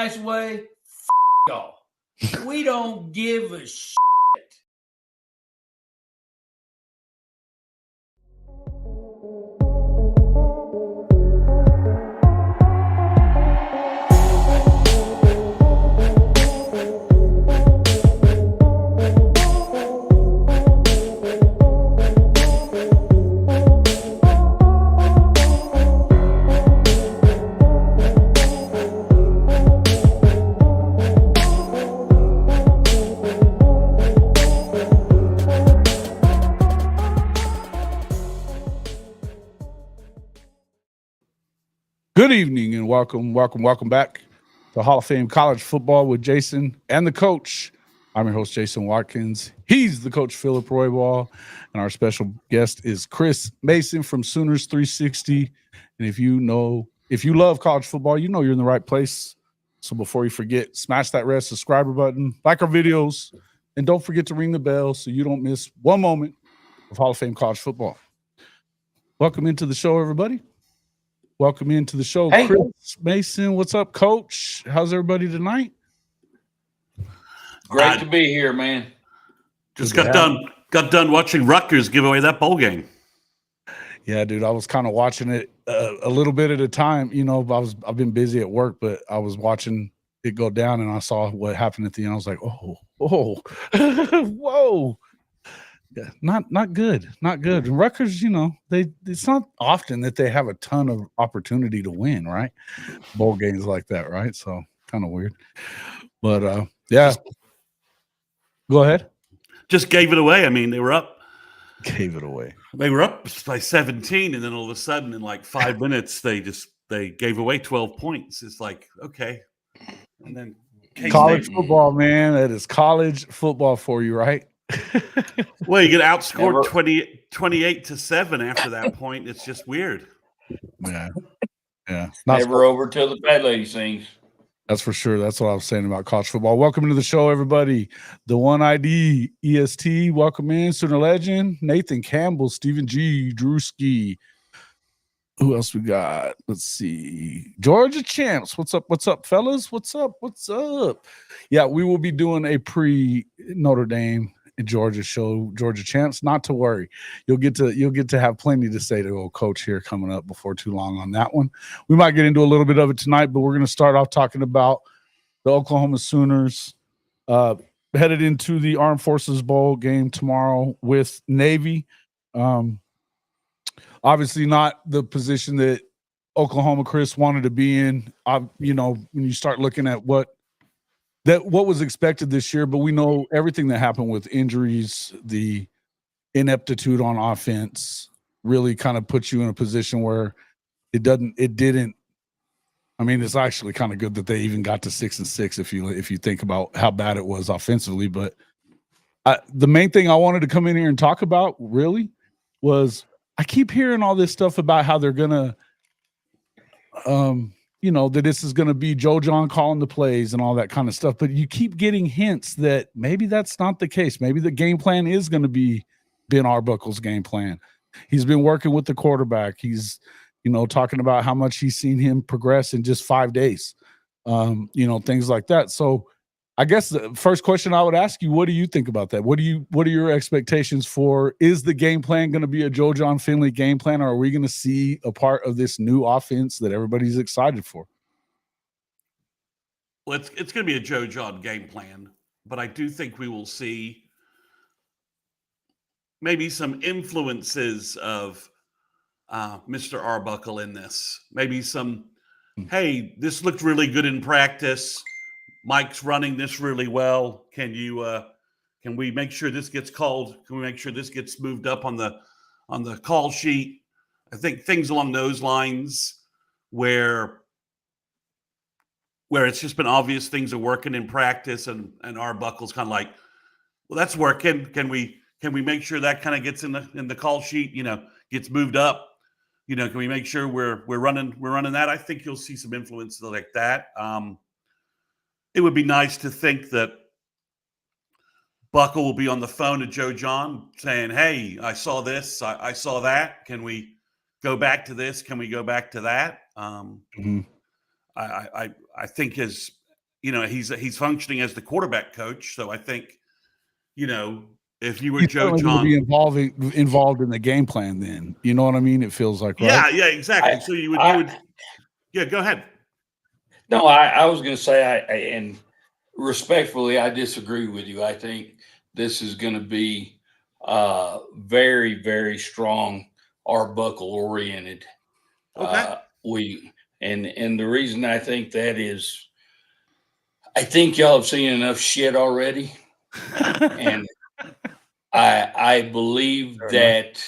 nice way, y'all. We don't give a shit. Good evening and welcome back to Hall of Fame College Football with Jason and the coach. I'm your host, Jason Watkins. He's the coach, Philip Roybal, and our special guest is Chris Mason from Sooners 360. And if you love college football, you know you're in the right place. So before you forget, smash that red subscriber button, like our videos, and don't forget to ring the bell so you don't miss one moment of Hall of Fame college football. Welcome into the show, everybody. Welcome into the show, hey. Chris Mason. What's up, Coach? How's everybody tonight? Great to be here, man. Just got done watching Rutgers give away that bowl game. Yeah, dude, I was kind of watching it a little bit at a time. You know, I've been busy at work, but I was watching it go down, and I saw what happened at the end. I was like, oh, whoa. Yeah, not good. And Rutgers, you know, it's not often that they have a ton of opportunity to win, right? Bowl games like that, right? So kind of weird. But yeah. Go ahead. Just gave it away. I mean, they were up. Gave it away. They were up by 17, and then all of a sudden, in like 5 minutes, they gave away 12 points. It's like, okay. And then college football, man. That is college football for you, right? Well, you get outscored 28-7 after that point. It's just weird. Yeah. Never over till the fat lady sings. That's for sure. That's what I was saying about college football. Welcome to the show, everybody. The One ID EST. Welcome in, Sooner Legend, Nathan Campbell, Stephen G, Drewski. Who else we got? Let's see. Georgia Champs. What's up, fellas? What's up? Yeah, we will be doing a pre-Notre Dame Georgia show, Georgia Champs. Not to worry. You'll get to have plenty to say to old coach here coming up before too long on that one. We might get into a little bit of it tonight, but we're going to start off talking about the Oklahoma Sooners headed into the Armed Forces Bowl game tomorrow with Navy. Obviously not the position that Oklahoma Chris wanted to be in. You know, when you start looking at what was expected this year, but we know everything that happened with injuries, the ineptitude on offense really kind of puts you in a position where it didn't. I mean, it's actually kind of good that they even got to 6-6 if you think about how bad it was offensively. But the main thing I wanted to come in here and talk about really was I keep hearing all this stuff about how they're gonna you know, that this is going to be Joe Jon calling the plays and all that kind of stuff. But you keep getting hints that maybe that's not the case. Maybe the game plan is going to be Ben Arbuckle's game plan. He's been working with the quarterback. He's, you know, talking about how much he's seen him progress in just 5 days, you know, things like that. So I guess the first question I would ask you, what do you think about that? What are your expectations for? Is the game plan going to be a Joe Jon Finley game plan, or are we going to see a part of this new offense that everybody's excited for? Well, it's going to be a Joe Jon game plan, but I do think we will see maybe some influences of Mr. Arbuckle in this. Maybe some, hey, this looked really good in practice. Mike's running this really well. Can we make sure this gets called? Can we make sure this gets moved up on the call sheet? I think things along those lines where it's just been obvious things are working in practice, and Arbuckle's kind of like, well, that's working. Can we make sure that kind of gets in the call sheet? You know, gets moved up. You know, can we make sure we're running that? I think you'll see some influence like that. It would be nice to think that Buckle will be on the phone to Joe Jon saying, hey, I saw this. I saw that. Can we go back to this? Can we go back to that? I think as he's functioning as the quarterback coach. So I think, if you were He's Joe certainly gonna Jon, be involved in the game plan. Then you know what I mean. It feels like, yeah, right? yeah, exactly. So you would, yeah, go ahead. No, I was going to say, and respectfully, I disagree with you. I think this is going to be very, very strong Arbuckle oriented. Okay. And the reason I think that is, I think y'all have seen enough shit already, and I believe that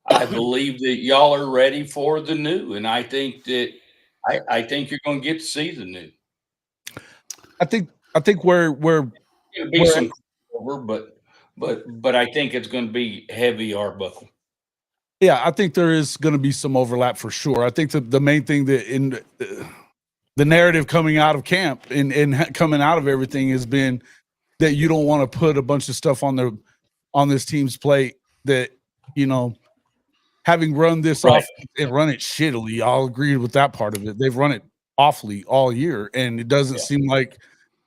y'all are ready for the new, and I think that I think you're going to get to see the new. I think we're It'll be some over, but I think it's going to be heavy Arbuckle. yeah, I think there is going to be some overlap for sure. I think the main thing that in the narrative coming out of camp and coming out of everything has been that you don't want to put a bunch of stuff on this team's plate that, having run this Right. off and run it shittily. I'll agree with that part of it. They've run it awfully all year, and it doesn't seem like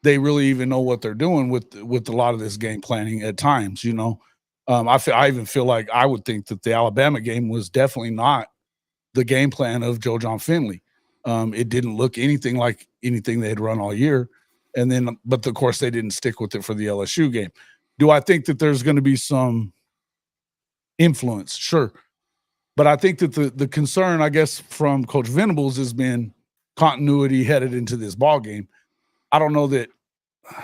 they really even know what they're doing with a lot of this game planning at times. I even feel like I would think that the Alabama game was definitely not the game plan of Joe Jon Finley. It didn't look anything like anything they had run all year, but of course they didn't stick with it for the LSU game. Do I think that there's going to be some influence? Sure. But I think that the concern, I guess, from Coach Venables has been continuity headed into this ball game. I don't know that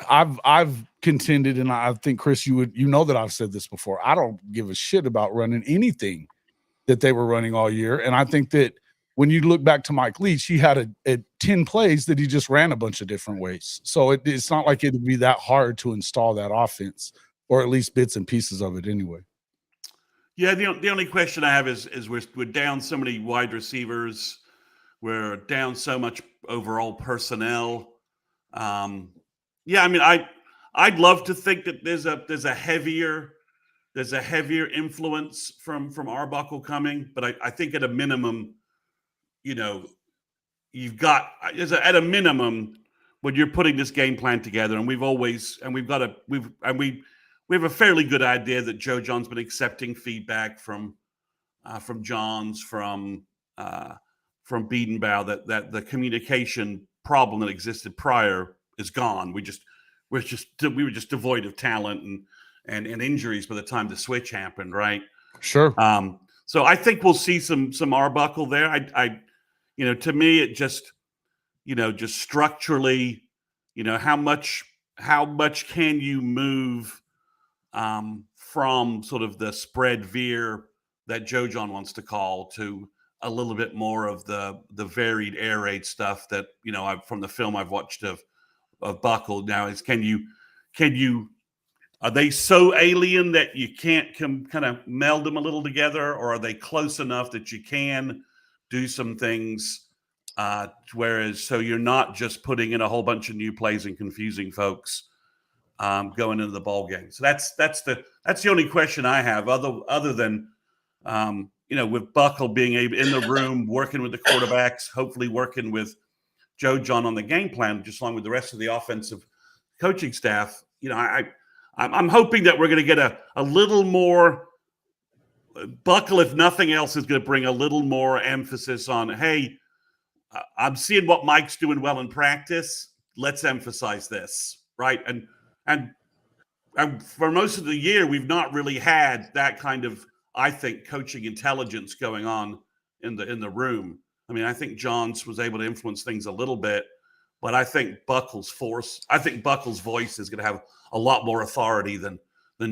I've contended, and I think Chris, you know that I've said this before. I don't give a shit about running anything that they were running all year, and I think that when you look back to Mike Leach, he had a 10 plays that he just ran a bunch of different ways. So it's not like it'd be that hard to install that offense, or at least bits and pieces of it anyway. Yeah, the only question I have is we're down so many wide receivers, we're down so much overall personnel. Yeah, I mean, I'd love to think that there's a heavier influence from Arbuckle coming, but I think at a minimum, you've got at a minimum when you're putting this game plan together, and we have a fairly good idea that Joe Jon's been accepting feedback from Johns, from Biedenbaugh, that the communication problem that existed prior is gone. We were just devoid of talent and injuries by the time the switch happened, right? Sure. So I think we'll see some Arbuckle there. To me, it just structurally, how much can you move from sort of the spread veer that Joe Jon wants to call to a little bit more of the varied air raid stuff that from the film I've watched of Buckle. Now is can you are they so alien that you can't kind of meld them a little together, or are they close enough that you can do some things whereas so you're not just putting in a whole bunch of new plays and confusing folks going into the ball game. So that's the only question I have, other than with Buckle being able in the room working with the quarterbacks, hopefully working with Joe Jon on the game plan, just along with the rest of the offensive coaching staff. I'm hoping that we're going to get a little more. Buckle, if nothing else, is going to bring a little more emphasis on, hey, I'm seeing what Mike's doing well in practice. Let's emphasize this, right? And for most of the year, we've not really had that kind of, I think, coaching intelligence going on in the room. I mean, I think Johns was able to influence things a little bit, but I think Buckle's voice is going to have a lot more authority than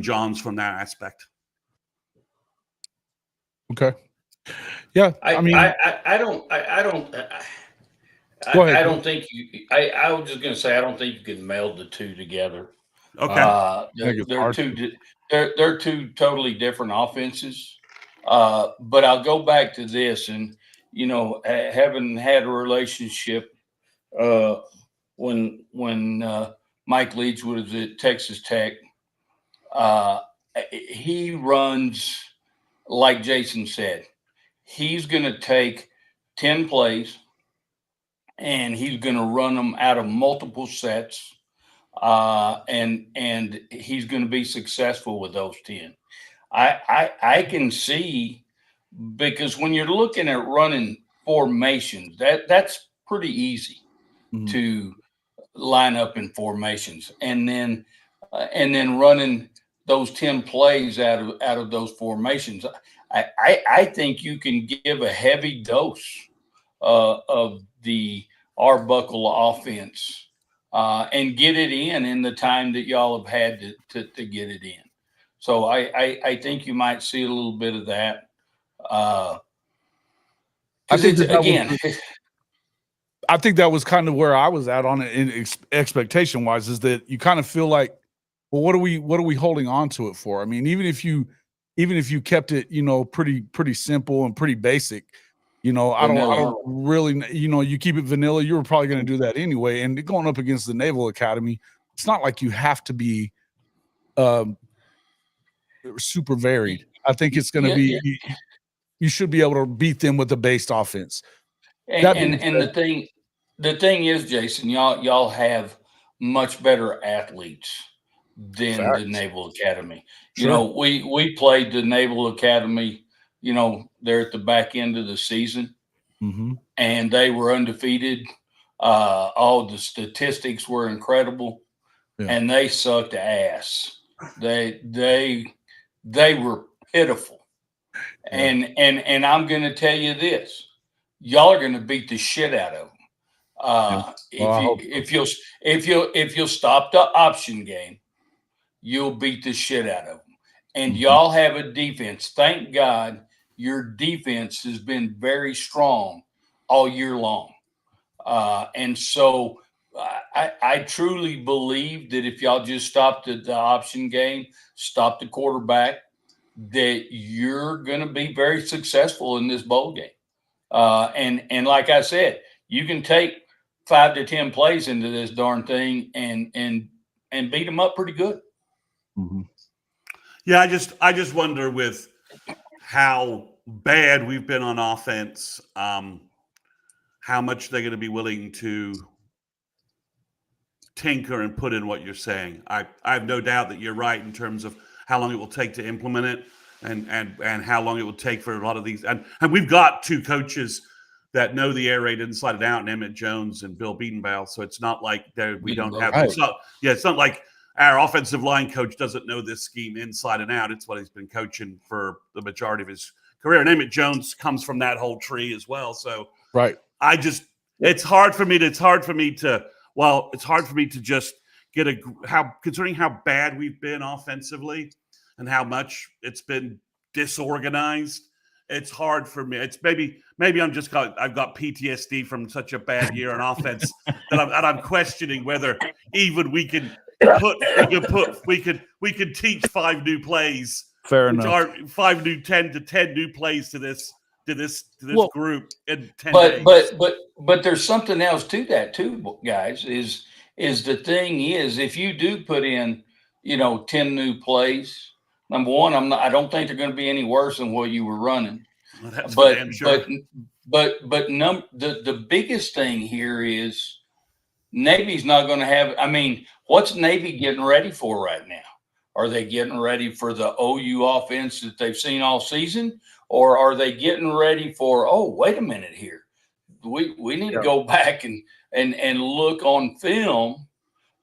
Johns from that aspect. Okay. Yeah. I mean, I don't think you. I was just going to say I don't think you can meld the two together. Okay. They're two totally different offenses. But I'll go back to this, and having had a relationship when Mike Leach was at Texas Tech, he runs like Jason said. He's going to take 10 plays and he's going to run them out of multiple sets, and he's going to be successful with those 10. I can see, because when you're looking at running formations, that's pretty easy to line up in formations, and then running those 10 plays out of those formations. I think you can give a heavy dose of the Arbuckle offense and get it in the time that y'all have had to get it in. So I think you might see a little bit of that. I think I think that was kind of where I was at on it in expectation wise, is that you kind of feel like, well, what are we holding on to it for? I mean, even if you kept it, pretty simple and pretty basic, I don't really, you keep it vanilla, you were probably going to do that anyway. And going up against the Naval Academy, it's not like you have to be super varied. I think it's going to be, you should be able to beat them with a based offense. And the thing is, Jason, y'all have much better athletes than the Naval Academy. Sure. We played the Naval Academy, they're at the back end of the season, and they were undefeated. All the statistics were incredible, and they sucked ass. They were pitiful. And I'm going to tell you this: y'all are going to beat the shit out of them. If you'll stop the option game, you'll beat the shit out of them. And y'all have a defense. Thank God your defense has been very strong all year long. And so I truly believe that if y'all just stop the option game, stop the quarterback, that you're going to be very successful in this bowl game. And like I said, you can take 5 to 10 plays into this darn thing and beat them up pretty good. Yeah, I just wonder with how bad we've been on offense, how much they're going to be willing to tinker and put in what you're saying. I have no doubt that you're right in terms of how long it will take to implement it, and how long it will take for a lot of these. And we've got 2 coaches that know the air raid inside and out, and Emmett Jones and Bill Beatenbaugh. So it's not like we don't have. It's not like our offensive line coach doesn't know this scheme inside and out. It's what he's been coaching for the majority of his career. And Emmett Jones comes from that whole tree as well. So it's hard for me to just get considering how bad we've been offensively and how much it's been disorganized. It's hard for me. It's maybe I've got PTSD from such a bad year on offense that I'm questioning whether even we could teach 5 new plays. Fair enough. 10 new plays to this group in 10 days. But there's something else to that too, guys. Is the thing is, if you do put in 10 new plays, number one, I don't think they're going to be any worse than what you were running. Well, that's for damn sure. The biggest thing here is Navy's not going to have. I mean, what's Navy getting ready for right now? Are they getting ready for the OU offense that they've seen all season, or are they getting ready for? Oh, wait a minute here. We need to go back and look on film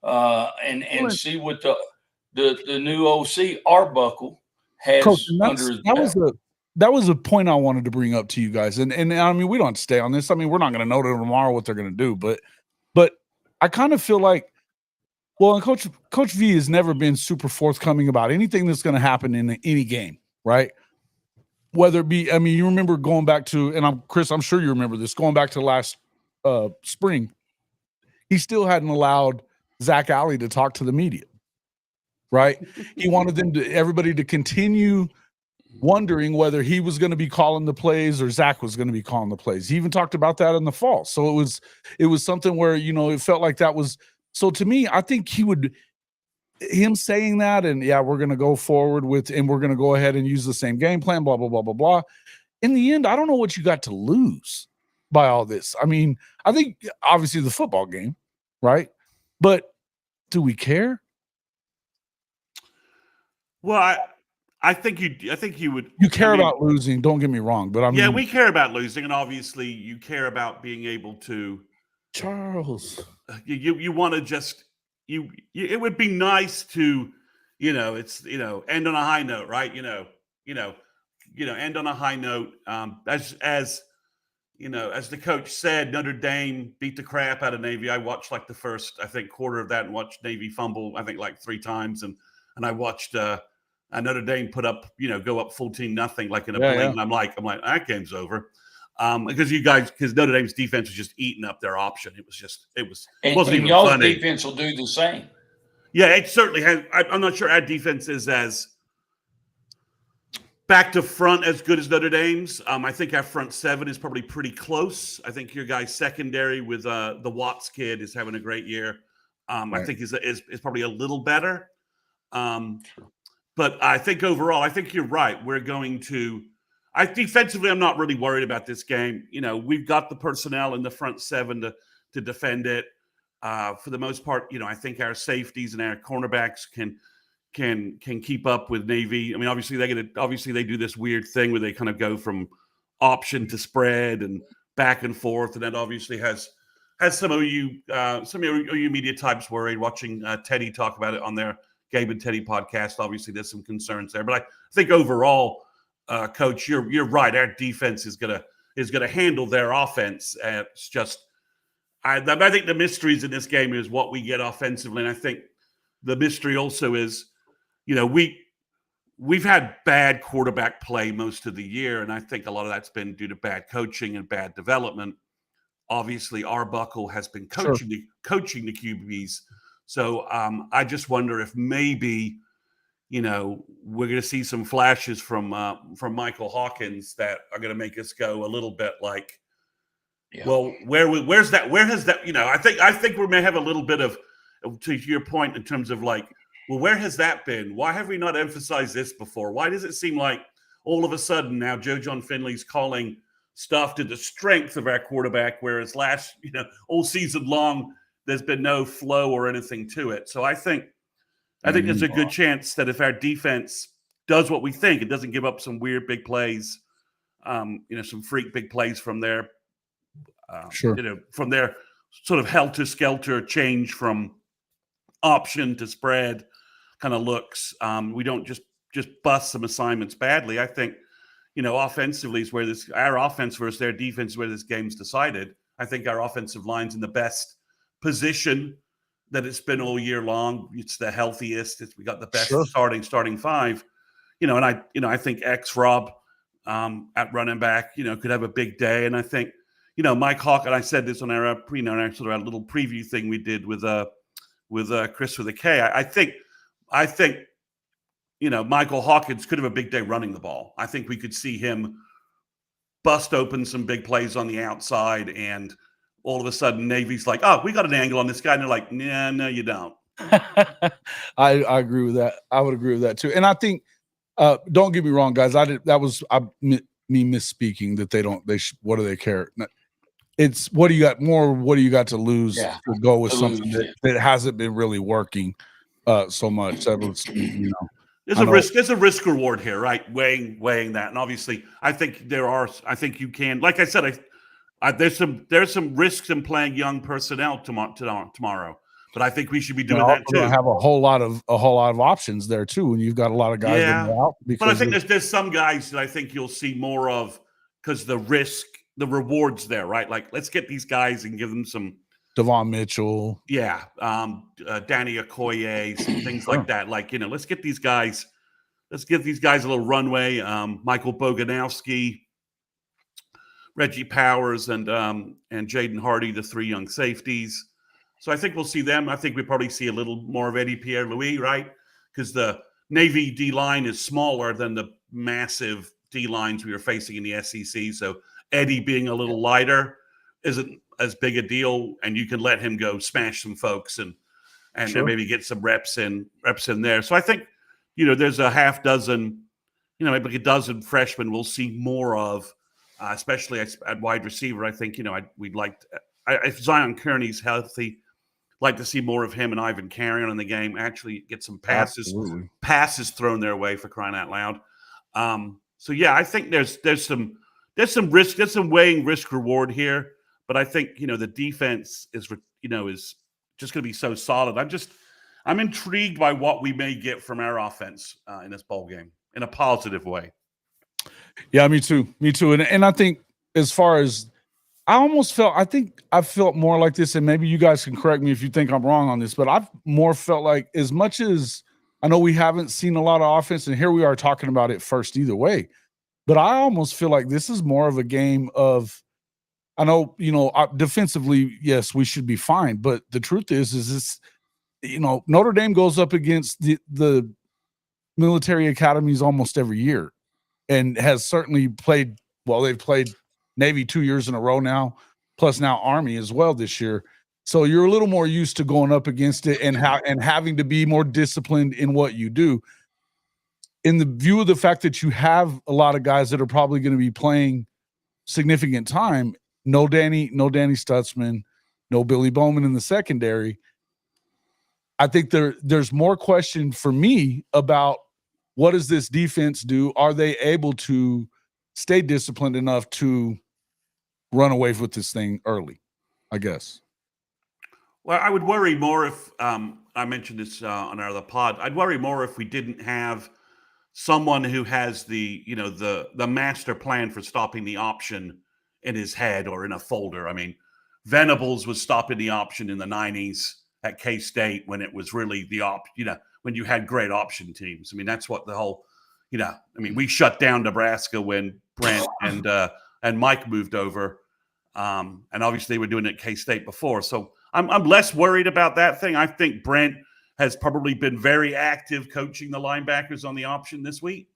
and see what the new OC Arbuckle has Coach, under his belt. That was a point I wanted to bring up to you guys. And I mean, we don't have to stay on this. I mean, we're not going to know tomorrow what they're going to do, but I kind of feel like, well, and Coach V has never been super forthcoming about anything that's going to happen in any game, right? Whether it be, I mean, you remember going back to, and Chris, I'm sure you remember this, going back to last spring, he still hadn't allowed Zach Alley to talk to the media, right? He wanted everybody to continue wondering whether he was going to be calling the plays or Zach was going to be calling the plays. He even talked about that in the fall. So it was something where, it felt like that was, so to me, I think him saying that, and yeah, we're going to go forward with, and we're going to go ahead and use the same game plan, blah, blah, blah, blah, blah. In the end, I don't know what you got to lose. by all this? I mean, I think obviously the football game, right? But do we care? Well, I think you would. You care about losing, don't get me wrong, but I mean, we care about losing, and obviously you care about being able to. Charles, You want to just you. It would be nice to, it's end on a high note, right? End on a high note. As as the coach said, Notre Dame beat the crap out of Navy. I watched like the first, I think, quarter of that and watched Navy fumble, I think like 3 times. And I watched Notre Dame put up, go up 14-0 like in a blink. Yeah. And I'm like, that game's over. Because Notre Dame's defense was just eating up their option. It wasn't even y'all's funny. Defense will do the same. Yeah, it certainly has. I'm not sure our defense is as back to front as good as Notre Dame's. I think our front 7 is probably pretty close. I think your guys secondary with the Watts kid is having a great year. Right. I think is probably a little better. But I think overall, I think you're right. We're going to. Defensively, I'm not really worried about this game. We've got the personnel in the front 7 to defend it. For the most part, I think our safeties and our cornerbacks can keep up with Navy. I mean, obviously they do this weird thing where they kind of go from option to spread and back and forth, and that obviously has some of you media types worried. Watching Teddy talk about it on their Gabe and Teddy podcast, obviously there's some concerns there, but I think overall. Coach, you're right. Our defense is gonna handle their offense. It's just, I think the mysteries in this game is what we get offensively, and I think the mystery also is, we've had bad quarterback play most of the year, and I think a lot of that's been due to bad coaching and bad development. Obviously, Arbuckle has been coaching the QBs, so I just wonder if maybe. We're going to see some flashes from Michael Hawkins that are going to make us go a little bit like, well, where's that? Where has that? I think we may have a little bit of, to your point, in terms of like, well, where has that been? Why have we not emphasized this before? Why does it seem like all of a sudden now Joe Jon Finley's calling stuff to the strength of our quarterback, whereas all season long there's been no flow or anything to it. So I think there's a good chance that if our defense does what we think, it doesn't give up some weird big plays, some freak big plays from their, from their sort of helter-skelter change from option to spread kind of looks. We don't just bust some assignments badly. I think, offensively is where our offense versus their defense is where this game's decided. I think our offensive line's in the best position that it's been all year long. It's the healthiest. We got the best starting 5, and I think Rob at running back, could have a big day. And I think, Mike Hawkins, I said this on our sort of our little preview thing we did with Chris with a K. I think, Michael Hawkins could have a big day running the ball. I think we could see him bust open some big plays on the outside, and all of a sudden Navy's like, oh, we got an angle on this guy. And they're like, nah, no, you don't. I agree with that. I would agree with that too. And I think, don't get me wrong, guys. Me misspeaking that what do they care? It's what do you got more? What do you got to lose to go with something that hasn't been really working so much? That was, There's a risk reward here, right? Weighing that. And obviously I think you can, like I said, there's some risks in playing young personnel tomorrow, but I think we should be doing that too. Have a whole lot of options there too, and you've got a lot of guys that are out. But I think there's some guys that I think you'll see more of because the rewards there, right? Like let's get these guys and give them some Devon Mitchell, Danny Okoye, some things like that. Like let's give these guys a little runway. Michael Boganowski. Reggie Powers and Jaden Hardy, the 3 young safeties. So I think we'll see them. I think we probably see a little more of Eddie Pierre-Louis, right? Because the Navy D-line is smaller than the massive D-lines we were facing in the SEC. So Eddie being a little lighter isn't as big a deal, and you can let him go smash some folks and maybe get some reps in there. So I think, there's a half dozen, maybe a dozen freshmen we'll see more of especially at wide receiver. I think, we'd like if Zion Kearney's healthy, like to see more of him and Ivan Carrion in the game. Actually, get some passes thrown their way, for crying out loud. So yeah, I think there's some risk, there's some weighing risk reward here. But I think the defense is just going to be so solid. I'm intrigued by what we may get from our offense in this bowl game in a positive way. Yeah, me too. And I think as far as I think I felt more like this, and maybe you guys can correct me if you think I'm wrong on this, but I've more felt like, as much as I know we haven't seen a lot of offense, and here we are talking about it first either way, but I almost feel like this is more of a game of, I know, defensively, yes, we should be fine, but the truth is this, Notre Dame goes up against the military academies almost every year and has certainly played, well, they've played Navy 2 years in a row now, plus now Army as well this year. So you're a little more used to going up against it and having to be more disciplined in what you do. In the view of the fact that you have a lot of guys that are probably going to be playing significant time, no Danny Stutzman, no Billy Bowman in the secondary, I think there's more question for me about what does this defense do? Are they able to stay disciplined enough to run away with this thing early, I guess? Well, I would worry more if I mentioned this on our other pod. I'd worry more if we didn't have someone who has the master plan for stopping the option in his head or in a folder. I mean, Venables was stopping the option in the 90s at K-State when it was really when you had great option teams. I mean, that's what the whole, we shut down Nebraska when Brent and Mike moved over. And obviously they were doing it at K-State before. So I'm less worried about that thing. I think Brent has probably been very active coaching the linebackers on the option this week.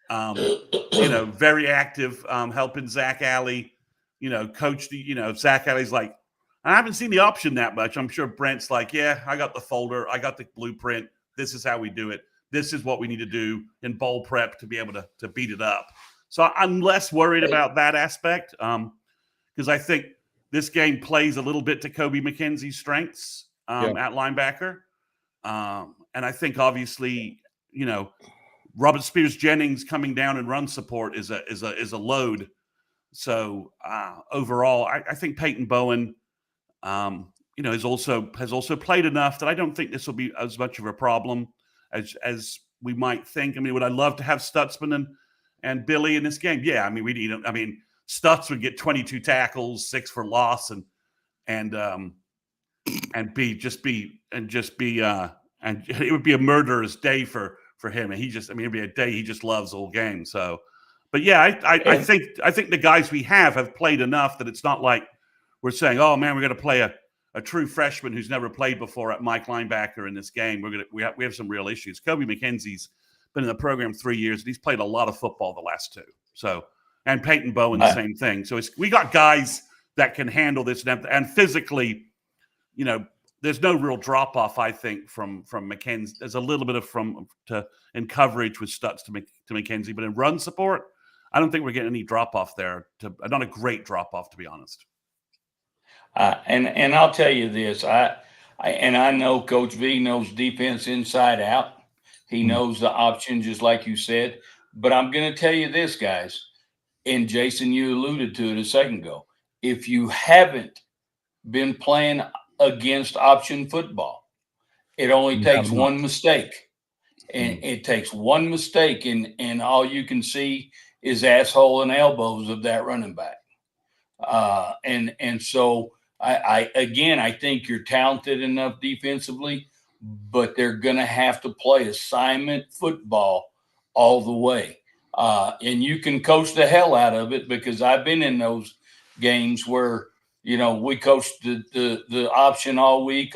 Very active, helping Zach Alley, coach Zach Alley's like, I haven't seen the option that much. I'm sure Brent's like, yeah, I got the folder. I got the blueprint. This is how we do it. This is what we need to do in bowl prep to be able to beat it up. So I'm less worried about that aspect because I think this game plays a little bit to Kobe McKenzie's strengths at linebacker. And I think obviously, Robert Spears Jennings coming down and run support is a load. So overall, I think Peyton Bowen, has also played enough that I don't think this will be as much of a problem as we might think. I mean, would I love to have Stutzman and Billy in this game? Yeah, I mean, we need. I mean, Stutz would get 22 tackles, 6 for loss, and it would be a murderous day for him. And it'd be a day he just loves the whole game. So, but yeah, I think the guys we have played enough that it's not like we're saying, oh man, we're going to play a true freshman who's never played before at Mike linebacker in this game. We have some real issues. Kobe McKenzie's been in the program 3 years and he's played a lot of football the last 2. So, and Peyton Bowen, the same thing. So we got guys that can handle this and physically, there's no real drop off, I think, from McKenzie. There's a little bit of in coverage with Stutz to McKenzie, but in run support, I don't think we're getting any drop off there. Not a great drop off, to be honest. And I'll tell you this, I know Coach V knows defense inside out. He knows the option, just like you said. But I'm going to tell you this, guys, and Jason, you alluded to it a second ago. If you haven't been playing against option football, it only takes one mistake. And it takes one mistake, and all you can see is asshole and elbows of that running back. And so I think you're talented enough defensively, but they're going to have to play assignment football all the way. And you can coach the hell out of it because I've been in those games where, we coached the option all week,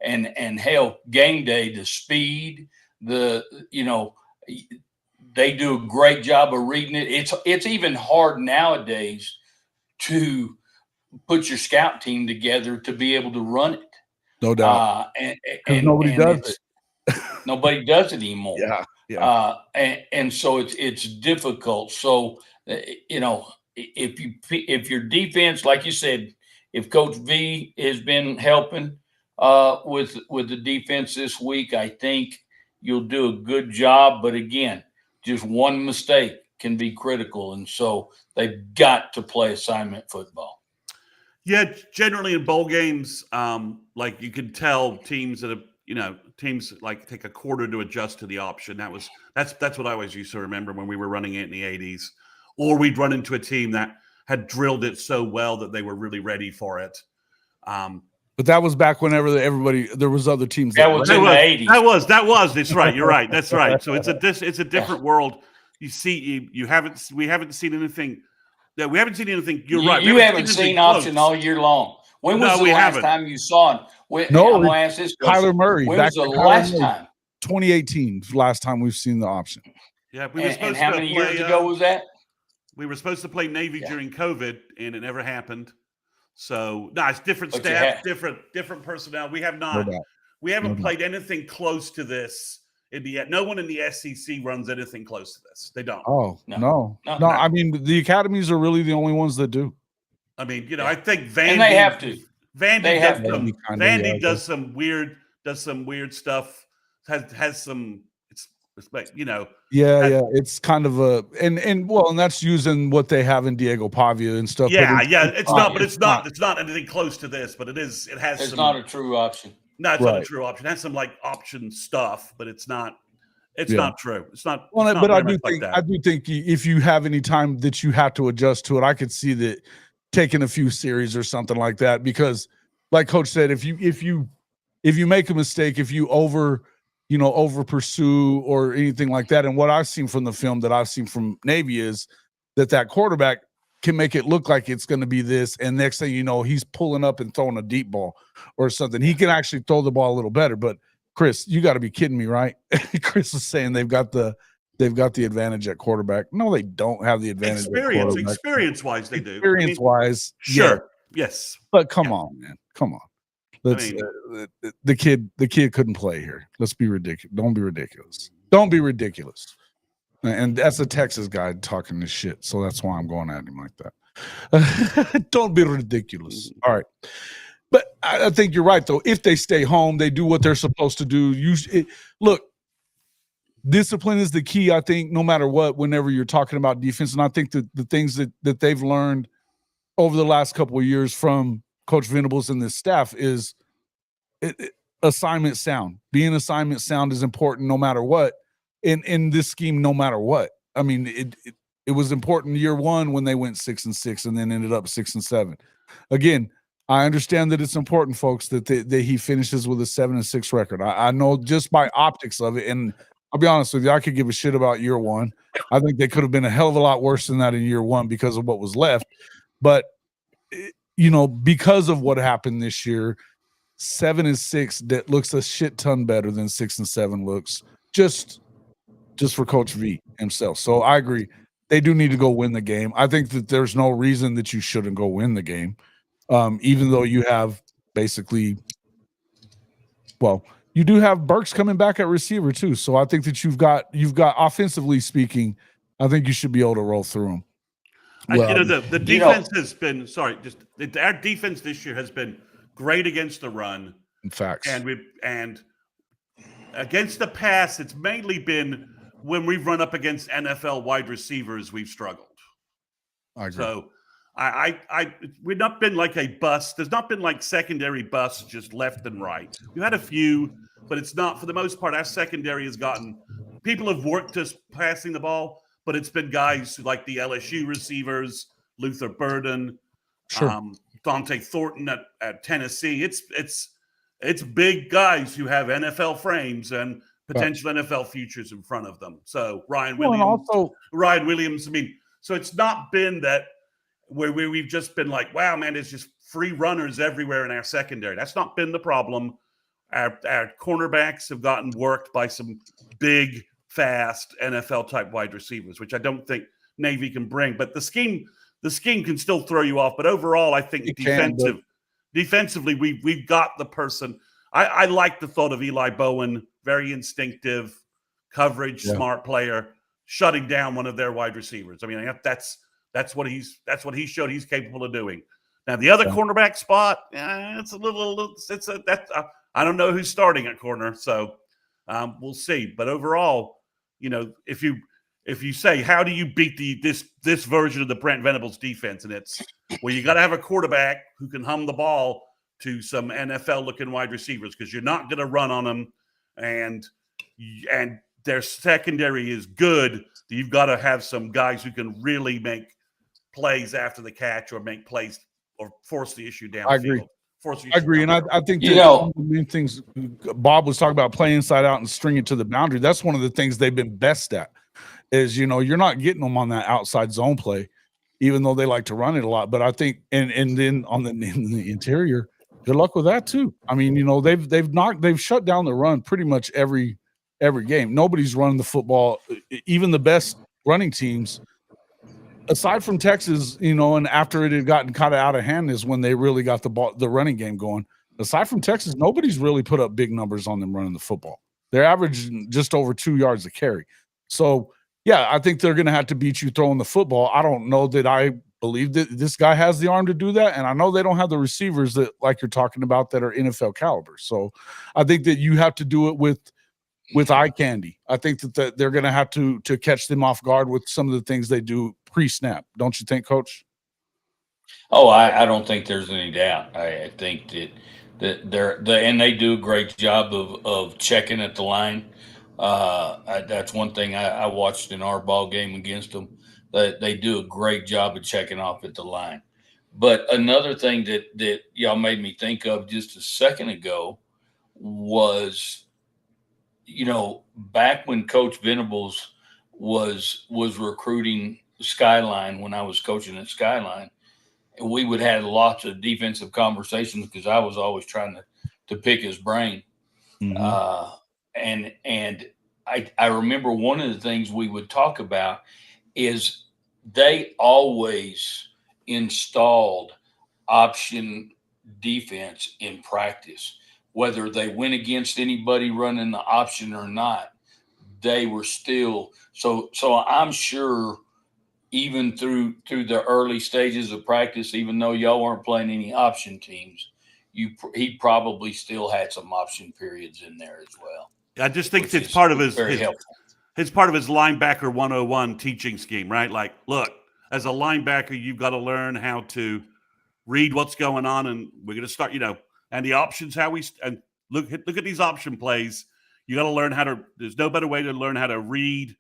and hell, game day, the speed, they do a great job of reading it. It's even hard nowadays to put your scout team together to be able to run it. No doubt. And nobody does it. Nobody does it anymore. Yeah. And so it's difficult. So You know, if your defense, like you said, if Coach V has been helping with the defense this week, I think you'll do a good job. But again, just one mistake can be critical, and so they've got to play assignment football. Yeah, generally in bowl games, like you can tell teams that have, teams like take a quarter to adjust to the option. That's what I always used to remember when we were running it in the 80s, or we'd run into a team that had drilled it so well that they were really ready for it. But that was back whenever there was other teams that was in the 80s. That was. That's right. You're right. That's right. So it's a different world. You see, we haven't seen anything. That we haven't seen anything. You're right. You haven't seen option all year long. When was the last time you saw it? No, I'm going to ask this question. Kyler Murray. When was the last time? 2018 last time we've seen the option. Yeah, we were supposed and how many years ago was that? We were supposed to play Navy during COVID, and it never happened. So no, it's different staff, different personnel. We have not. We haven't played anything close to this. No one in the SEC runs anything close to this. They don't. Oh, no. I mean, the academies are really the only ones that do. I mean, I think Vandy. And they have to. Vandy does some weird stuff. Has some. It's like, Yeah. It's kind of and that's using what they have in Diego Pavia and stuff. Yeah. It's not anything close to this, but it is. It has. It's not a true option. No, it's not a true option. It has some like option stuff, but it's not. It's not true. It's not. Well, it's but not I do think if you have any time that you have to adjust to it, I could see that taking a few series or something like that, because, like Coach said, if you make a mistake, if you over pursue or anything like that, and what I've seen from the film that I've seen from Navy is that quarterback can make it look like it's going to be this, and next thing you know, he's pulling up and throwing a deep ball or something. He can actually throw the ball a little better. But Chris, you got to be kidding me, right? Chris is saying they've got the advantage at quarterback. No, they don't have the advantage. Experience-wise, they do. Experience-wise, sure, yes. But come on, man, come on. Let's. The kid couldn't play here. Let's be ridiculous. Don't be ridiculous. Don't be ridiculous. And that's a Texas guy talking this shit, so that's why I'm going at him like that. Don't be ridiculous. All right. But I think you're right, though. If they stay home, they do what they're supposed to do. Look, discipline is the key, I think, no matter what, whenever you're talking about defense. And I think that the things that they've learned over the last couple of years from Coach Venables and this staff is assignment sound. Being assignment sound is important no matter what. In this scheme, no matter what. I mean, it was important year one when they went 6-6 and then ended up 6-7. Again, I understand that it's important, folks, that he finishes with a 7-6 record. I know just by optics of it, and I'll be honest with you, I could give a shit about year one. I think they could have been a hell of a lot worse than that in year one because of what was left. But because of what happened this year, 7-6 that looks a shit ton better than 6-7 looks. Just for Coach V himself. So I agree. They do need to go win the game. I think that there's no reason that you shouldn't go win the game. Even though you have basically, you do have Burks coming back at receiver too. So I think that you've got offensively speaking, I think you should be able to roll through them. The defense has been our defense this year has been great against the run. In fact, and against the pass, it's mainly been when we've run up against NFL wide receivers, we've struggled. I agree. So we've not been like a bust. There's not been like secondary busts just left and right. We've had a few, but it's not, for the most part, our secondary has gotten, people have worked us passing the ball, but it's been guys like the LSU receivers, Luther Burden, Dante Thornton at Tennessee. It's big guys who have NFL frames and potential NFL futures in front of them. So Ryan Williams. I mean, so it's not been that where we've just been like, wow, man, there's just free runners everywhere in our secondary. That's not been the problem. Our cornerbacks have gotten worked by some big, fast NFL type wide receivers, which I don't think Navy can bring. But the scheme can still throw you off. But overall, I think defensively, we've got the person. I like the thought of Eli Bowen, very instinctive, coverage, smart player. shutting down one of their wide receivers. I mean, that's what he showed he's capable of doing. Now the other cornerback spot, it's a little. I don't know who's starting at corner, so we'll see. But overall, if you say how do you beat this version of the Brent Venables defense, and it's you got to have a quarterback who can hum the ball to some NFL looking wide receivers, because you're not going to run on them, and their secondary is good. You've got to have some guys who can really make plays after the catch, or make plays, or force the issue down. I agree. I agree, and I think one of the main things Bob was talking about, play inside out and string it to the boundary. That's one of the things they've been best at. Is you're not getting them on that outside zone play, even though they like to run it a lot. But I think, and then in the interior, good luck with that too. I mean, they've shut down the run pretty much every game. Nobody's running the football, even the best running teams. Aside from Texas, and after it had gotten kind of out of hand is when they really got the running game going. Aside from Texas, nobody's really put up big numbers on them running the football. They're averaging just over 2 yards a carry. So, yeah, I think they're going to have to beat you throwing the football. I don't know that I believe that this guy has the arm to do that, and I know they don't have the receivers that, like you're talking about, that are NFL caliber. So I think that you have to do it with eye candy. I think that they're going to have to catch them off guard with some of the things they do pre-snap. Don't you think, Coach? Oh, I don't think there's any doubt. I think that they do a great job of checking at the line. That's one thing I watched in our ball game against them. That they do a great job of checking off at the line. But another thing that y'all made me think of just a second ago was, back when Coach Venables was recruiting Skyline, when I was coaching at Skyline, and we would have lots of defensive conversations because I was always trying to pick his brain. Mm-hmm. And I remember one of the things we would talk about is they always installed option defense in practice. Whether they went against anybody running the option or not, they were still so I'm sure even through the early stages of practice, even though y'all weren't playing any option teams, he probably still had some option periods in there as well. I just think it's part of his part of his linebacker 101 teaching scheme, right? Like, look, as a linebacker, you've got to learn how to read what's going on, and we're going to start, and the options, and look at these option plays. You got to learn how to. There's no better way to learn how to read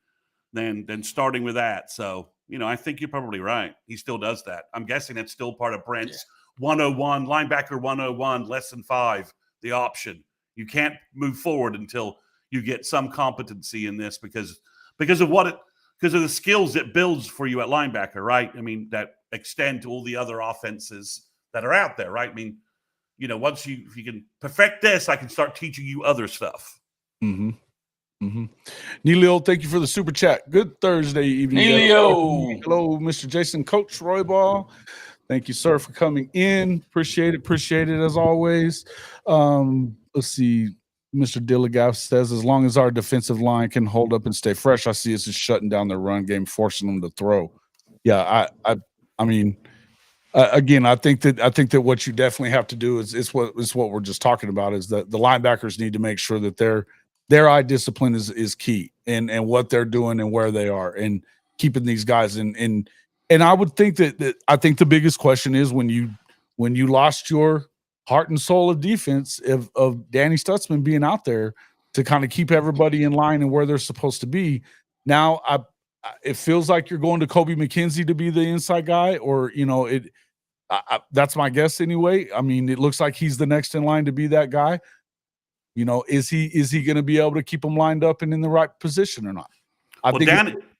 than starting with that. So, I think you're probably right. He still does that. I'm guessing that's still part of Brent's 101, linebacker 101, lesson 5, the option. You can't move forward until you get some competency in this because of the skills it builds for you at linebacker, right? I mean, that extend to all the other offenses that are out there, right? I mean, once if you can perfect this, I can start teaching you other stuff. Mm-hmm. Mm-hmm. Neilio, thank you for the super chat. Good Thursday evening. Neilio. Hello, Mr. Jason, Coach Roy Ball. Thank you, sir, for coming in. Appreciate it as always. Let's see. Mr. Dilligaff says, as long as our defensive line can hold up and stay fresh, I see us as shutting down their run game, forcing them to throw. Yeah, I mean, again, I think that what you definitely have to do is what we're just talking about, is that the linebackers need to make sure that their eye discipline is key, and what they're doing and where they are, and keeping these guys in. And I would think that I think the biggest question is when you lost your heart and soul of defense of Danny Stutzman being out there to kind of keep everybody in line and where they're supposed to be. Now it feels like you're going to Kobe McKenzie to be the inside guy, or that's my guess anyway. I mean, it looks like he's the next in line to be that guy. Is he going to be able to keep them lined up and in the right position or not? I think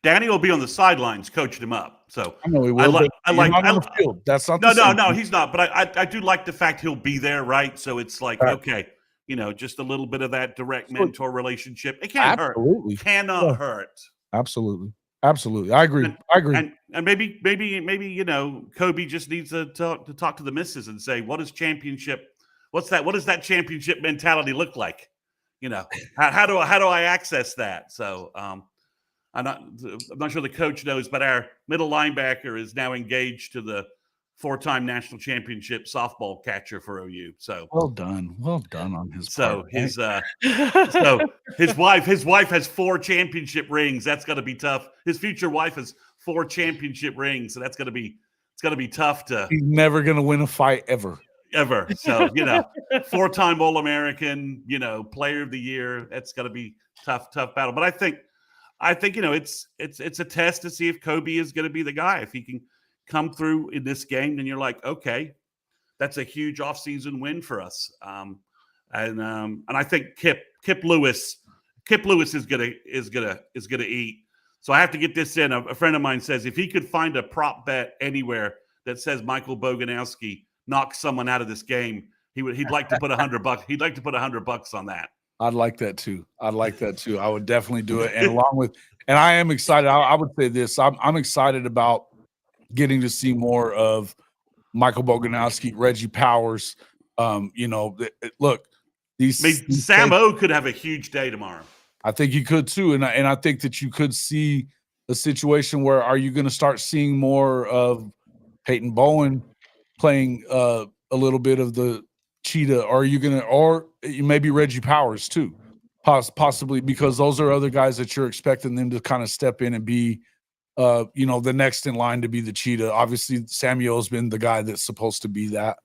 Danny will be on the sidelines coaching him up. So I know he will. Not on the field. That's not no, he's not. But I do like the fact he'll be there, right? So it's like, okay, just a little bit of that direct mentor relationship. It can't hurt. Cannot hurt. Absolutely. I agree. And maybe Kobe just needs to talk to the missus and say, what does that championship mentality look like? How do I access that? So I'm not sure the coach knows, but our middle linebacker is now engaged to the 4-time national championship softball catcher for OU. So well done on his so part. his so his wife has 4 championship rings. That's going to be tough. His future wife has 4 championship rings, so it's going to be tough to. He's never going to win a fight ever. So 4-time All-American, Player of the Year. That's going to be tough battle. But I think it's a test to see if Kobe is going to be the guy. If he can come through in this game, then you're like, okay, that's a huge offseason win for us. And I think Kip Lewis is gonna eat. So I have to get this in. A friend of mine says if he could find a prop bet anywhere that says Michael Boganowski knocks someone out of this game, he'd like to put $100. He'd like to put $100 on that. I'd like that too. I would definitely do it. And and I am excited. I would say this. I'm excited about getting to see more of Michael Boganowski, Reggie Powers. Look, these Sam O could have a huge day tomorrow. I think you could too, and I think that you could see a situation where are you going to start seeing more of Peyton Bowen playing a little bit of the cheetah, or are you going to, or maybe Reggie Powers too, possibly, because those are other guys that you're expecting them to kind of step in and be, the next in line to be the cheetah. Obviously, Samuel's been the guy that's supposed to be that,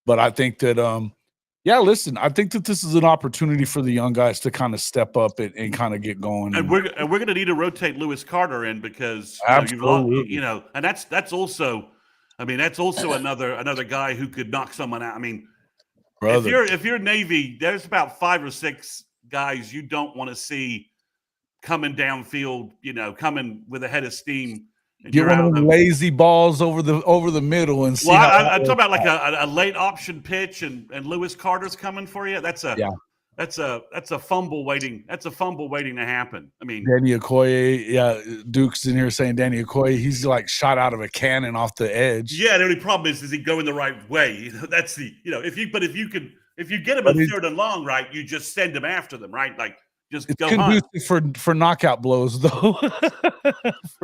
but I think that, I think that this is an opportunity for the young guys to kind of step up and kind of get going. And we're going to need to rotate Lewis Carter in because absolutely, and that's also another guy who could knock someone out. I mean, brother, if you're Navy, there's about 5 or 6 guys you don't want to see coming downfield, coming with a head of steam. Get one of them lazy balls over the middle and see. Well, I'm talking about like a late option pitch, and Lewis Carter's coming for you. That's a fumble waiting. That's a fumble waiting to happen. I mean, Danny Okoye, Duke's in here saying Danny Okoye, he's like shot out of a cannon off the edge. Yeah, the only problem is he going the right way? That's the if you get him in 3rd and long, right, you just send him after them, right? Like just it's go conducive for knockout blows though.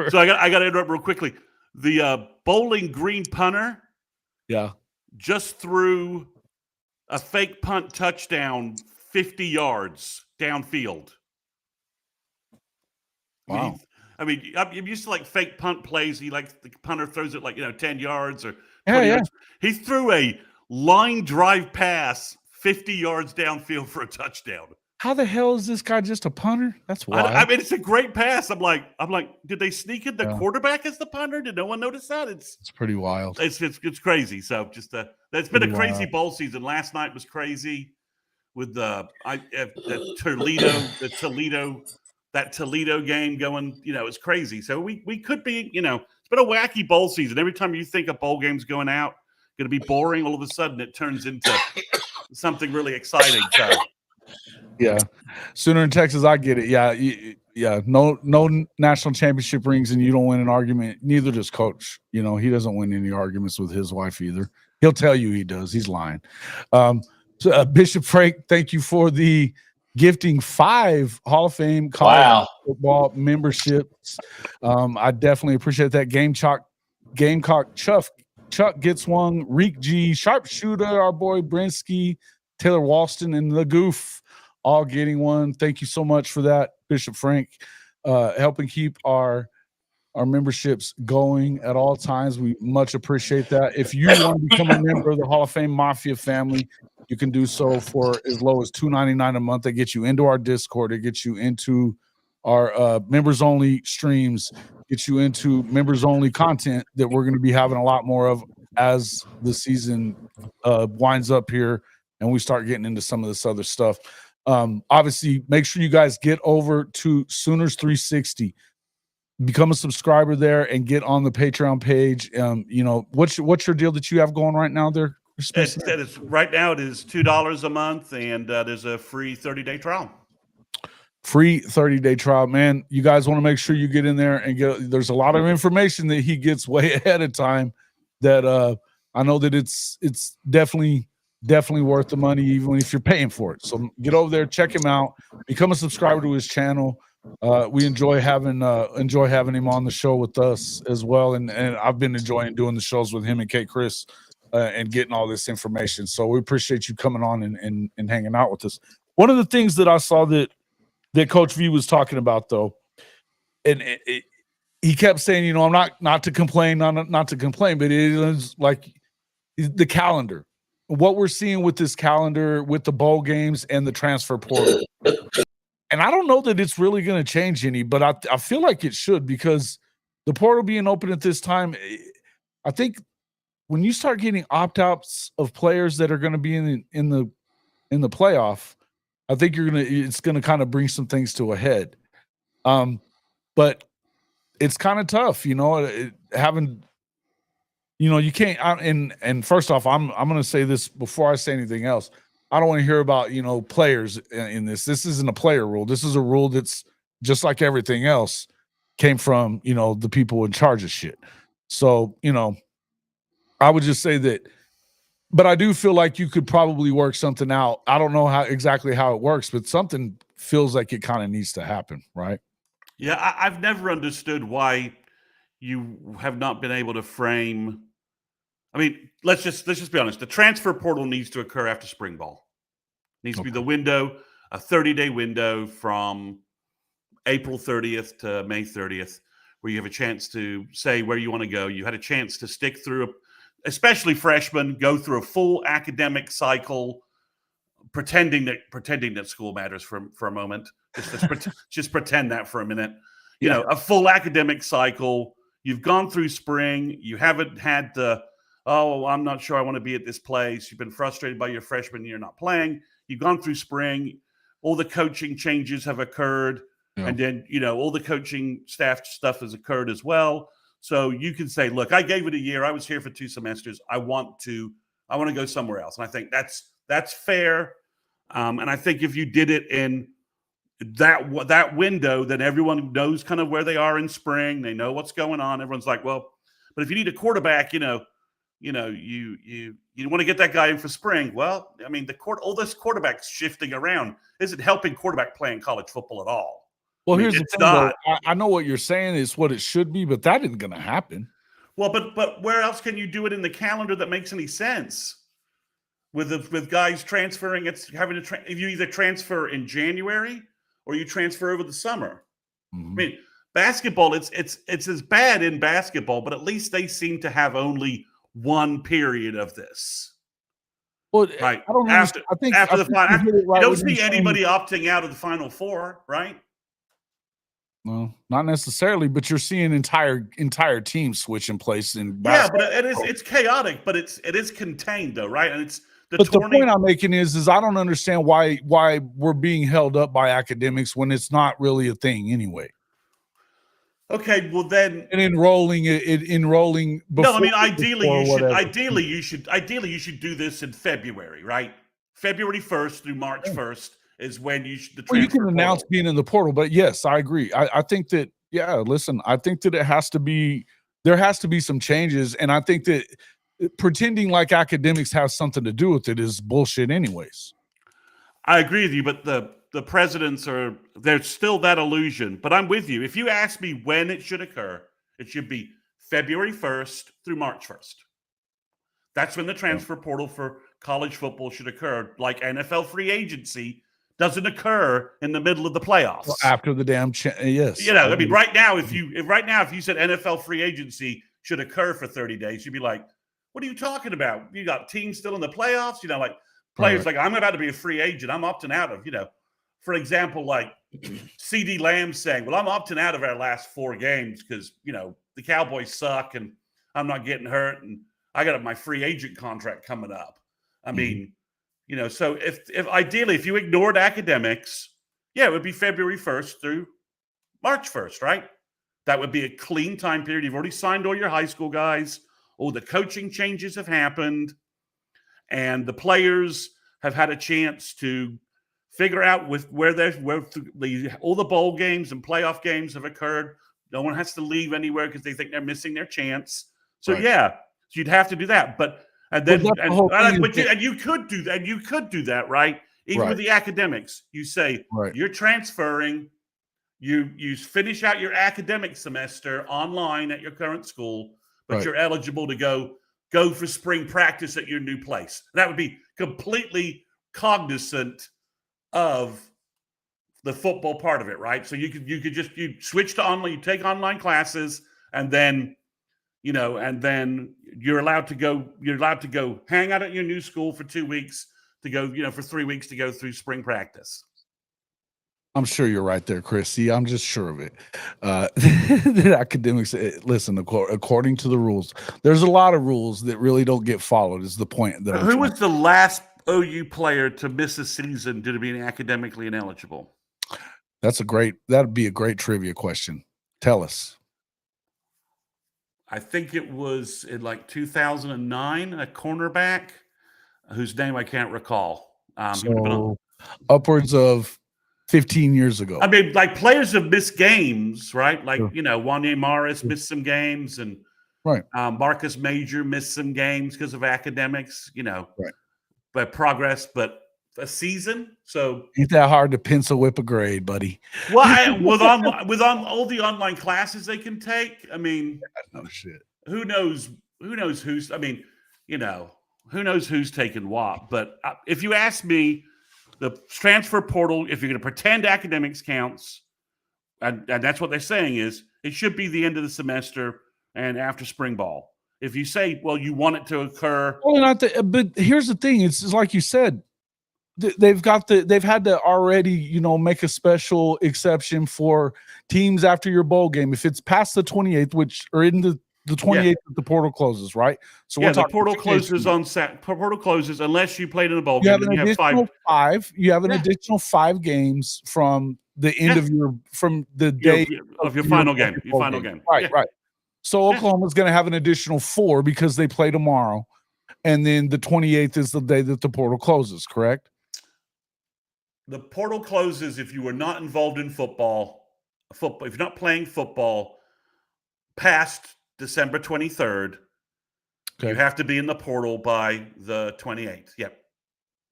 So I got to interrupt real quickly. The Bowling Green punter, just threw a fake punt touchdown 50 yards downfield. Wow. I'm used to like fake punt plays. The punter throws it like 10 yards or 20 yards. He threw a line drive pass 50 yards downfield for a touchdown. How the hell is this guy just a punter? That's wild. I mean, it's a great pass. I'm like, did they sneak in the quarterback as the punter? Did no one notice that? It's pretty wild. It's crazy. So just it's been a crazy bowl season. Last night was crazy with the Toledo game going. It's crazy. So we could be. It's been a wacky bowl season. Every time you think a bowl game's going out, going to be boring, all of a sudden it turns into something really exciting. So. Yeah, Sooner in Texas, I get it. Yeah. No national championship rings, and you don't win an argument. Neither does Coach. He doesn't win any arguments with his wife either. He'll tell you he does. He's lying. So, Bishop Frank, thank you for the gifting 5 Hall of Fame college football memberships. I definitely appreciate that. Gamecock Chuck gets one. Reek G, Sharpshooter, our boy Brinsky, Taylor Walston, and the Goof all getting one. Thank you so much for that, Bishop Frank, helping keep our memberships going at all times. We much appreciate that. If you want to become a member of the Hall of Fame Mafia family, you can do so for as low as $2.99 a month. That gets you into our Discord. It gets you into our members-only streams, gets you into members-only content that we're going to be having a lot more of as the season winds up here and we start getting into some of this other stuff. Obviously, make sure you guys get over to Sooners 360. Become a subscriber there and get on the Patreon page. What's your deal that you have going right now there? Right now it is $2 a month, and there's a free 30-day trial. Free 30-day trial, man. You guys want to make sure you get in there and get. There's a lot of information that he gets way ahead of time. That I know that it's definitely worth the money, even if you're paying for it. So get over there, check him out, become a subscriber to his channel. We enjoy having him on the show with us as well, and I've been enjoying doing the shows with him and Kate Chris and getting all this information. So we appreciate you coming on and hanging out with us. One of the things that I saw that Coach V was talking about, though, and he kept saying, I'm not to complain, not to complain, but it is like the calendar. What we're seeing with this calendar, with the bowl games and the transfer portal. And I don't know that it's really going to change any, but I feel like it should, because the portal being open at this time, I think when you start getting opt-outs of players that are going to be in the playoff, I think it's going to kind of bring some things to a head. But it's kind of tough, having, you can't. And first off, I'm going to say this before I say anything else. I don't want to hear about, players in this. This isn't a player rule. This is a rule that's just like everything else came from, the people in charge of shit. So, I would just say that, but I do feel like you could probably work something out. I don't know exactly how it works, but something feels like it kind of needs to happen, right? Yeah, I've never understood why you have not been able to frame. I mean, let's just be honest. The transfer portal needs to occur after spring ball. It needs to be the window, a 30-day window from April 30th to May 30th, where you have a chance to say where you want to go. You had a chance to stick through, especially freshmen, go through a full academic cycle, pretending that school matters for a moment. Just pretend that for a minute. A full academic cycle. You've gone through spring. You haven't had the, I'm not sure I want to be at this place. You've been frustrated by your freshman year not playing. You've gone through spring. All the coaching changes have occurred. Yeah. And then, all the coaching staff stuff has occurred as well. So you can say, look, I gave it a year. I was here for 2 semesters. I want to go somewhere else. And I think that's fair. And I think if you did it in that window, then everyone knows kind of where they are in spring. They know what's going on. Everyone's like, well, but if you need a quarterback, you want to get that guy in for spring. Well, I mean, all this quarterbacks shifting around isn't helping quarterback play in college football at all. Well, here's the thing, though. I know what you're saying is what it should be, but that isn't going to happen. Well, but where else can you do it in the calendar that makes any sense? With guys transferring, it's having to if you either transfer in January or you transfer over the summer. Mm-hmm. I mean, basketball, it's as bad in basketball, but at least they seem to have only one period of this. Well, right. I don't after the final, right, you don't see anybody opting out of the Final Four, right? Well, not necessarily, but you're seeing entire teams switching place in basketball. Yeah, but it's chaotic, but it is contained though, right? And it's the point I'm making is I don't understand why we're being held up by academics when it's not really a thing anyway. Okay, well then, and enrolling. No, I mean ideally you should do this in February, right? February 1st through March 1st is when you should. You can announce being in the portal, but yes, I agree. I think that listen, I think that there has to be some changes, and I think that pretending like academics have something to do with it is bullshit anyways. I agree with you, but the presidents there's still that illusion. But I'm with you. If you ask me when it should occur, it should be February 1st through March 1st. That's when the transfer portal for college football should occur. Like NFL free agency doesn't occur in the middle of the playoffs. Well, after the damn yes. I mean, right now, if you said NFL free agency should occur for 30 days, you'd be like, what are you talking about? You got teams still in the playoffs, like players like, I'm about to be a free agent. I'm opting out of, for example, like CD Lamb saying, well, I'm opting out of our last 4 games because, the Cowboys suck and I'm not getting hurt and I got my free agent contract coming up. I mean, so if ideally, if you ignored academics, it would be February 1st through March 1st, right? That would be a clean time period. You've already signed all your high school guys. All the coaching changes have happened, and the players have had a chance to figure out where all the bowl games and playoff games have occurred. No one has to leave anywhere because they think they're missing their chance. So so you'd have to do that. You could do that. You could do that, right? Even with the academics, you say you're transferring. you finish out your academic semester online at your current school, but Right. you're eligible to go for spring practice at your new place. That would be completely cognizant of the football part of it, right? So you switch to online, you take online classes, and then you're allowed to go hang out at your new school for 2 weeks to go, for 3 weeks to go through spring practice. I'm sure you're right there, Chris. See, I'm just sure of it. The academics, listen, according to the rules, there's a lot of rules that really don't get followed, is the point that Who was the last OU player to miss a season due to being academically ineligible? That'd be a great trivia question. Tell us. I think it was in like 2009, a cornerback whose name I can't recall. He would have been on. Upwards of 15 years ago. I mean, like, players have missed games, right? Like, Sure. Wanye Morris missed some games, and Right. Marcus Major missed some games because of academics, Right. but progress, but a season. So Ain't that hard to pencil whip a grade, buddy? well, with all the online classes they can take, I mean, No shit. who knows who's, I mean, who knows who's taking what. But if you ask me, the transfer portal, if you're going to pretend academics counts, and that's what they're saying, is it should be the end of the semester and after spring ball. If you say, well, you want it to occur. Well, but here's the thing. It's like you said, they've had to already, make a special exception for teams after your bowl game. If it's past the 28th, or in the 28th, the portal closes, right? So the portal closes portal closes unless you played in a bowl game. You have an additional 5 games from the end of from the day of your final game. Your final game. Right, right. So Oklahoma's going to have an additional 4 because they play tomorrow, and then the 28th is the day that the portal closes. Correct? The portal closes if you are not involved in football. If you're not playing football past December 23rd, you have to be in the portal by the 28th. Yep.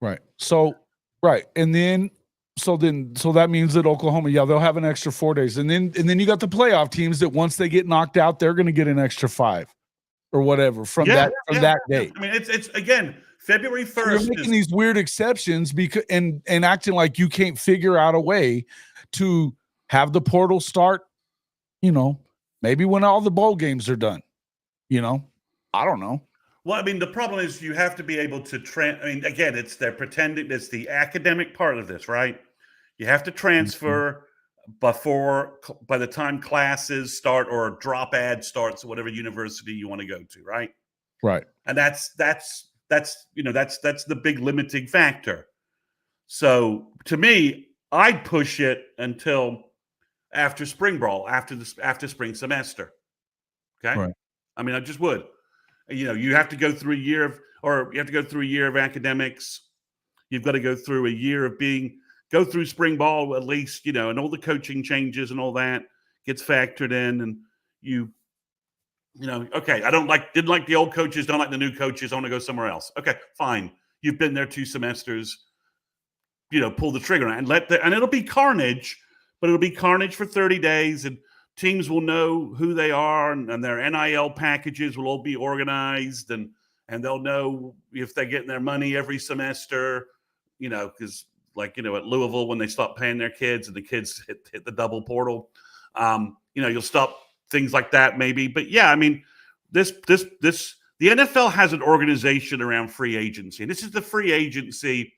Right. So, right. And then, so that means that Oklahoma, they'll have an extra 4 days. And then you got the playoff teams that once they get knocked out, they're going to get an extra 5 or whatever from that day. I mean, it's again, February 1st. So you're making these weird exceptions because and acting like you can't figure out a way to have the portal start, maybe when all the bowl games are done. I don't know. Well, I mean, the problem is you have to be able to again, they're pretending it's the academic part of this, right? You have to transfer by the time classes start or drop ad starts at whatever university you want to go to, right? Right. And that's the big limiting factor. So to me, I'd push it until after spring ball, after spring semester. Okay. Right. I mean, I just would. You have to go through a year of academics. You've got to go through a year of go through spring ball at least, and all the coaching changes and all that gets factored in. And okay, didn't like the old coaches, don't like the new coaches, I want to go somewhere else. Okay, fine. You've been there 2 semesters, pull the trigger and it'll be carnage, but it'll be carnage for 30 days, and teams will know who they are, and their NIL packages will all be organized, and they'll know if they're getting their money every semester, because at Louisville, when they stop paying their kids and the kids hit the double portal, you'll stop things like that maybe. But yeah, I mean, the NFL has an organization around free agency, and this is the free agency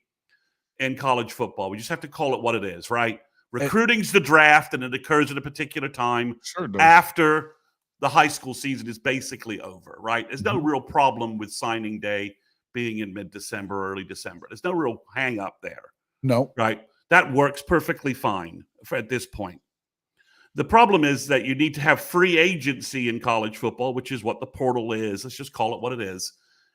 in college football. We just have to call it what it is, right? Recruiting's the draft, and it occurs at a particular time after the high school season is basically over, right? There's no real problem with signing day being in mid-December, early December. There's no real hang up there. No. Right? That works perfectly fine at this point. The problem is that you need to have free agency in college football, which is what the portal is. Let's just call it what it is.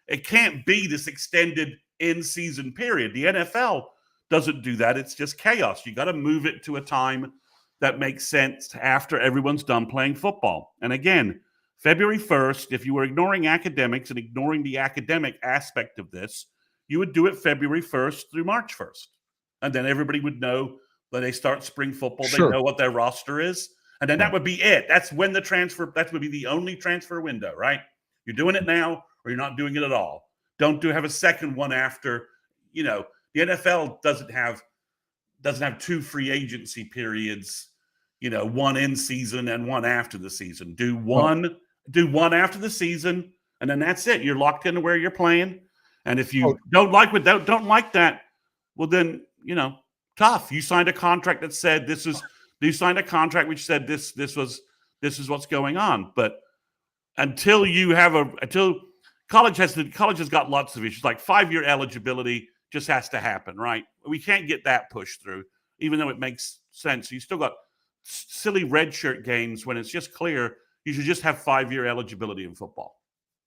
It can't be this extended in-season period. The NFL doesn't do that. It's just chaos. You got to move it to a time that makes sense after everyone's done playing football. And again, February 1st, if you were ignoring academics and ignoring the academic aspect of this, you would do it February 1st through March 1st. And then everybody would know When they start spring football, Sure. they know what their roster is. And then that would be it. That's when that would be the only transfer window, right? You're doing it now or you're not doing it at all. Don't have a second one after, the NFL doesn't have 2 free agency periods, one in season and one after the season. Do one after the season, and then that's it. You're locked into where you're playing. And if you don't like that, well then, tough. You signed a contract that said you signed a contract which said this is what's going on. But until college has got lots of issues, like 5-year eligibility just has to happen, right? We can't get that pushed through, even though it makes sense. You still got silly redshirt games when it's just clear you should just have 5-year eligibility in football.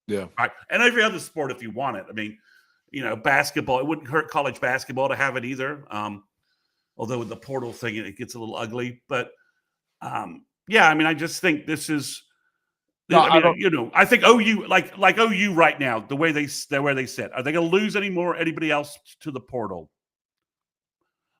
Yeah. Right. And every other sport, if you want it. I mean, basketball, it wouldn't hurt college basketball to have it either. Although with the portal thing, it gets a little ugly. But I just think this is. I think OU, like OU right now, the way where they sit, are they going to lose anybody else to the portal?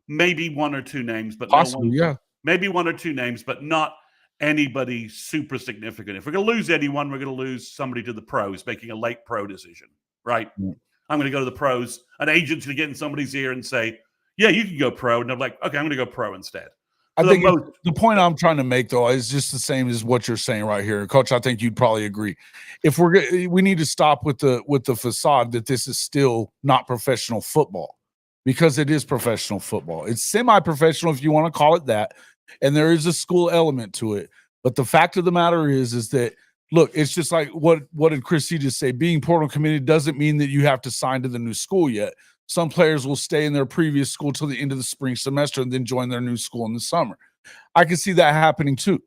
Maybe 1 or 2 names, but possibly, maybe 1 or 2 names, but not anybody super significant. If we're going to lose anyone, we're going to lose somebody to the pros, making a late pro decision, right? Yeah. I'm going to go to the pros. An agent's going to get in somebody's ear and say, "Yeah, you can go pro," and I'm like, "Okay, I'm going to go pro instead." I think the point I'm trying to make, though, is just the same as what you're saying right here, Coach. I think you'd probably agree. If we need to stop with the facade that this is still not professional football, because it is professional football. It's semi-professional, if you want to call it that, and there is a school element to it. But the fact of the matter is that, look, it's just like what did Chrissy just say? Being portal committed doesn't mean that you have to sign to the new school yet. Some players will stay in their previous school till the end of the spring semester and then join their new school in the summer. I can see that happening too,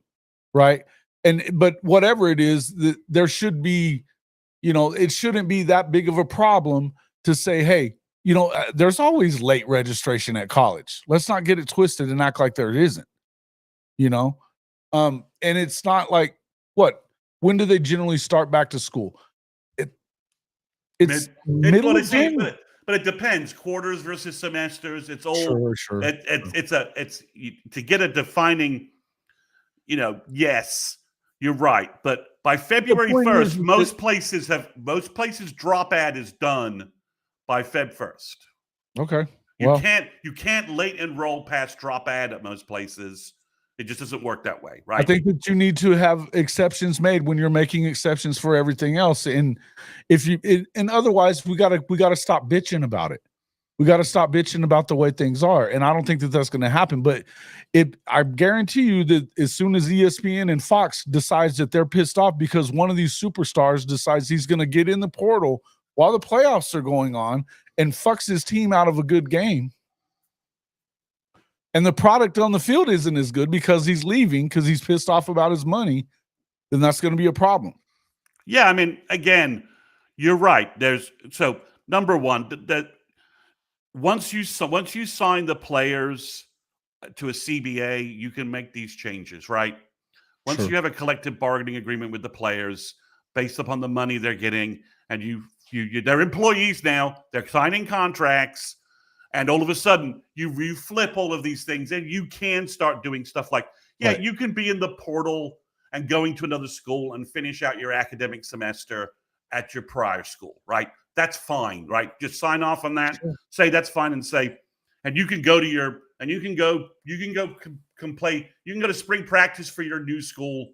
right? But whatever it is, there should be, it shouldn't be that big of a problem to say, hey, there's always late registration at college. Let's not get it twisted and act like there isn't, and it's not like, when do they generally start back to school? It's middle of January. But it depends. Quarters versus semesters. It's all sure. It's to get a defining. Yes, you're right. But by February 1st, most places drop ad is done by Feb 1st. Okay. You can't late enroll past drop ad at most places. It just doesn't work that way, right? I think that you need to have exceptions made when you're making exceptions for everything else. And otherwise we gotta stop bitching about it. We got to stop bitching about the way things are. And I don't think that that's going to happen, but I guarantee you that as soon as ESPN and Fox decides that they're pissed off because one of these superstars decides he's going to get in the portal while the playoffs are going on and fucks his team out of a good game, and the product on the field isn't as good because he's leaving because he's pissed off about his money, then that's going to be a problem. Yeah, I mean, again, you're right. So number one, that once you sign the players to a CBA, you can make these changes, right? Once you have a collective bargaining agreement with the players based upon the money they're getting, and they're employees now, they're signing contracts. And all of a sudden, you flip all of these things, and you can start doing stuff like, right. You can be in the portal and going to another school and finish out your academic semester at your prior school, right? That's fine, right? Just sign off on that. Sure. Say that's fine, and you can go to spring practice for your new school.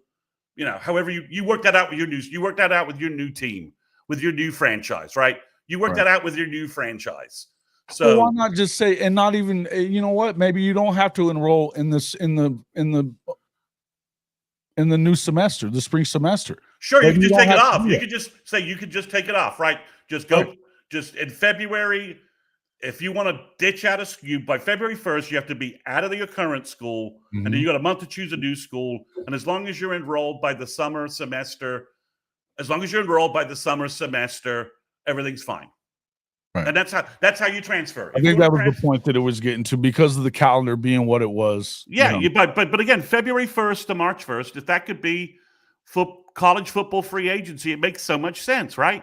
However you work that out with your new team, with your new franchise, right? You work that out with your new franchise. So why not just say, and not even, maybe you don't have to enroll in this in the new semester, the spring semester. Sure, maybe you can just take it off. You could just say you could just take it off, right? Just go just in February. If you want to ditch out of school by February 1st, you have to be out of your current school, and then you got a month to choose a new school. And as long as you're enrolled by the summer semester, everything's fine. Right. And that's how you transfer. I think that was the point that it was getting to, because of the calendar being what it was. Yeah, but again, February 1st to March 1st, if that could be college football free agency, it makes so much sense, right?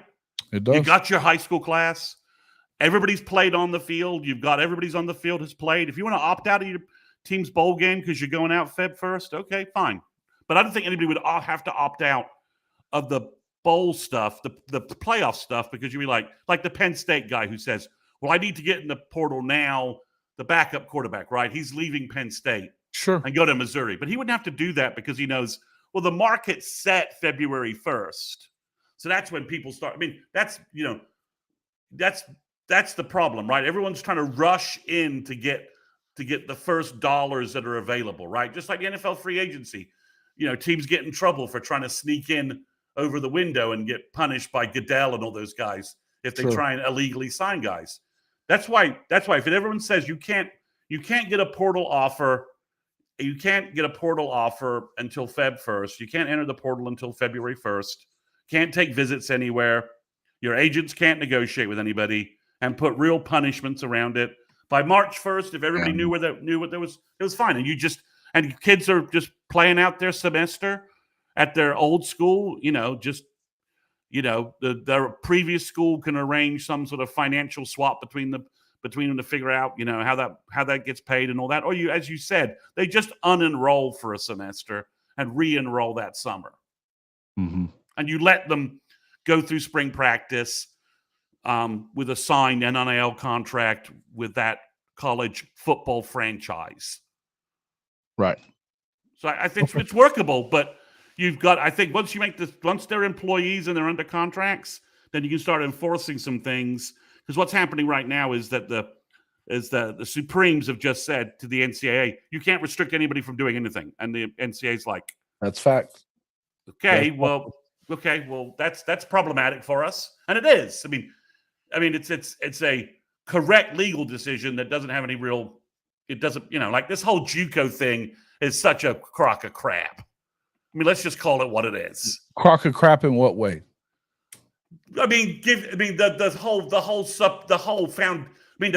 It does. You got your high school class. Everybody's played on the field. You've got everybody's on the field has played. If you want to opt out of team's bowl game because you're going out Feb 1st. Okay, fine. But I don't think anybody would have to opt out of the bowl stuff, the playoff stuff, because you'd be like the Penn State guy who says, well, I need to get in the portal now, the backup quarterback, right? He's leaving Penn State. Sure. And go to Missouri. But he wouldn't have to do that because he knows, well, the market's set February 1st. So that's when people start. I mean, that's the problem, right? Everyone's trying to rush in to get the first dollars that are available, right? Just like the NFL free agency. Teams get in trouble for trying to sneak in over the window and get punished by Goodell and all those guys if they try and illegally sign guys. That's why if everyone says you can't get a portal offer. You can't get a portal offer until Feb 1st. You can't enter the portal until February 1st. Can't take visits anywhere. Your agents can't negotiate with anybody and put real punishments around it. By March 1st, if everybody knew what there was, it was fine. And kids are just playing out their semester at their old school. Their previous school can arrange some sort of financial swap between them to figure out, how that gets paid and all that. Or as you said, they just unenroll for a semester and re-enroll that summer. Mm-hmm. And you let them go through spring practice with a signed NIL contract with that college football franchise. Right. So I think it's workable, but I think once they're employees and they're under contracts, then you can start enforcing some things. Because what's happening right now is that the Supremes have just said to the NCAA, you can't restrict anybody from doing anything, and the NCAA's like, that's fact. Okay, well, that's problematic for us, and it is. I mean, it's a correct legal decision that doesn't have any real. It doesn't, like this whole JUCO thing is such a crock of crap. I mean, let's just call it what it is. Crock of crap in what way? The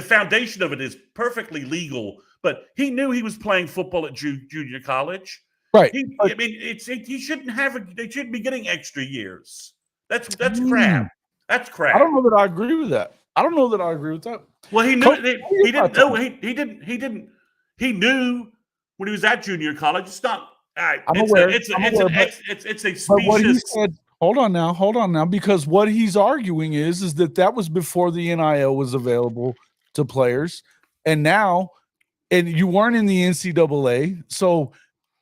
foundation of it is perfectly legal, but he knew he was playing football at junior college. Right. He shouldn't they shouldn't be getting extra years. That's crap. That's crap. I don't know that I agree with that. Well, he knew he didn't know. He knew when he was at junior college. It's not. It's a specious. But what he said. Hold on now, because what he's arguing is that was before the NIL was available to players, and you weren't in the NCAA. So,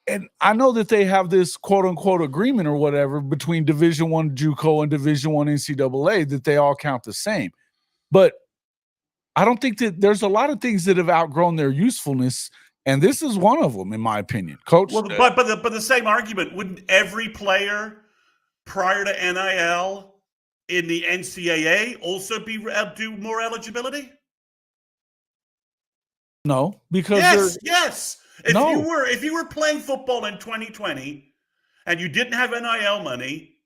and I know that they have this quote unquote agreement or whatever between Division I JUCO and Division I NCAA that they all count the same. But I don't think that there's a lot of things that have outgrown their usefulness, and this is one of them, in my opinion. Coach, well, but the same argument, wouldn't every player prior to NIL in the NCAA also do more eligibility? No, because yes. If you were playing football in 2020 and you didn't have NIL money,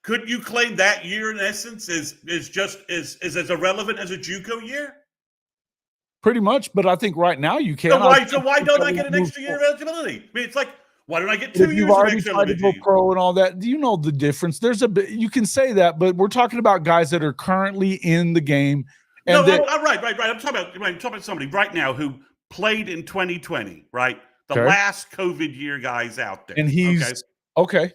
couldn't you claim that year in essence is as irrelevant as a JUCO year? Pretty much, but I think right now you can. So why don't I get an extra year of eligibility? I mean, it's like, why don't I get 2 years you've of already extra tried to go pro and all that? Do you know the difference? There's you can say that, but we're talking about guys that are currently in the game. And right. I'm talking about somebody right now who played in 2020, right? The last COVID year guys out there. And he's okay.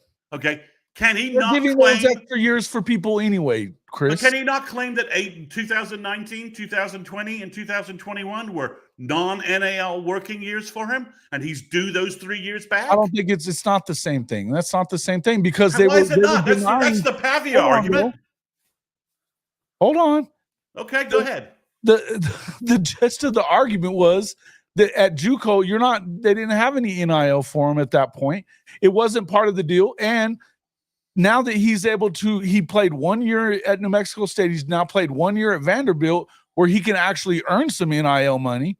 Can he They're not giving claim those extra years for people anyway, Chris? But can he not claim that 2019, 2020, and 2021 were non-NAL working years for him, and he's due those 3 years back? I don't think it's not the same thing. That's not the same thing because Why is it not? That's the Pavia argument. Hold on. Okay, go ahead. The gist of the argument was that at JUCO, they didn't have any NIL for him at that point. It wasn't part of the deal. And now that he played 1 year at New Mexico State, he's now played 1 year at Vanderbilt where he can actually earn some NIL money.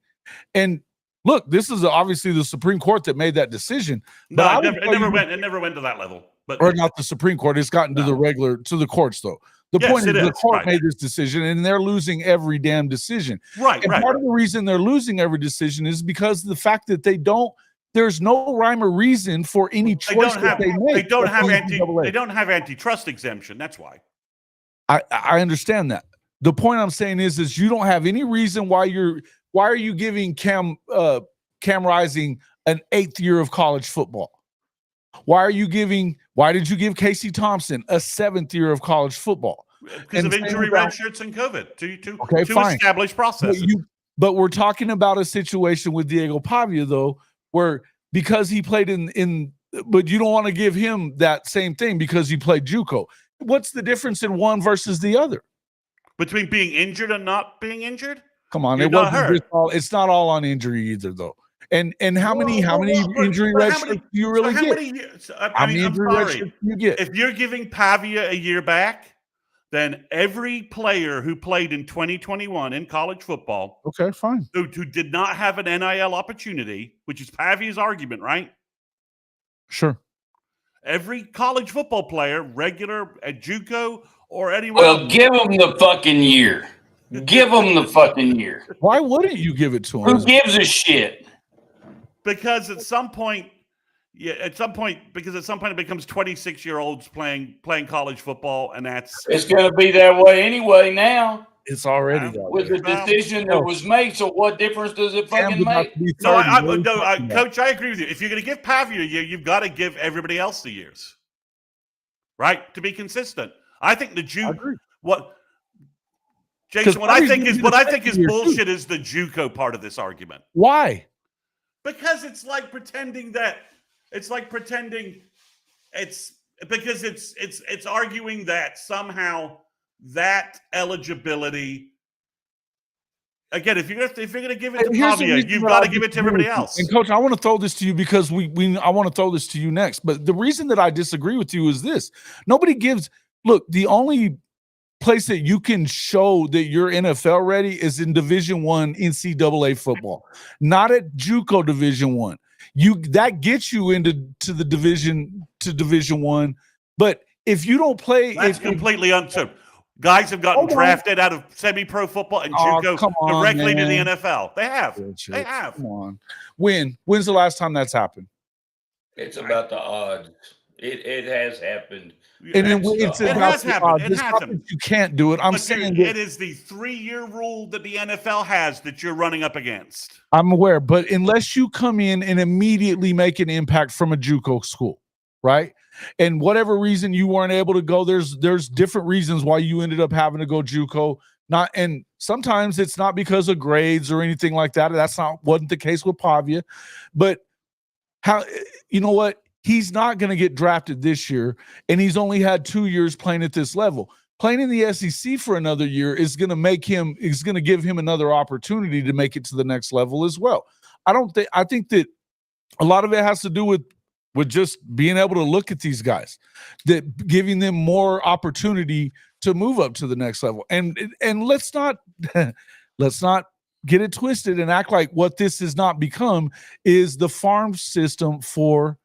And look, this is obviously the Supreme Court that made that decision. No, it never went to that level. Or not the Supreme Court. It's gotten to the courts though. The point is the court made this decision, and they're losing every damn decision. Right. Part of the reason they're losing every decision is because of the fact that there's no rhyme or reason for any choice that they make. They don't have antitrust exemption. That's why. I understand that. The point I'm saying is you don't have any reason why are you giving Cam camerizing an 8th year of college football? Why did you give Casey Thompson a 7th year of college football? Because of injury, red shirts, and COVID. Two established processes. But we're talking about a situation with Diego Pavia, though, where because he played but you don't want to give him that same thing because he played JUCO. What's the difference in one versus the other? Between being injured and not being injured? Come on, it's not all on injury either, though. And how many injury red shirts do you really get? How many injury red shirts do you get? If you're giving Pavia a year back, then every player who played in 2021 in college football, okay, fine, who did not have an NIL opportunity, which is Pavia's argument, right? Sure. Every college football player, regular at JUCO or anywhere. Well, give them the fucking year. Give them the fucking year. Why wouldn't you give it to him? Who gives a shit? Because at some point it becomes 26-year-olds playing college football, and it's going to be that way anyway now. It's already that with the decision that was made. So what difference does it fucking make? Coach, I agree with you. If you're going to give Pavia a year, you've got to give everybody else the years, right? To be consistent. I think Jason, what I think is bullshit is the JUCO part of this argument. Why? Because it's arguing that somehow that eligibility. Again, if you're going to give it to Pavia, you've got to give it to everybody else. And Coach, I want to throw this to you because I want to throw this to you next. But the reason that I disagree with you is this: the only place that you can show that you're NFL ready is in Division I NCAA football, not at JUCO Division I. That gets you into Division I, but if you don't play, that's completely untrue. Guys have gotten drafted out of semi-pro football and JUCO directly to the NFL. They have. They have. Come on. When's the last time that's happened? It's about the odds. It has happened. And it has happened. It hasn't. You can't do it. I'm saying it is the 3-year rule that the NFL has that you're running up against. I'm aware, but unless you come in and immediately make an impact from a JUCO school, right? And whatever reason you weren't able to go, there's different reasons why you ended up having to go JUCO. And sometimes it's not because of grades or anything like that. Wasn't the case with Pavia. But you know what? He's not going to get drafted this year, and he's only had 2 years playing at this level. Playing in the SEC for another year is going to give him another opportunity to make it to the next level as well. I think that a lot of it has to do with just being able to look at these guys, that giving them more opportunity to move up to the next level. And let's not get it twisted and act like what this has not become is the farm system for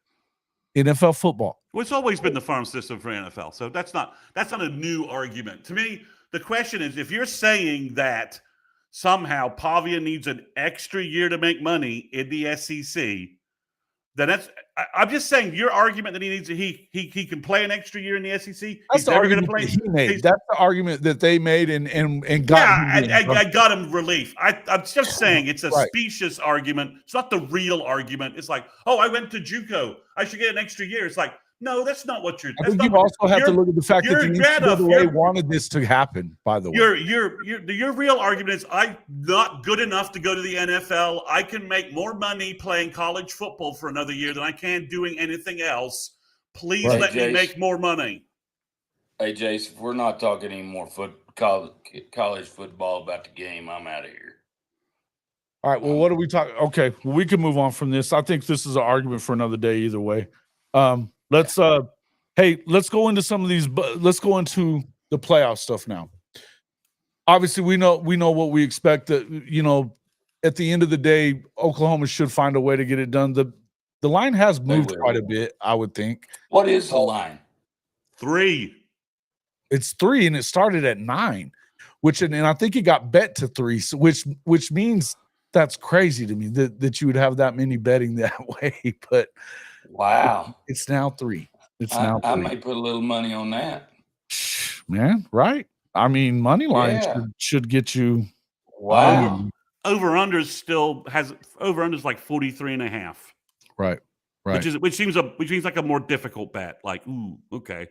NFL football. Well, it's always been the farm system for NFL. So that's not a new argument. To me, the question is, if you're saying that somehow Pavia needs an extra year to make money in the SEC, then I'm just saying your argument that he can play an extra year in the SEC. That's the argument that he made. That's the argument that they made and got him. I got him relief. I'm just saying it's a specious argument. It's not the real argument. It's like, oh, I went to JUCO, I should get an extra year. It's like, no, that's not what you're. I think you also have to look at the fact that the NCAA wanted this to happen. By the way, your real argument is I'm not good enough to go to the NFL. I can make more money playing college football for another year than I can doing anything else. Please let me make more money. Hey, Jace, if we're not talking any more college football about the game, I'm out of here. All right. Well, what are we talking? Okay, well, we can move on from this. I think this is an argument for another day either way. Let's go into some of these. Let's go into the playoff stuff now. Obviously, we know what we expect. That at the end of the day, Oklahoma should find a way to get it done. The line has moved quite a bit, I would think. What is the line? 3. It's 3, and it started at 9, and I think it got bet to 3, so which means that's crazy to me that you would have that many betting that way, but. Wow. It's now 3. I might put a little money on that. Man, right? I mean, money line should get you. Wow. over-unders still has over-unders like 43.5. Right. Right. Which seems like a more difficult bet. Like, ooh, okay.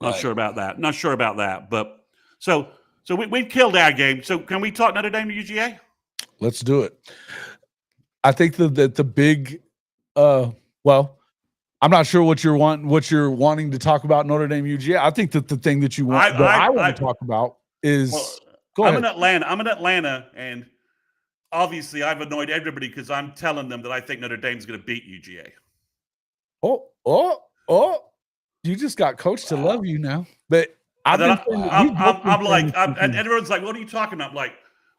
Not Right. sure about that. Not sure about that. But so we've killed our game. So can we talk Notre Dame to UGA? Let's do it. I think that the big well, I'm not sure what you're wanting to talk about Notre Dame UGA. I think that the thing that you want I want to talk about is go ahead. I'm in Atlanta, and obviously I've annoyed everybody because I'm telling them that I think Notre Dame's going to beat UGA. Oh! You just got coach to love you now. But and everyone's like, "What are you talking about?" I'm like,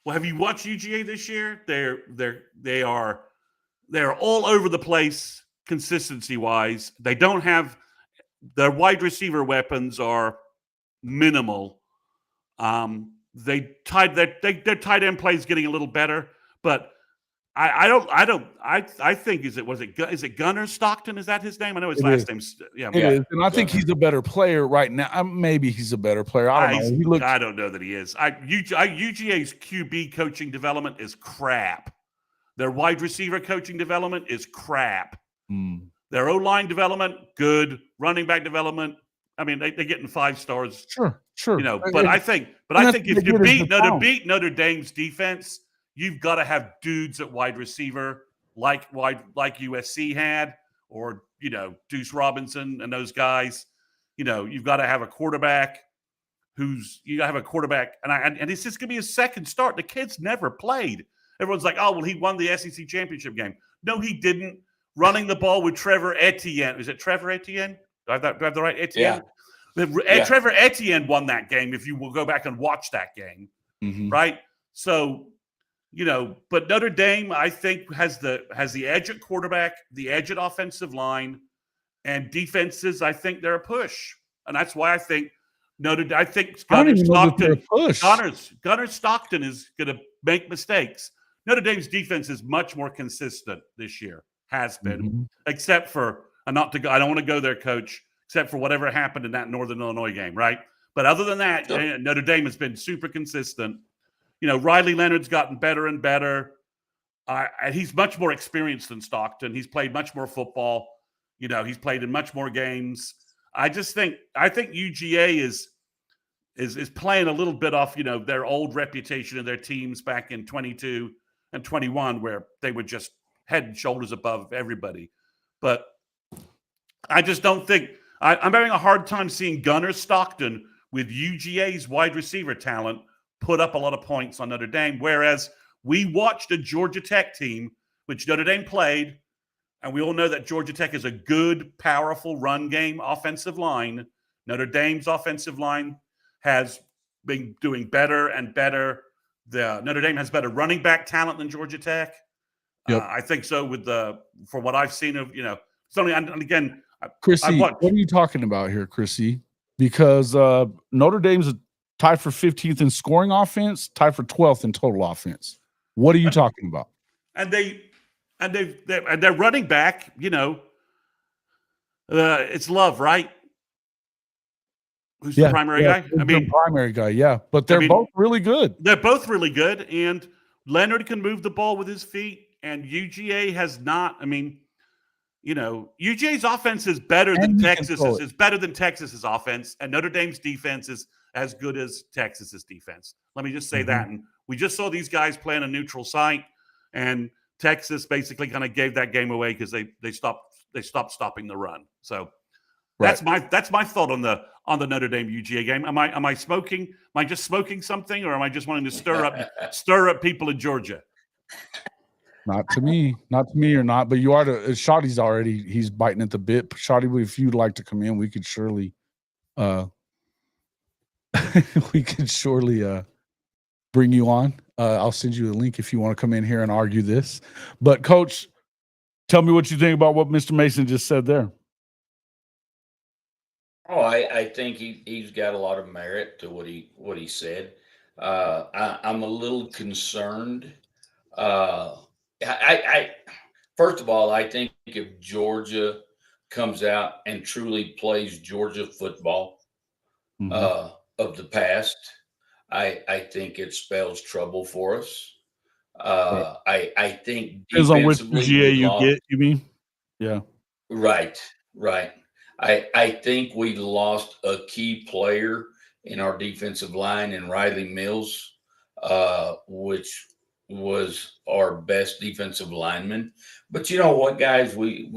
well, have you watched UGA this year? They are all over the place consistency wise. They don't have their wide receiver weapons are minimal. Their tight end play is getting a little better, but I think is it Gunnar Stockton? Is that his name? I know his last name. Yeah, it is, and I think he's a better player right now. Maybe he's a better player. I don't know. I don't know that he is. UGA's QB coaching development is crap. Their wide receiver coaching development is crap. Their O-line development, good. Running back development, I mean, they're getting 5 stars. Sure. But I think if you beat Notre Dame's defense, you've got to have dudes at wide receiver like USC had, or Deuce Robinson and those guys. You've got to have a quarterback and it's just gonna be his second start. The kid's never played. Everyone's like, oh well, he won the SEC championship game. No, he didn't. Running the ball with Trevor Etienne. Is it Trevor Etienne? Do I have the right Etienne? Yeah. Trevor Etienne won that game. If you will go back and watch that game, right? So, but Notre Dame, I think, has the edge at quarterback, the edge at offensive line, and defenses. I think they're a push, and that's why I think Gunnar Stockton is going to make mistakes. Notre Dame's defense is much more consistent this year. Has been, except for I don't want to go there, Coach. Except for whatever happened in that Northern Illinois game, right? But other than that, Notre Dame has been super consistent. Riley Leonard's gotten better and better. He's much more experienced than Stockton. He's played much more football. He's played in much more games. I think UGA is playing a little bit off, their old reputation of their teams back in 22 and 21, where they were just head and shoulders above everybody. But I just don't think I'm having a hard time seeing Gunnar Stockton with UGA's wide receiver talent put up a lot of points on Notre Dame. Whereas we watched a Georgia Tech team, which Notre Dame played, and we all know that Georgia Tech is a good, powerful run game offensive line. Notre Dame's offensive line has been doing better and better. Notre Dame has better running back talent than Georgia Tech. Yep. I think so. For what I've seen of and again, Chrissy, what are you talking about here, Chrissy? Because Notre Dame's tied for 15th in scoring offense, tied for 12th in total offense. What are you talking about? And they're running back. It's Love, right? Who's the primary guy? The primary guy, yeah. But they're both really good. They're both really good, and Leonard can move the ball with his feet, and UGA has not. UGA's offense is better than Texas's. It's better than Texas's offense, and Notre Dame's defense is as good as Texas's defense. Let me just say that. And we just saw these guys play on a neutral site, and Texas basically kind of gave that game away because they stopped stopping the run. So that's my thought on the Notre Dame UGA game. Am I smoking? Am I just smoking something, or am I just wanting to stir up people in Georgia? Not to me or not, but you are Shotty's already, he's biting at the bit. Shotty, if you'd like to come in, we could surely bring you on. I'll send you a link if you want to come in here and argue this. But Coach, tell me what you think about what Mr. Mason just said there. Oh, I think he's got a lot of merit to what he said. I'm a little concerned. First of all, I think if Georgia comes out and truly plays Georgia football of the past, I think it spells trouble for us. I think Depends on which defensively UGA we you lost. get, you mean? Yeah. Right, right. I think we lost a key player in our defensive line in Riley Mills, which was our best defensive lineman. But you know what, guys? We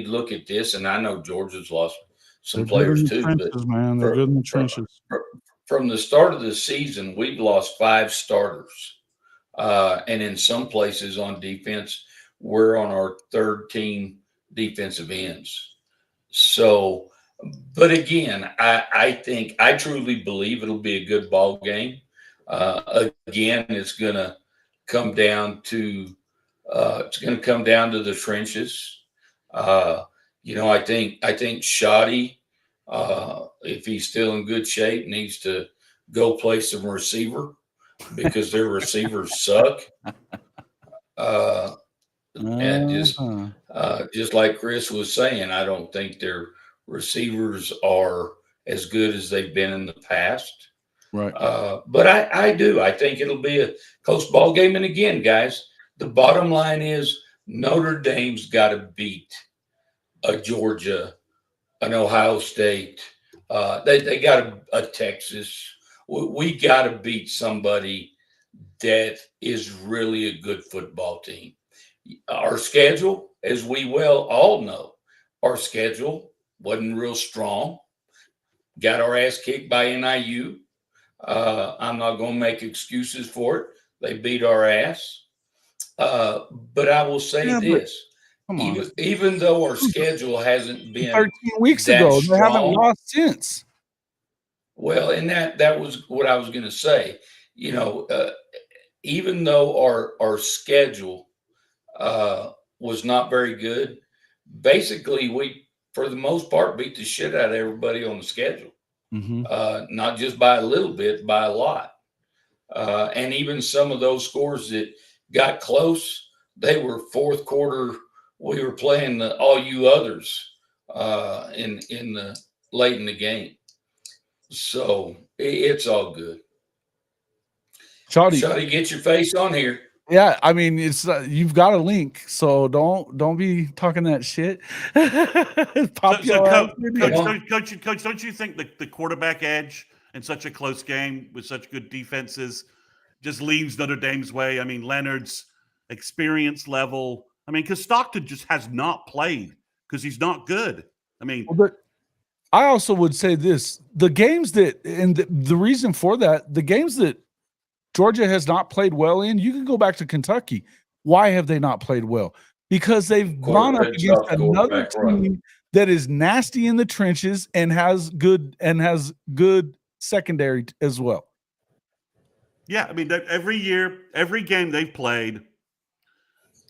look at this, and I know Georgia's lost some They're good in players the too. But trenches, man. They're for, good in the for, trenches. from the start of the season, we've lost 5 starters. And in some places on defense, we're on our third team defensive ends. So, but again, I truly believe it'll be a good ball game. Again, come down to it's going to come down to the trenches. Uh, I think Shoddy, if he's still in good shape, needs to go play some receiver because their receivers suck. And just like Chris was saying, I don't think their receivers are as good as they've been in the past. Right. But I do. I think it'll be a close ball game. And again, guys, the bottom line is Notre Dame's got to beat a Georgia, an Ohio State. They got a Texas. We got to beat somebody that is really a good football team. Our schedule, as we well all know, our schedule wasn't real strong. Got our ass kicked by NIU. I'm not going to make excuses for it. They beat our ass. But I will say this. Come on. Even though our schedule hasn't been 13 weeks that ago, they haven't strong, lost since. well, and that was what I was going to say. Even though our schedule was not very good, basically we, for the most part, beat the shit out of everybody on the schedule. Not just by a little bit, by a lot. And even some of those scores that got close, they were fourth quarter. We were playing all you others in the late in the game. So it's all good. Shotty, get your face on here. Yeah, I mean, it's you've got a link, so don't be talking that shit. Coach, don't you think the quarterback edge in such a close game with such good defenses just leans Notre Dame's way? I mean, Leonard's experience level. I mean, because Stockton just has not played because he's not good. I mean, but I also would say this: the games that, and the reason for that, the games that Georgia has not played well in, you can go back to Kentucky. Why have they not played well? Because they've gone up against another team that is nasty in the trenches and has good secondary as well. Yeah, I mean, every year, every game they've played,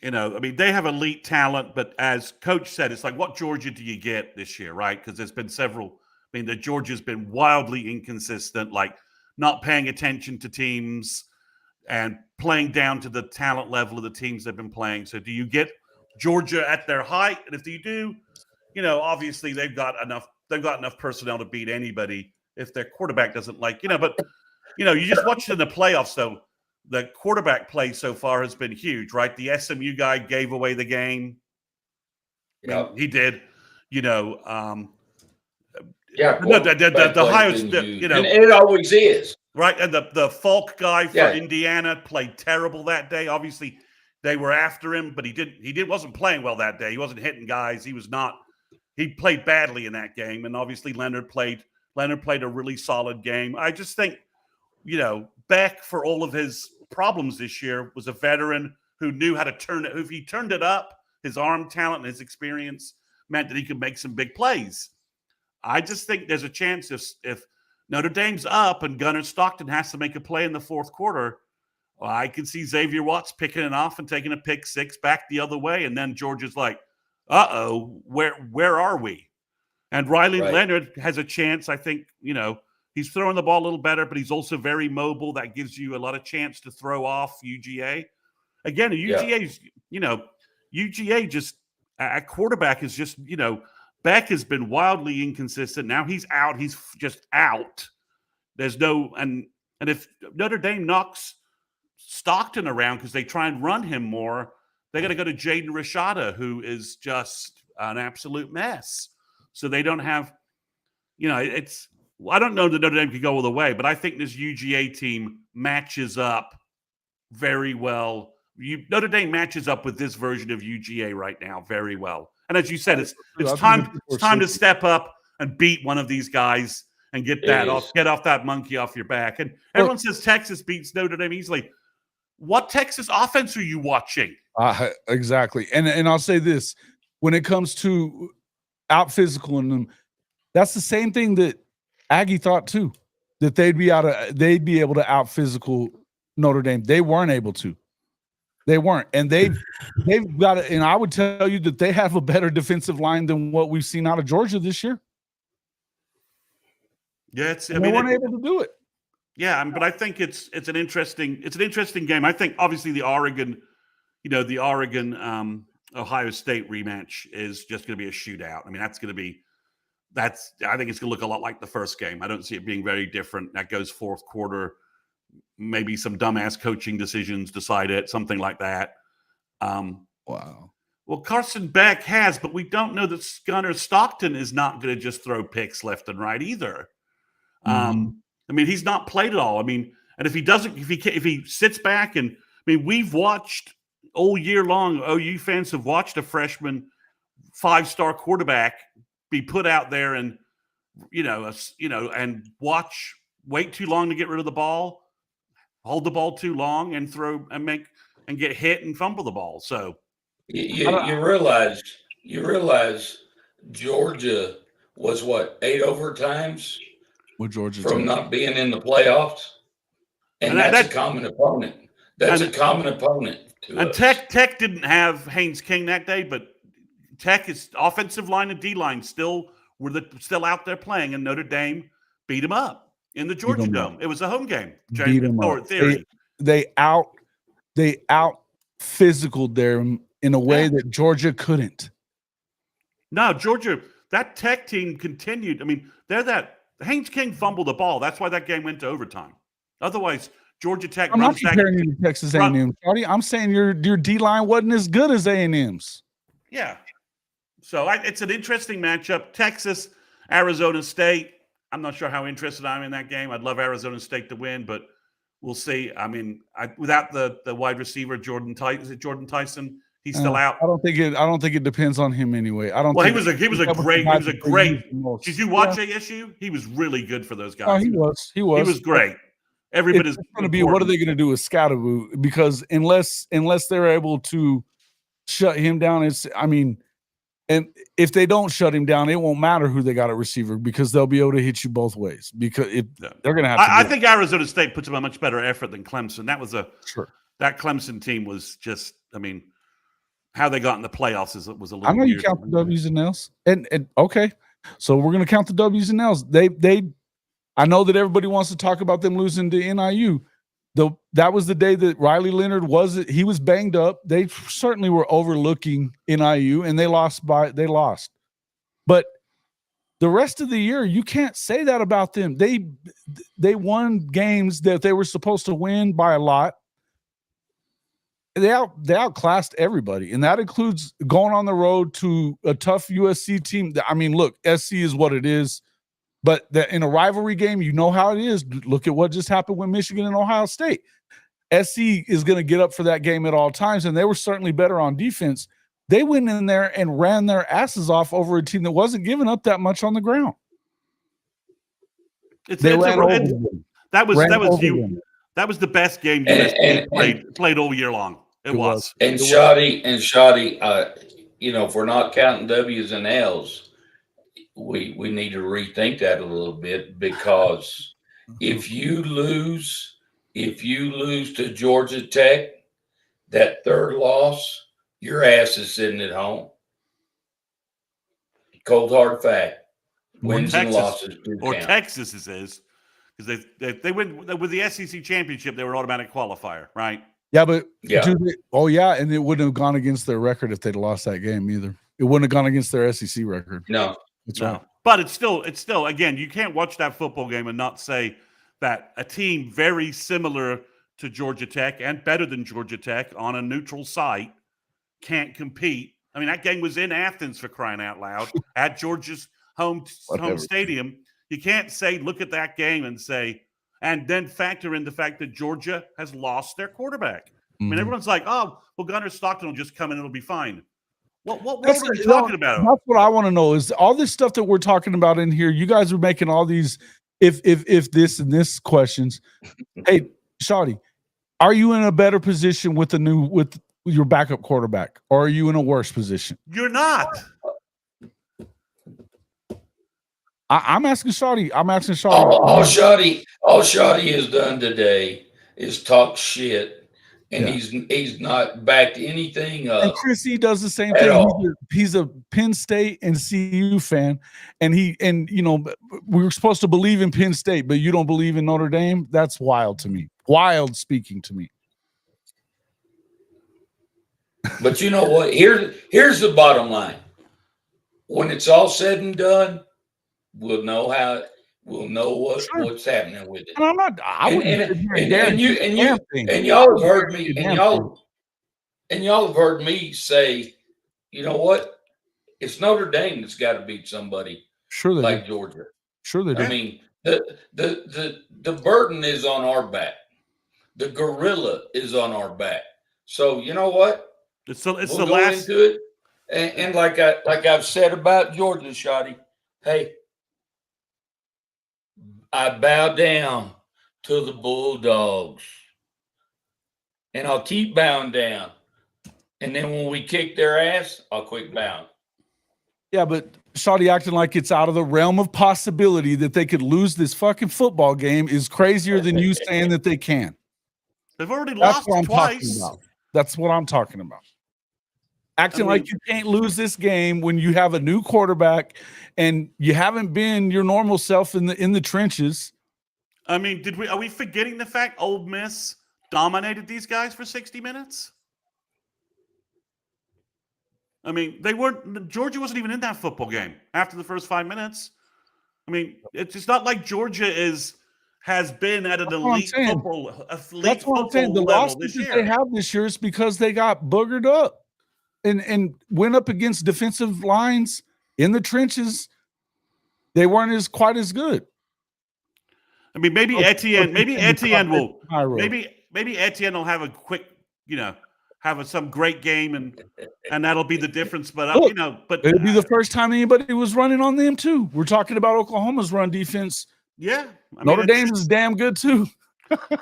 I mean, they have elite talent, but as Coach said, it's like, what Georgia do you get this year, right? Because there's been several. I mean, the Georgia's been wildly inconsistent, like not paying attention to teams and playing down to the talent level of the teams they've been playing. So do you get Georgia at their height? And if you do, obviously they've got enough personnel to beat anybody if their quarterback doesn't but you just watch it in the playoffs though. The quarterback play so far has been huge, right? The SMU guy gave away the game. I mean, he did, Yeah, the Ohio, and it always is. Right, and the Falk guy for Indiana played terrible that day. Obviously, they were after him, but he wasn't playing well that day. He wasn't hitting guys. He played badly in that game. And obviously, Leonard played a really solid game. I just think, Beck, for all of his problems this year, was a veteran who knew how to turn it. If he turned it up, his arm talent and his experience meant that he could make some big plays. I just think there's a chance if Notre Dame's up and Gunnar Stockton has to make a play in the fourth quarter, well, I can see Xavier Watts picking it off and taking a pick six back the other way. And then Georgia's like, where are we? And Riley Leonard has a chance. I think, he's throwing the ball a little better, but he's also very mobile. That gives you a lot of chance to throw off UGA. Again, UGA just at quarterback is just, Beck has been wildly inconsistent. Now he's out. He's just out. There's no and if Notre Dame knocks Stockton around because they try and run him more, they got to go to Jaden Rashada, who is just an absolute mess. So they don't have, I don't know that Notre Dame could go all the way, but I think this UGA team matches up very well. Notre Dame matches up with this version of UGA right now very well. And as you said, it's time to step up and beat one of these guys and get off that monkey off your back. And everyone says Texas beats Notre Dame easily. What Texas offense are you watching? Exactly. And I'll say this, when it comes to out physicaling them, that's the same thing that Aggie thought too, that they'd be able to out physical Notre Dame. They weren't able to. They weren't. And they've got it. And I would tell you that they have a better defensive line than what we've seen out of Georgia this year. Yeah, they weren't able to do it. Yeah, but I think it's an interesting game. I think obviously the Oregon Ohio State rematch is just going to be a shootout. I mean, I think it's going to look a lot like the first game. I don't see it being very different. That goes fourth quarter. Maybe some dumbass coaching decisions decide it, something like that. Wow. Well, Carson Beck has, but we don't know that Gunnar Stockton is not going to just throw picks left and right either. I mean, he's not played at all. I mean, and if he sits back and, I mean, we've watched all year long, OU fans have watched a freshman 5-star quarterback be put out there and, and wait too long to get rid of the ball, hold the ball too long and throw and get hit and fumble the ball. So you realize Georgia was 8 overtimes with Georgia from not being in the playoffs, and that's a common opponent. That's a common opponent to us. Tech didn't have Haynes King that day, but Tech's offensive line and D line still out there physical, and Notre Dame beat them up in the Georgia Dome. It was a home game. They out physicaled them in a way that Georgia couldn't. No, Georgia, that Tech team continued. I mean, Haynes King fumbled the ball. That's why that game went to overtime. Otherwise, Georgia Tech. I'm not comparing you to Texas A&M, Shawty. I'm saying your D line wasn't as good as A&M's. Yeah. So it's an interesting matchup. Texas, Arizona State. I'm not sure how interested I am in that game. I'd love Arizona State to win, but we'll see. I mean, without the wide receiver Jordan Tyson, he's still out. I don't think it depends on him anyway. He was a great. Did you watch ASU? He was really good for those guys. Oh, he was. He was great. Everybody's going to be. What are they going to do with Scatterboo? Because unless they're able to shut him down, and if they don't shut him down, it won't matter who they got at receiver because they'll be able to hit you both ways. Because they're going to have to. I think Arizona State puts up a much better effort than Clemson. That was that Clemson team was just. I mean, how they got in the playoffs was a little. I know you count the W's and L's, and okay, so we're going to count the W's and L's. I know that everybody wants to talk about them losing to NIU. That was the day that Riley Leonard was banged up. They certainly were overlooking NIU, and they lost. But the rest of the year, you can't say that about them. They won games that they were supposed to win by a lot. They outclassed everybody, and that includes going on the road to a tough USC team. I mean, look, SC is what it is. But in a rivalry game, you know how it is. Look at what just happened with Michigan and Ohio State. SC is going to get up for that game at all times, and they were certainly better on defense. They went in there and ran their asses off over a team that wasn't giving up that much on the ground. That was the best game USC played all year long. It was. And Shoddy, if we're not counting W's and L's, we need to rethink that a little bit, because if you lose to Georgia Tech, that third loss, your ass is sitting at home. Cold hard fact. Wins and losses do count. Texas is because they win with the SEC championship. They were automatic qualifier, right? Yeah, but and it wouldn't have gone against their record if they'd lost that game either. It wouldn't have gone against their SEC record. No. That's right. But it's still again, you can't watch that football game and not say that a team very similar to Georgia Tech and better than Georgia Tech on a neutral site can't compete. I mean, that game was in Athens, for crying out loud, at Georgia's home stadium. You can't say, look at that game and say, and then factor in the fact that Georgia has lost their quarterback. I mean, everyone's like, oh, well, Gunnar Stockton will just come in and it'll be fine. What world are we talking about? That's what I want to know is all this stuff that we're talking about in here. You guys are making all these if this and this questions. Hey, Shawty, are you in a better position with your backup quarterback, or are you in a worse position? You're not. I'm asking Shawty. All Shawty has done today is talk shit, and he's not backed anything up. And Chrissy does the same thing. He's a Penn State and CU fan, and we were supposed to believe in Penn State, but you don't believe in Notre Dame. That's wild to me. Wild speaking to me. But you know what? Here's the bottom line. When it's all said and done, we'll know what's happening with it. And I'm not. Y'all have heard me. And y'all have heard me say, you know what? It's Notre Dame that's got to beat somebody. Sure, they like do. Georgia. Sure, they do. I mean, the burden is on our back. The gorilla is on our back. So you know what? We'll the last into it. And like I've said about Georgia, Shotty, hey, I bow down to the Bulldogs. And I'll keep bowing down. And then when we kick their ass, I'll quit bowing. Yeah, but Shawty acting like it's out of the realm of possibility that they could lose this fucking football game is crazier than you saying that they can. They've already lost twice. That's what I'm talking about. Acting like you can't lose this game when you have a new quarterback and you haven't been your normal self in the trenches. I mean, are we forgetting the fact Ole Miss dominated these guys for 60 minutes? I mean, Georgia wasn't even in that football game after the first 5 minutes. I mean, it's not like Georgia has been at an elite football level the losses this that year. They have this year is because they got boogered up and went up against defensive lines in the trenches. They weren't quite as good. I mean, maybe Etienne will have a quick, have some great game and that'll be the difference. But it'll be the first time anybody was running on them too. We're talking about Oklahoma's run defense. Yeah, Notre Dame's is damn good too.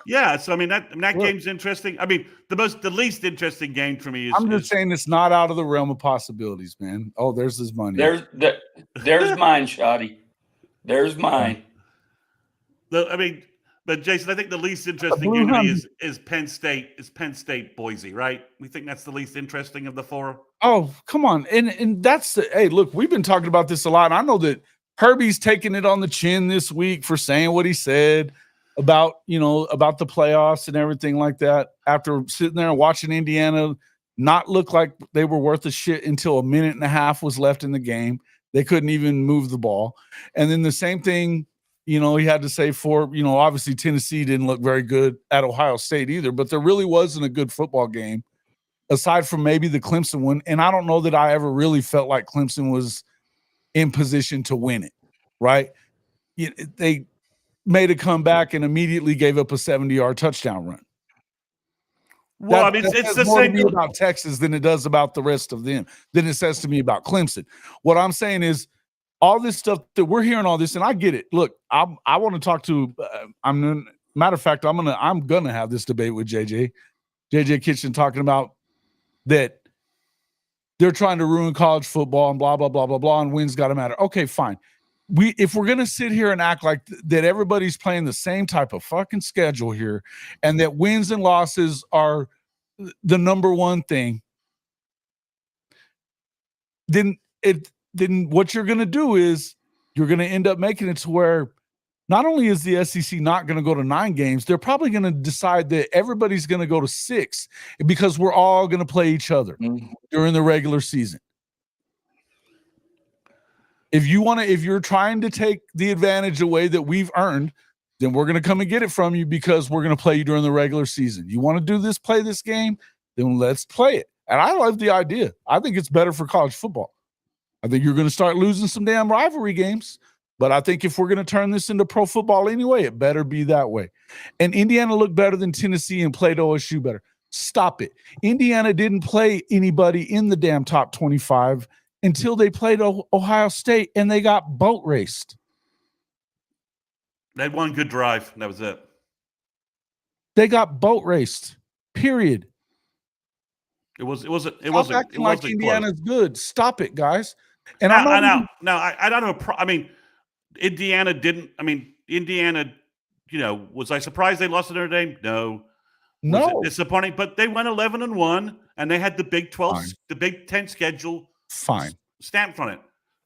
Yeah, so I mean that game's interesting. I mean, the least interesting game for me is. I'm just saying it's not out of the realm of possibilities, man. Oh, there's his money. There's mine, Shotty. There's mine. But Jason, I think the least interesting game to me is Penn State. Is Penn State Boise, right? We think that's the least interesting of the four. Oh, come on, and that's hey, look, we've been talking about this a lot. I know that Herbie's taking it on the chin this week for saying what he said about the playoffs and everything like that. After sitting there and watching Indiana not look like they were worth a shit until a minute and a half was left in the game, they couldn't even move the ball. And then the same thing. He had to say obviously Tennessee didn't look very good at Ohio State either, but there really wasn't a good football game aside from maybe the Clemson one. And I don't know that I ever really felt like Clemson was in position to win it, right? They made a comeback and immediately gave up a 70-yard touchdown run. Well, it's the more same to me about Texas than it does about the rest of them, than it says to me about Clemson. What I'm saying is, all this stuff that we're hearing, all this, and I get it. Look, I want to talk to. Matter of fact, I'm gonna have this debate with JJ Kitchen, talking about that they're trying to ruin college football and blah blah blah blah blah, and wins got to matter. Okay, fine. If we're gonna sit here and act like that everybody's playing the same type of fucking schedule here, and that wins and losses are the number one thing, then what you're going to do is you're going to end up making it to where not only is the SEC not going to go to 9 games, they're probably going to decide that everybody's going to go to 6 because we're all going to play each other during the regular season. If you're trying to take the advantage away that we've earned then we're going to come and get it from you because we're going to play you during the regular season. You want to do this, play this game, then let's play it. And I love the idea. I think it's better for college football. I think you're going to start losing some damn rivalry games. But I think if we're going to turn this into pro football anyway, it better be that way. And Indiana looked better than Tennessee and played OSU better. Stop it. Indiana didn't play anybody in the damn top 25 until they played Ohio State, and they got boat raced. They had one good drive, and that was it. They got boat raced. Period. It wasn't like Indiana's good. Stop it, guys. And I don't know. I mean, Indiana didn't. I mean, Indiana. Was I surprised they lost to Notre Dame? No. Was it disappointing? But they went 11-1, and they had the Big 12, the Big 10 schedule. Fine. Stamped on it.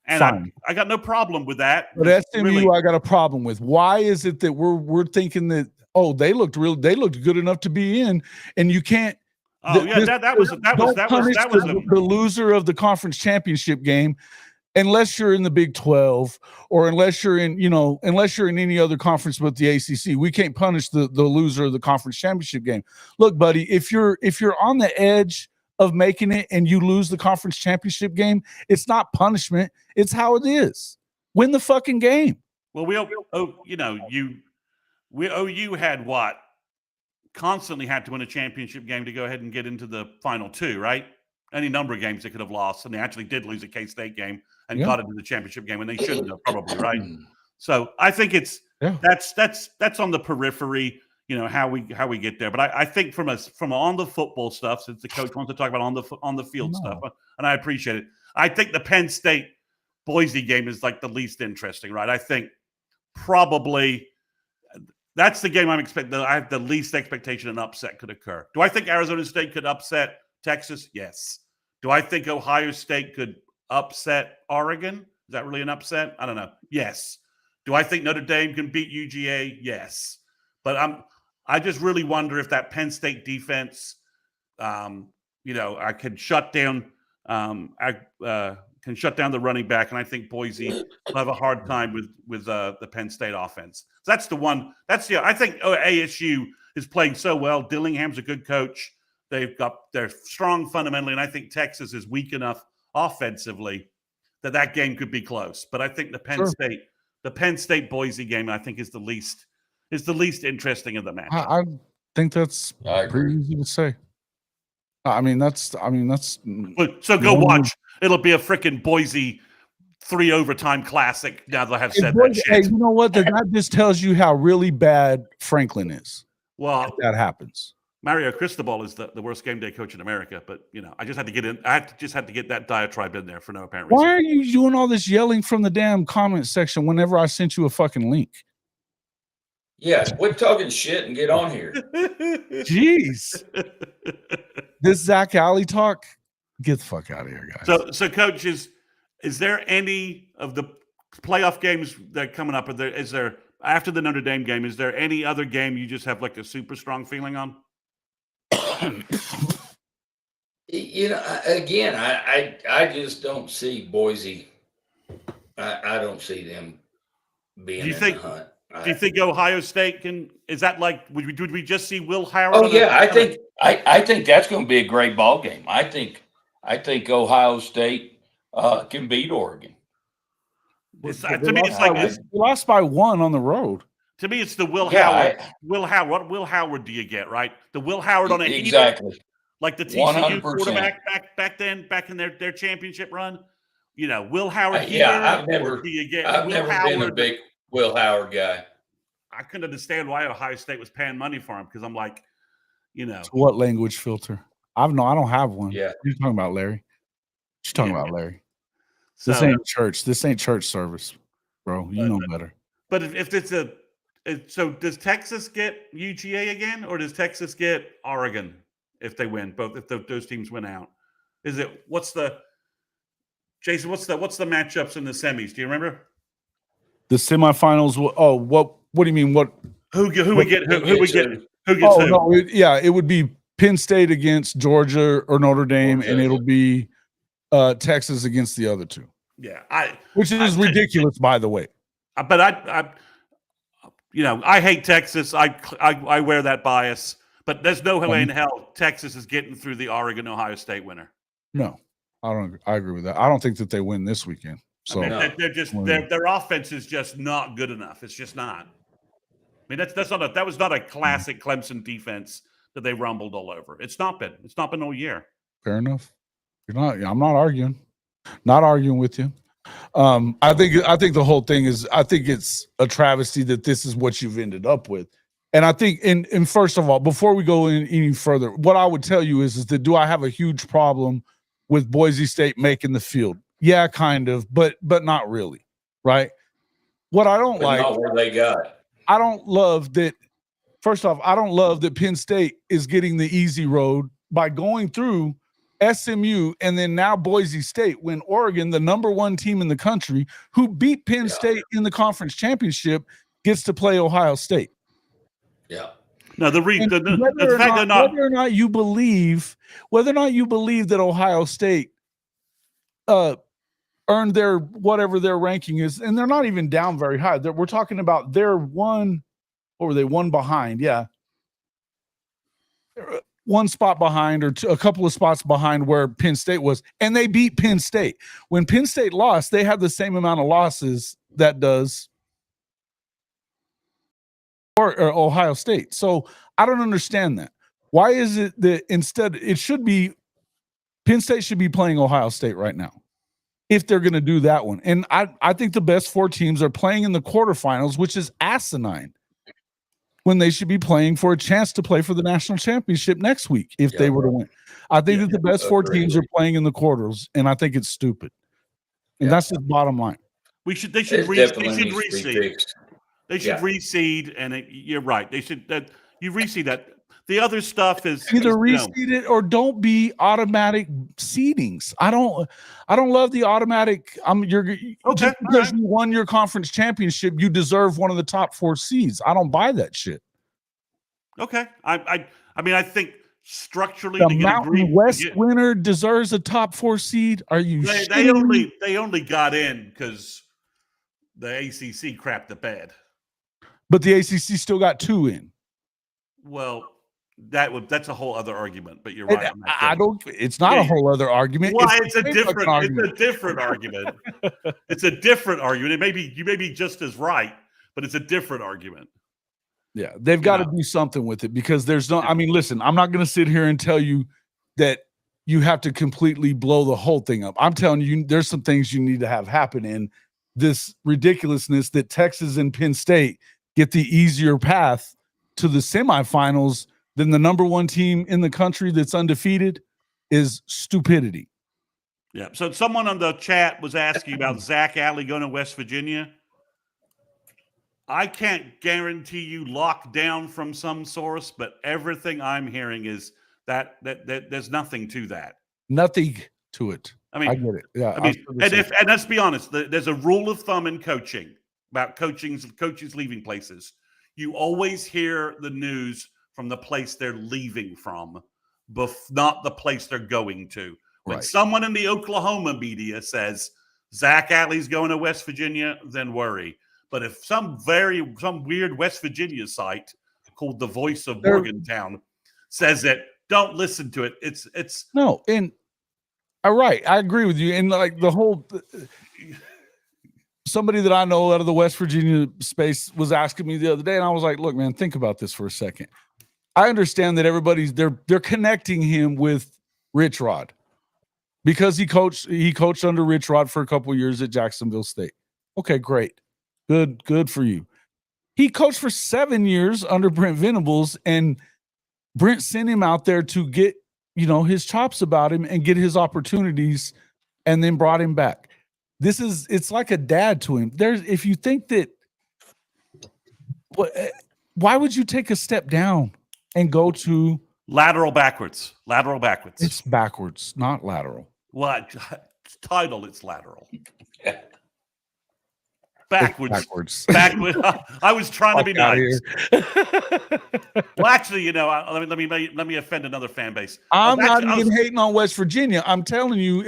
And I got no problem with that. But SMU, I got a problem with. Why is it that we're thinking that they looked good enough to be in, and you can't. That was the loser of the conference championship game, unless you're in the Big 12 or unless you're in any other conference but the ACC. We can't punish the loser of the conference championship game. Look, buddy, if you're on the edge of making it and you lose the conference championship game, it's not punishment. It's how it is. Win the fucking game. Well, OU had what? Constantly had to win a championship game to go ahead and get into the final two, right? Any number of games they could have lost, and they actually did lose a K-State game and got into the championship game, and they shouldn't have probably, right? So I think that's on the periphery, how we get there. But I think from on the football stuff, since the coach wants to talk about on the field stuff, and I appreciate it. I think the Penn State Boise game is like the least interesting, right? I think probably that's the game I have the least expectation an upset could occur. Do I think Arizona State could upset Texas? Yes. Do I think Ohio State could upset Oregon? Is that really an upset? I don't know. Yes. Do I think Notre Dame can beat UGA? Yes. But I just really wonder if that Penn State defense, I could shut down. Can shut down the running back, and I think Boise will have a hard time with the Penn State offense. So that's the one. I think ASU is playing so well. Dillingham's a good coach. They're strong fundamentally, and I think Texas is weak enough offensively that game could be close. But I think the Penn State Boise game, I think is the least interesting of the match. I think that's pretty easy to say. That's so go watch. It'll be a freaking Boise 3 overtime classic. Now that I have said that shit. Hey, you know what? That just tells you how really bad Franklin is. Well, that happens. Mario Cristobal is the worst game day coach in America, but I just had to get in. Just had to get that diatribe in there for no apparent reason. Why are you doing all this yelling from the damn comment section whenever I sent you a fucking link? Yeah, quit talking shit and get on here. Jeez. This Zach Alley talk, get the fuck out of here, guys. So Coach, is there any of the playoff games that are coming up? Is there after the Notre Dame game? Is there any other game you just have like a super strong feeling on? Again, I just don't see Boise. I don't see them being in the hunt. Do you think Ohio State can? Is that like? Would we just see Will Howard? Oh yeah, I think that's going to be a great ball game. I think Ohio State can beat Oregon. To me, it's like they lost by 1 on the road. To me, it's the Will Howard. Will Howard. What Will Howard do you get? Right, the Will Howard on a exactly like the TCU 100%. Quarterback back in their championship run. Will Howard. I've never been a big Will Howard guy. I couldn't understand why Ohio State was paying money for him because I'm like, What language filter? I don't have one. Yeah. You're talking about Larry. You're talking about Larry. This ain't church. This ain't church service, bro. You know better. But if it's so does Texas get UGA again, or does Texas get Oregon if they win? Both if those teams win out, what's the matchups in the semis? Do you remember? The semifinals. What do you mean? What? Who we get? Who gets who? No, it would be Penn State against Georgia or Notre Dame, and it'll be Texas against the other two. Yeah, which is ridiculous, by the way. But I hate Texas. I wear that bias, but there's no way in hell Texas is getting through the Oregon-Ohio State winner. No, I agree with that. I don't think that they win this weekend. So their offense is just not good enough. It's just not. I mean, that was not a classic Clemson defense that they rumbled all over. It's not been all year. Fair enough. I'm not arguing. Not arguing with you. I think the whole thing is, I think it's a travesty that this is what you've ended up with. And I think, and first of all, before we go any further, what I would tell you is that do I have a huge problem with Boise State making the field? Yeah, kind of, but not really, right? What I don't like, not where they got. I don't love that. First off, I don't love that Penn State is getting the easy road by going through SMU and then now Boise State, when Oregon, the number one team in the country, who beat Penn State in the conference championship, gets to play Ohio State. Yeah. No, the fact they're not, whether or not you believe that Ohio State earned their whatever their ranking is, and they're not even down very high. We're talking about they're one behind, yeah. One spot behind or a couple of spots behind where Penn State was, and they beat Penn State. When Penn State lost, they had the same amount of losses that does or Ohio State. So I don't understand that. Why is it that instead it should be Penn State should be playing Ohio State right now if they're going to do that one? And I think the best four teams are playing in the quarterfinals, which is asinine, when they should be playing for a chance to play for the national championship next week if they were to win. I think that the best four teams are playing in the quarters, and I think it's stupid. And that's the bottom line. They should reseed. They should reseed, and you're right. They should you reseed that. The other stuff is either reseed it or don't be automatic seedings. I don't love the automatic. Just because you won your conference championship, you deserve one of the top four seeds. I don't buy that shit. Okay, I mean, I think structurally the Mountain West winner deserves a top four seed. Are you? They only got in because the ACC crapped the bed. But the ACC still got two in. Well, that's a whole other argument. But you're right. It's not a whole other argument. Why? It's a different argument. It's a different argument. It's a different argument. You may be just as right, but it's a different argument. Yeah, they've got to do something with it because there's no. I mean, listen, I'm not going to sit here and tell you that you have to completely blow the whole thing up. I'm telling you, there's some things you need to have happen in this ridiculousness that Texas and Penn State get the easier path to the semifinals than the number one team in the country that's undefeated is stupidity. Yeah. So someone on the chat was asking about Zach Alley going to West Virginia. I can't guarantee you lockdown from some source, but everything I'm hearing is that there's nothing to that. Nothing to it. I mean, I get it. Yeah. And let's be honest, there's a rule of thumb in coaching about coaches leaving places. You always hear the news from the place they're leaving from, not the place they're going to. When someone in the Oklahoma media says Zach Alley's going to West Virginia, then worry. But if some weird West Virginia site called the Voice of Morgantown says it, don't listen to it. It's no. And all right, I agree with you. And like the whole. Somebody that I know out of the West Virginia space was asking me the other day, and I was like, look, man, think about this for a second. I understand that they're connecting him with Rich Rod because he coached under Rich Rod for a couple of years at Jacksonville State. Okay, great. Good for you. He coached for 7 years under Brent Venables, and Brent sent him out there to get, his chops about him and get his opportunities, and then brought him back. It's like a dad to him. If you think that, why would you take a step down and go to lateral backwards? It's backwards, not lateral. What title? It's lateral. Backwards. I was trying to be nice. Well, actually, let me offend another fan base. I'm not even hating on West Virginia. I'm telling you,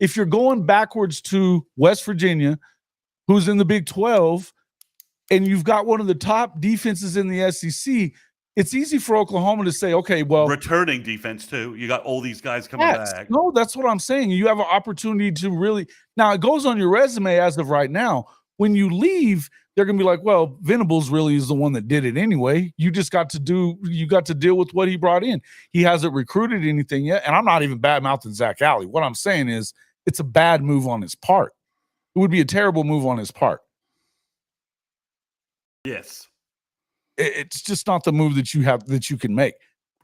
if you're going backwards to West Virginia, who's in the Big 12, and you've got one of the top defenses in the SEC, it's easy for Oklahoma to say, okay, well, returning defense too. You got all these guys coming back. No, that's what I'm saying. You have an opportunity to really, now it goes on your resume as of right now. When you leave, they're going to be like, well, Venables really is the one that did it anyway. You got to deal with what he brought in. He hasn't recruited anything yet. And I'm not even bad mouthing Zach Alley. What I'm saying is it's a bad move on his part. It would be a terrible move on his part. Yes. It's just not the move that you can make.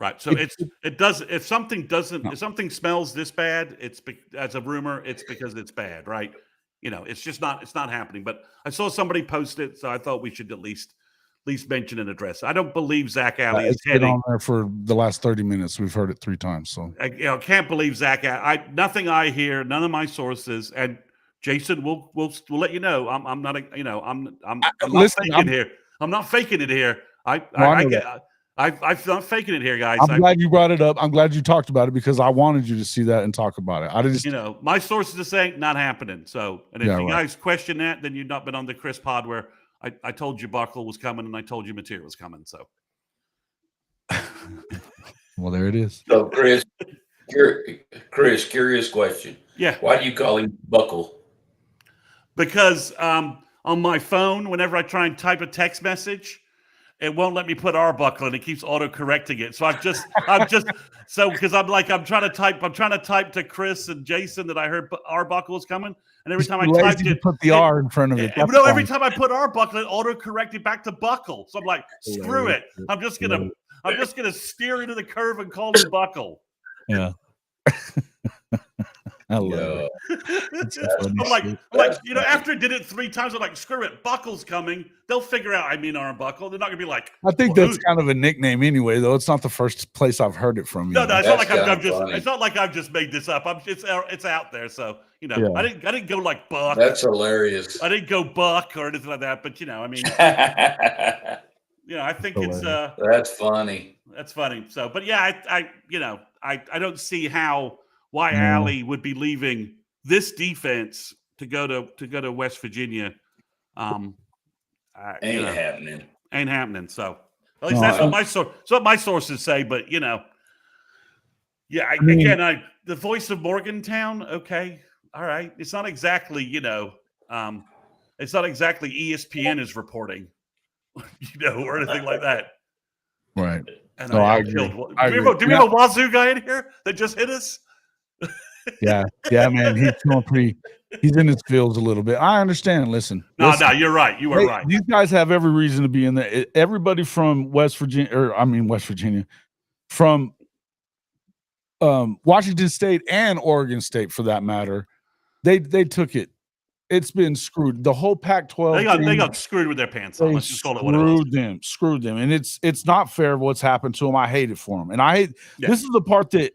Right. So if something smells this bad, as a rumor, it's because it's bad, right? It's not happening. But I saw somebody post it, so I thought we should at least mention and address. I don't believe Zach Alley is heading on there for the last 30 minutes. We've heard it 3 times. So I can't believe Zach Alley. Nothing I hear, none of my sources, and Jason will let you know. I'm not faking here. I'm not faking it here. I'm not faking it here, guys. I'm glad you brought it up. I'm glad you talked about it because I wanted you to see that and talk about it. I just, my sources are saying not happening. So, and if you guys question that, then you've not been on the Chris pod where I told you Buckle was coming and I told you material was coming. So, well, there it is. So, Chris, curious question. Yeah. Why do you call him Buckle? Because on my phone, whenever I try and type a text message, it won't let me put Arbuckle and it keeps auto-correcting it. So because I'm trying to type to Chris and Jason that I heard Arbuckle was coming. And every time I typed it, put the R in front of it. Every time I put Arbuckle, it auto-corrected back to Buckle. So I'm like, screw it. I'm just gonna steer into the curve and call him Buckle. Yeah. I love it. I'm like, after I did it 3 times, I'm like, screw it, Buckle's coming. They'll figure out I mean Arbuckle. They're not gonna be like. I think that's kind of a nickname anyway, though. It's not the first place I've heard it from. No, it's not like I've just made this up. It's out there. So I didn't go like Buck. That's hilarious. I didn't go Buck or anything like that. But I mean, I think it's that's funny. That's funny. So, but yeah, I don't see why Alley would be leaving this defense to go to West Virginia. Ain't happening. Ain't happening. So at least that's what my sources say. But the voice of Morgantown. Okay, all right. It's not exactly it's not exactly ESPN is reporting, or anything like that. Right. And I agree. Do we have a Wazoo guy in here that just hit us? Yeah, man. He's in his feels a little bit. I understand. Listen, you're right. You are right. These guys have every reason to be in there. Everybody from West Virginia, from Washington State and Oregon State, for that matter, they took it. It's been screwed. The whole Pac-12. They got screwed with their pants on. Let's just call it what it was. Screwed them, and it's not fair what's happened to them. I hate it for them, and this is the part that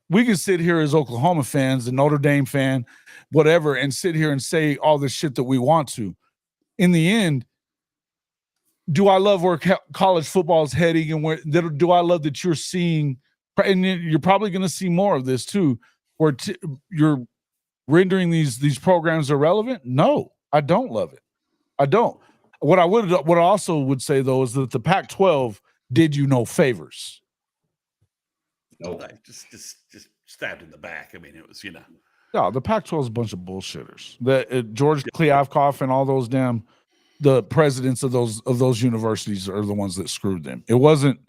we can sit here as Oklahoma fans, a Notre Dame fan, whatever, and sit here and say all this shit that we want to. In the end, do I love where college football is heading, and do I love that you're seeing, and you're probably going to see more of this too, where you're rendering these programs irrelevant? No, I don't love it. I don't. What I also would say though is that the Pac-12 did you no favors. No, just stabbed in the back. I mean, it was No, the Pac-12 is a bunch of bullshitters. George Kliavkoff and all those the presidents of those universities are the ones that screwed them. It wasn't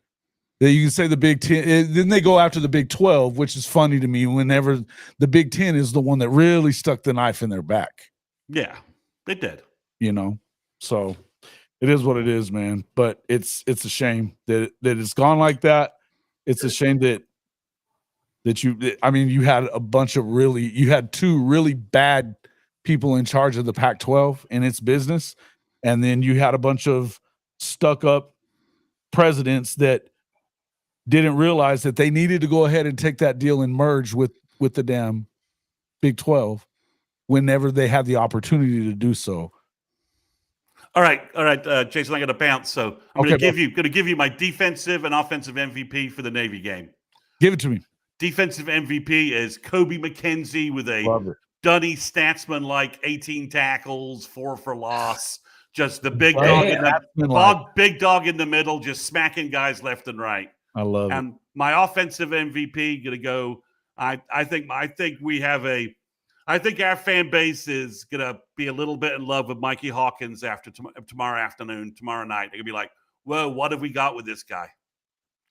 that you can say the Big Ten. Then they go after the Big 12, which is funny to me. Whenever the Big Ten is the one that really stuck the knife in their back. Yeah, they did. So it is what it is, man. But it's a shame that it's gone like that. It's a shame that you had 2 really bad people in charge of the Pac-12 in its business, and then you had a bunch of stuck-up presidents that didn't realize that they needed to go ahead and take that deal and merge with the damn Big 12 whenever they had the opportunity to do so. All right, Jason, I got to bounce, so I'm going to give you my defensive and offensive MVP for the Navy game. Give it to me. Defensive MVP is Kobe McKenzie with a Dunny Statsman like 18 tackles, 4 for loss, Just the big Right. dog Yeah, in the big dog in the middle, just smacking guys left and right. I love it. And my offensive MVP gonna go. I think our fan base is gonna be a little bit in love with Mikey Hawkins after tomorrow night. They're gonna be like, "Whoa, what have we got with this guy?"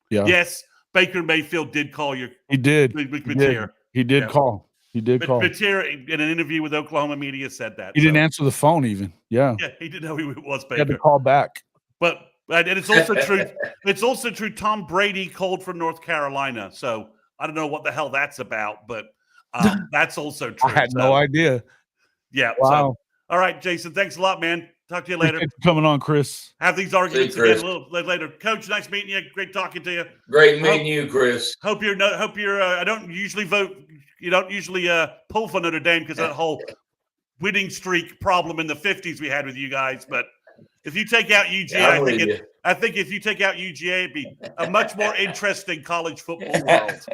Yeah. Yes, Baker Mayfield did call your. He did. He did Yeah. call. He did call. Batier in an interview with Oklahoma media said that. He didn't answer the phone even. Yeah. Yeah, he didn't know who it was, Baker. He had to call back. But and it's also true. It's also true. Tom Brady called from North Carolina, so I don't know what the hell that's about, but that's also true. I had no idea. Yeah. Wow. So, all right, Jason. Thanks a lot, man. Talk to you later. Appreciate you coming on, Chris. Have these arguments See you, again a little later. Coach, nice meeting you. Great talking to you. Great meeting you, Chris. Hope you're. I don't usually vote. You don't usually pull for Notre Dame because that whole winning streak problem in the 50s we had with you guys. But if you take out UGA, I think if you take out UGA, it'd be a much more interesting college football world.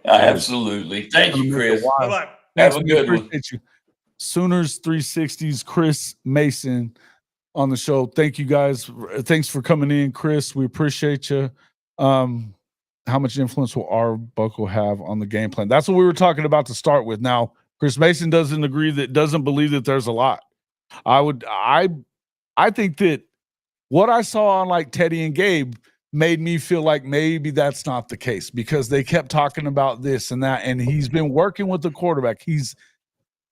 Absolutely. Thank you, Chris. Bye-bye. Have a good one. Appreciate you. Sooners 360s, Chris Mason on the show. Thank you guys. Thanks for coming in, Chris. We appreciate you. How much influence will Arbuckle have on the game plan? That's what we were talking about to start with. Now, Chris Mason doesn't believe that there's a lot. I think that what I saw on like Teddy and Gabe made me feel like maybe that's not the case because they kept talking about this and that, and he's been working with the quarterback. He's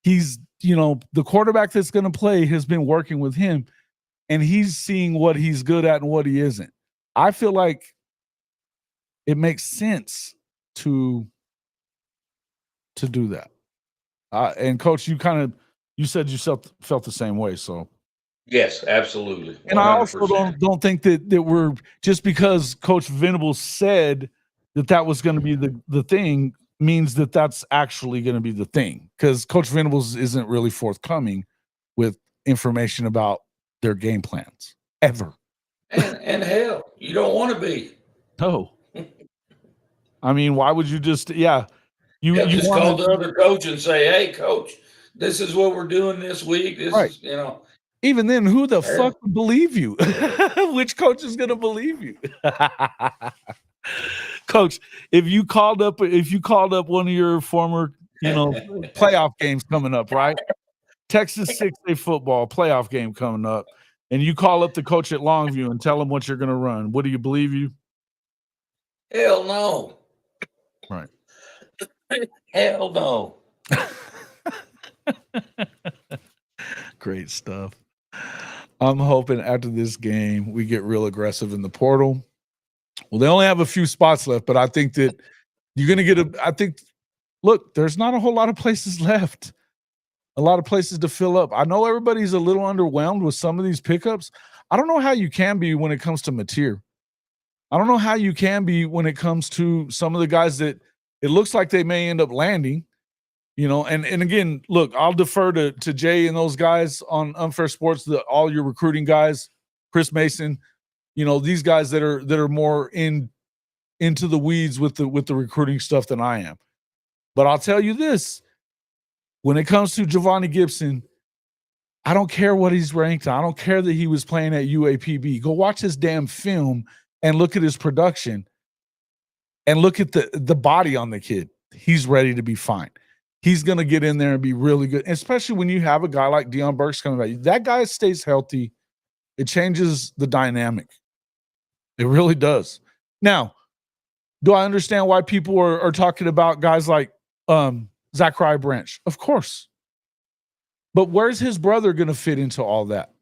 the quarterback that's going to play has been working with him, and he's seeing what he's good at and what he isn't. I feel like it makes sense to do that. And Coach, you said you felt the same way. So yes, absolutely. 100%. And I also don't think that we're just because Coach Venables said that was going to be the thing means that that's actually going to be the thing, because Coach Venables isn't really forthcoming with information about their game plans ever. And hell, you don't want to be. No. I mean, why would you just you just call the other coach and say, "Hey, coach, this is what we're doing this week." This is, Even then, who the fuck would believe you? Which coach is going to believe you? Coach, if you called up one of your former, playoff games coming up, right? Texas 6A football playoff game coming up, and you call up the coach at Longview and tell him what you're going to run. What do you believe you? Hell no. Right. Hell no. Great stuff. I'm hoping after this game we get real aggressive in the portal. Well, they only have a few spots left, but I think that you're going to get look, there's not a whole lot of places left. A lot of places to fill up. I know everybody's a little underwhelmed with some of these pickups. I don't know how you can be when it comes to Mateer. I don't know how you can be when it comes to some of the guys that it looks like they may end up landing, and again, look, I'll defer to Jay and those guys on Unfair Sports, all your recruiting guys, Chris Mason, these guys that are more into the weeds with the recruiting stuff than I am. But I'll tell you this, when it comes to Giovanni Gibson, I don't care what he's ranked. I don't care that he was playing at UAPB. Go watch his damn film and look at his production and look at the body on the kid. He's ready to be fine. He's going to get in there and be really good, especially when you have a guy like Deion Burks coming back. That guy stays healthy. It changes the dynamic. It really does. Now, do I understand why people are talking about guys like Zachariah Branch? Of course. But where's his brother going to fit into all that?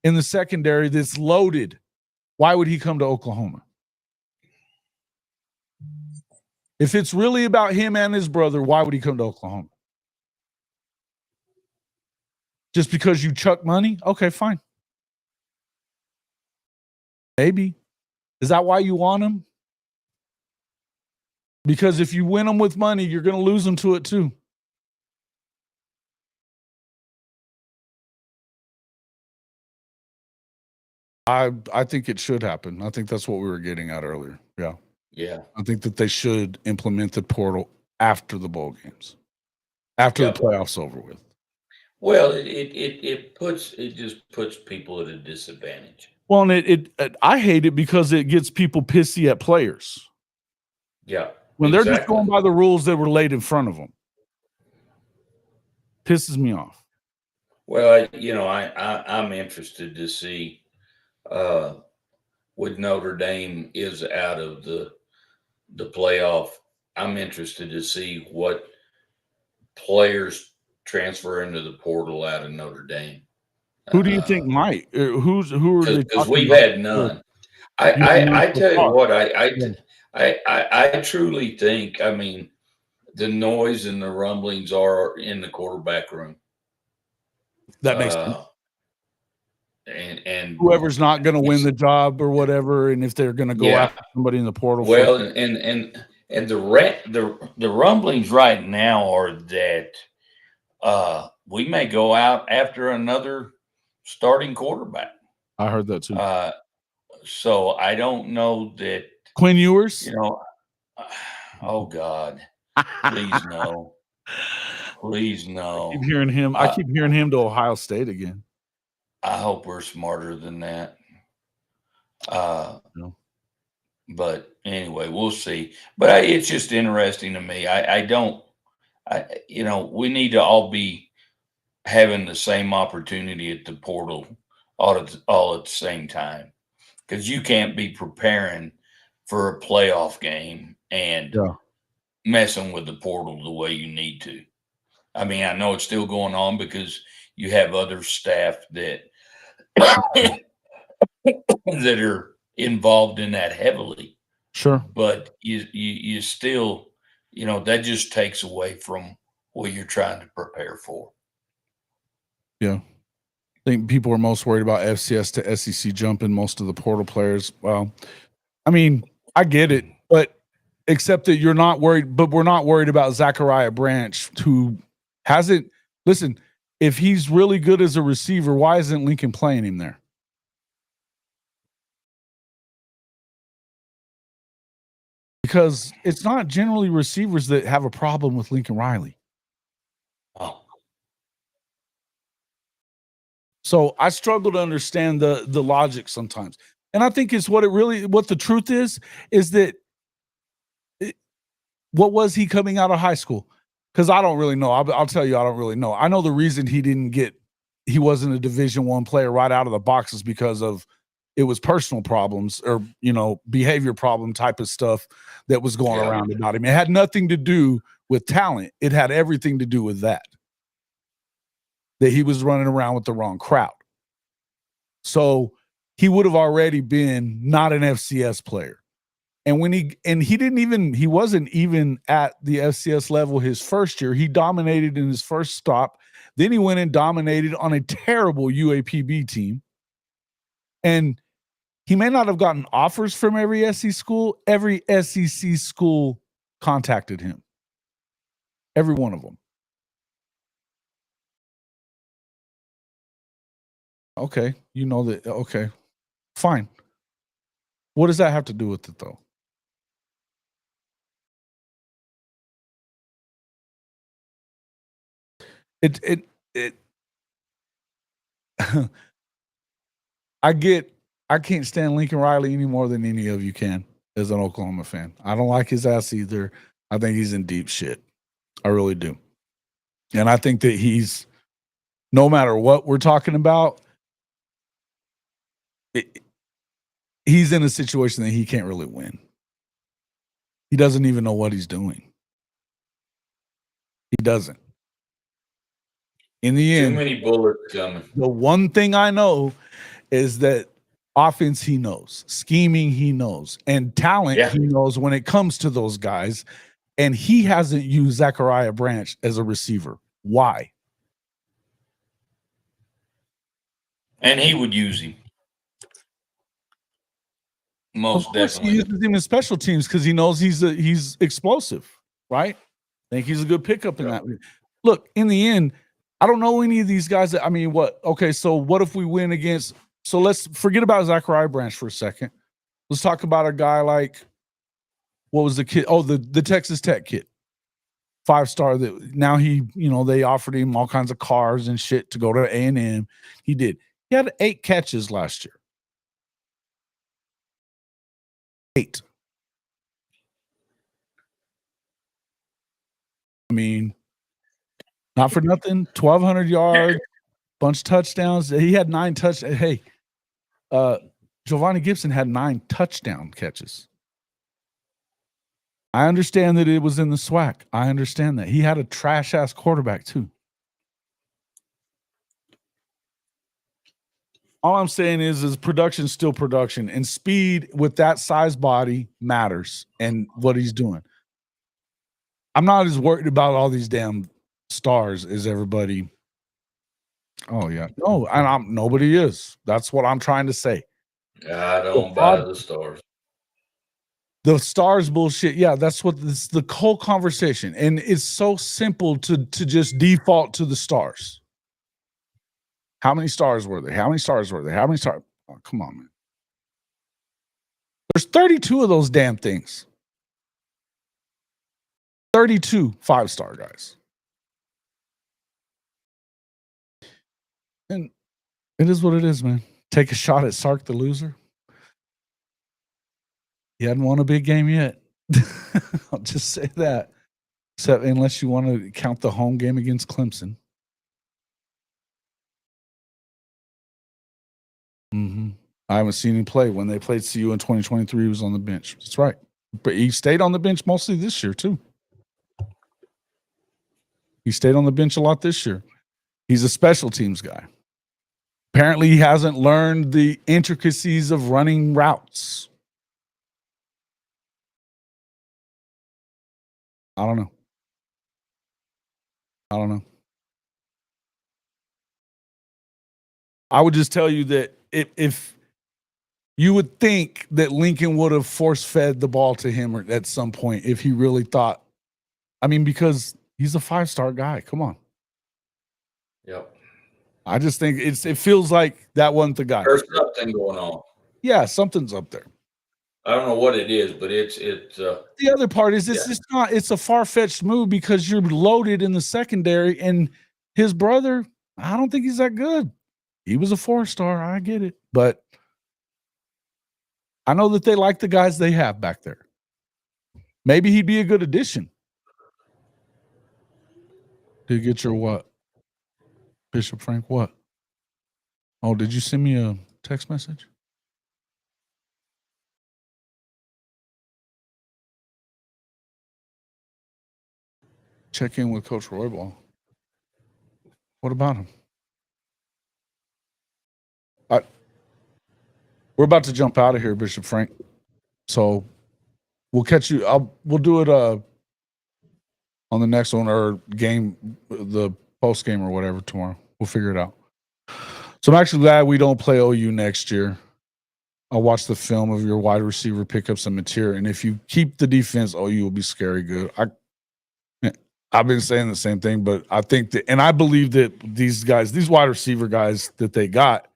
In the secondary that's loaded. Why would he come to Oklahoma? If it's really about him and his brother, why would he come to Oklahoma? Just because you chuck money? Okay, fine. Maybe. Is that why you want him? Because if you win them with money, you're going to lose them to it too. I think it should happen. I think that's what we were getting at earlier. Yeah. Yeah. I think that they should implement the portal after the bowl games, after the playoffs over with. Well, it just puts people at a disadvantage. Well, and I hate it because it gets people pissy at players Yeah, when they're just exactly. going by the rules that were laid in front of them. Pisses me off. Well, I'm interested to see with Notre Dame is out of the playoff. I'm interested to see what players transfer into the portal out of Notre Dame. Who do you think might? Who are they Because talking we've about? had none. You don't know I so tell you far. what, Yeah. I truly think, I mean, the noise and the rumblings are in the quarterback room. That makes sense. And Whoever's not going to win the job or whatever, and if they're going to go Yeah. after somebody in the portal. well, and the rumblings right now are that we may go out after another starting quarterback. I heard that too. So I don't know that, Quinn Ewers. Oh God, please no, please no. I keep hearing him. I keep hearing him to Ohio State again. I hope we're smarter than that. No. But anyway, we'll see. But it's just interesting to me. We need to all be having the same opportunity at the portal all at the same time, because you can't be preparing for a playoff game and Yeah. messing with the portal the way you need to. I mean, I know it's still going on because you have other staff that that are involved in that heavily. Sure. But you still, that just takes away from what you're trying to prepare for. Yeah. I think people are most worried about FCS to SEC jumping most of the portal players. Well, I mean, I get it, but except that you're not worried, but we're not worried about Zachariah Branch, who hasn't, listen, if he's really good as a receiver, why isn't Lincoln playing him there? Because it's not generally receivers that have a problem with Lincoln Riley. Oh. So I struggle to understand the logic sometimes. And I think it's what the truth is that what was he coming out of high school? Because I don't really know. I'll tell you, I don't really know. I know the reason he wasn't a Division I player right out of the box is because of it was personal problems or, behavior problem type of stuff that was going around about him. It had nothing to do with talent. It had everything to do with that he was running around with the wrong crowd. So he would have already been not an FCS player. And he wasn't even at the FCS level his first year. He dominated in his first stop. Then he went and dominated on a terrible UAPB team. And he may not have gotten offers from every SEC school. Every SEC school contacted him. Every one of them. Okay. You know that. Okay. Fine. What does that have to do with it, though? I can't stand Lincoln Riley any more than any of you can as an Oklahoma fan. I don't like his ass either. I think he's in deep shit. I really do. And I think that no matter what we're talking about, he's in a situation that he can't really win. He doesn't even know what he's doing. He doesn't. In the end, too many bullets coming. The one thing I know is that offense he knows, scheming he knows, and talent he knows when it comes to those guys. And he hasn't used Zachariah Branch as a receiver. Why? And he would use him. Most definitely. He uses him in special teams because he knows he's explosive, right? I think he's a good pickup in that. Look, in the end, I don't know any of these guys. Okay, so what if we win against? So let's forget about Zachariah Branch for a second. Let's talk about a guy like, what was the kid? Oh, the Texas Tech kid. 5-star that now they offered him all kinds of cars and shit to go to A&M. He did. He had 8 catches last year. 8. I mean, not for nothing. 1,200 yards, bunch of touchdowns. He had 9 touchdowns. Hey, Giovanni Gibson had 9 touchdown catches. I understand that it was in the SWAC. I understand that. He had a trash-ass quarterback, too. All I'm saying is production's still production, and speed with that size body matters, and what he's doing. I'm not as worried about all these damn stars as everybody. Oh, yeah. No, and nobody is. That's what I'm trying to say. I don't buy the stars. The stars bullshit. Yeah, that's what this the whole conversation. And it's so simple to just default to the stars. How many stars were there? How many stars were there? How many stars? Oh, come on, man. There's 32 of those damn things. 32 5-star guys. And it is what it is, man. Take a shot at Sark the loser. He hadn't won a big game yet. I'll just say that. Except unless you want to count the home game against Clemson. Mm-hmm. I haven't seen him play. When they played CU in 2023, he was on the bench. That's right. But he stayed on the bench mostly this year, too. He stayed on the bench a lot this year. He's a special teams guy. Apparently, he hasn't learned the intricacies of running routes. I don't know. I would just tell you that if you would think that Lincoln would have force-fed the ball to him at some point if he really thought. I mean, because he's a 5-star guy. Come on. Yep. I just think it feels like that wasn't the guy. There's something going on. Yeah, something's up there. I don't know what it is, but it's the other part is it's a far-fetched move because you're loaded in the secondary, and his brother, I don't think he's that good. He was a 4-star. I get it. But I know that they like the guys they have back there. Maybe he'd be a good addition. Did you get your what? Bishop Frank, what? Oh, did you send me a text message? Check in with Coach Roybal. What about him? We're about to jump out of here, Bishop Frank. So we'll catch you. We'll do it on the next one or game, the post game or whatever tomorrow. We'll figure it out. So I'm actually glad we don't play OU next year. I'll watch the film of your wide receiver, pick up some material, and if you keep the defense, OU will be scary good. I've been saying the same thing, but I think that, and I believe that these guys, these wide receiver guys that they got,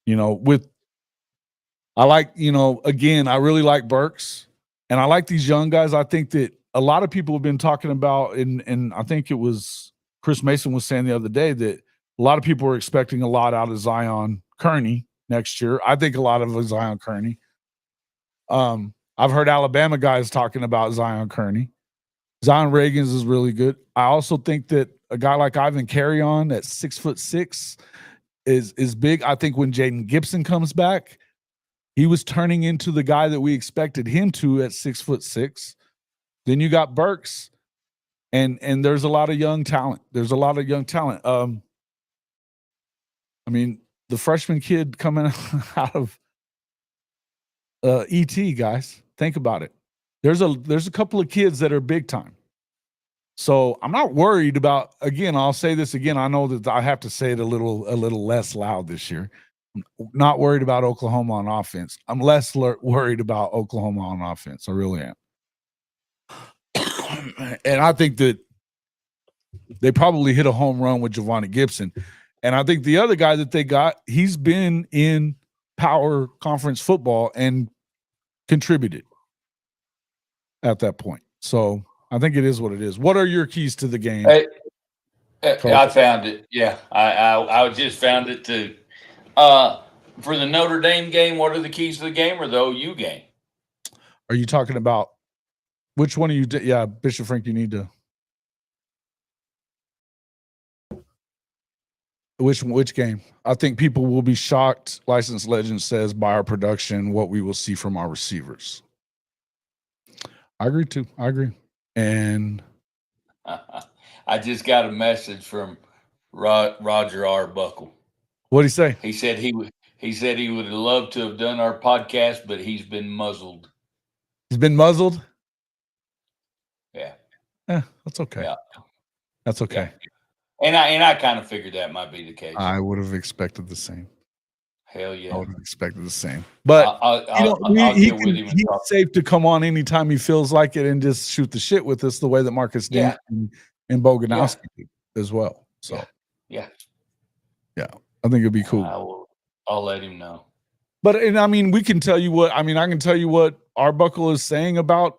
again, I really like Burks, and I like these young guys. I think that a lot of people have been talking about, and I think it was Chris Mason was saying the other day that a lot of people were expecting a lot out of Zion Kearney next year. I think a lot of Zion Kearney. I've heard Alabama guys talking about Zion Kearney. Zion Reagans is really good. I also think that a guy like Ivan Carrion at 6'6" is big. I think when Jaden Gibson comes back, he was turning into the guy that we expected him to at 6'6". Then you got Burks, and there's a lot of young talent. I mean, the freshman kid coming out of ET, guys, think about it. There's a couple of kids that are big time. So I'm not worried about, again, I'll say this again. I know that I have to say it a little less loud this year. I'm not worried about Oklahoma on offense. I'm less worried about Oklahoma on offense. I really am. And I think that they probably hit a home run with Giovanni Gibson. And I think the other guy that they got, he's been in power conference football and contributed at that point. So I think it is what it is. What are your keys to the game? Hey, I found it. Yeah, I just found it too. For the Notre Dame game, what are the keys to the game, or the OU game? Are you talking about which one are you? Yeah, Bishop Frank, you need to. Which game? I think people will be shocked. Licensed Legend says by our production, what we will see from our receivers. I agree too. I agree. And I just got a message from Roger Arbuckle. What'd he say? He said he would have loved to have done our podcast, but he's been muzzled. He's been muzzled? Yeah. That's okay. Yeah. That's okay. Yeah. And I kind of figured that might be the case. I would have expected the same. Hell yeah. I would have expected the same. But he's safe to come on anytime he feels like it and just shoot the shit with us the way that Marcus Dent and Boganowski do as well. So yeah. I think it'd be cool. I'll let him know. But we can tell you what I can tell you what Arbuckle is saying about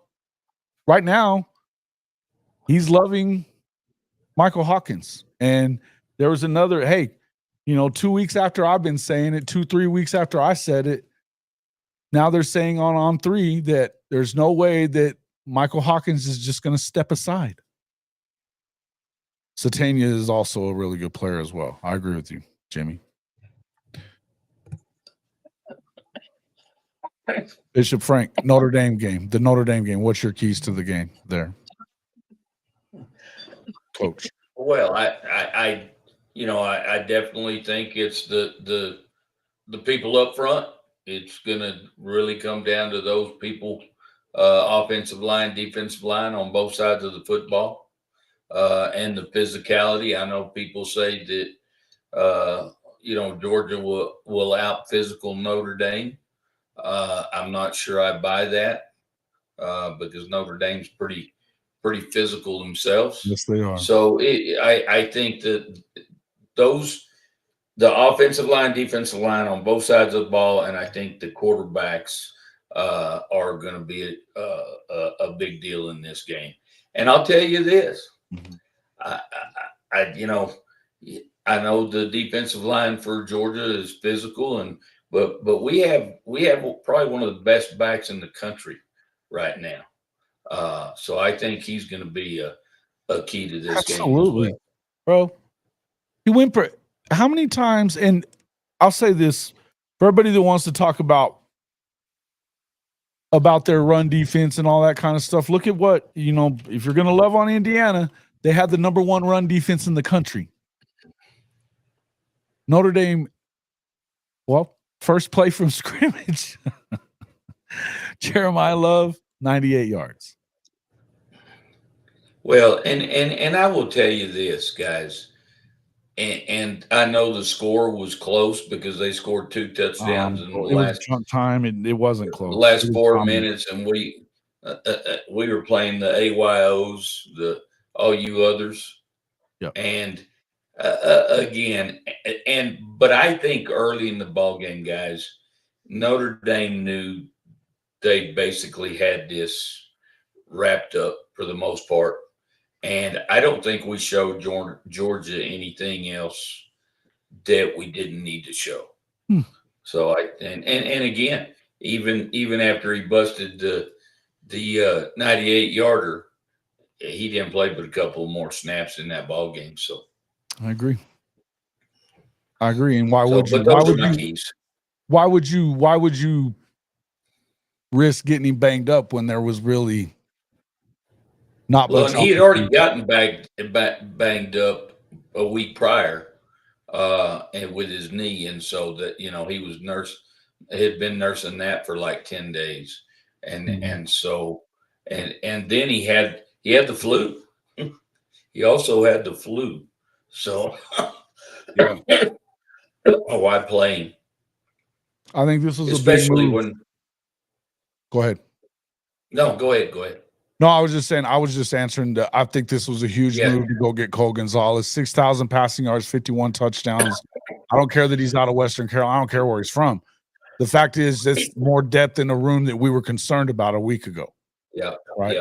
right now. He's loving Michael Hawkins. And there was another, 2 weeks after I've been saying it, 2-3 weeks after I said it, now they're saying on 3 that there's no way that Michael Hawkins is just going to step aside. Satania is also a really good player as well. I agree with you, Jimmy. Bishop Frank, the Notre Dame game. What's your keys to the game there, Coach? Well, I definitely think it's the people up front. It's going to really come down to those people, offensive line, defensive line on both sides of the football, and the physicality. I know people say that, Georgia will out physical Notre Dame. I'm not sure I buy that because Notre Dame's pretty physical themselves. Yes, they are. So I think that the offensive line, defensive line on both sides of the ball, and I think the quarterbacks are going to be a big deal in this game. And I'll tell you this, I know the defensive line for Georgia is physical, but we have probably one of the best backs in the country right now. So I think he's going to be a key to this game. Absolutely, bro. He went for how many times? And I'll say this for everybody that wants to talk about their run defense and all that kind of stuff. Look at what, if you're going to love on Indiana, they had the number 1 run defense in the country. Notre Dame, first play from scrimmage. Jeremiah Love, 98 yards. Well, and I will tell you this, guys, and I know the score was close because they scored 2 touchdowns in the last chunk time. It wasn't close. The last 4 minutes, and we were playing the AYOs, all you others, and again, but I think early in the ball game, guys, Notre Dame knew they basically had this wrapped up for the most part. And I don't think we showed Georgia anything else that we didn't need to show. So and again, even after he busted the 98-yarder, he didn't play but a couple more snaps in that ball game. So I agree. And why would you risk getting him banged up when there was really not much? He had already gotten banged up a week prior, and with his knee, and so that he was had been nursing that for like 10 days, and so then he had the flu. He also had the flu, so why play him? I think this was especially a big move. Go ahead. No, go ahead. No, I was just saying. I was just answering that. I think this was a huge move to go get Cole Gonzalez. 6,000 passing yards, 51 touchdowns. I don't care that he's out of Western Carolina. I don't care where he's from. The fact is, there's more depth in the room that we were concerned about a week ago. Yeah. Right.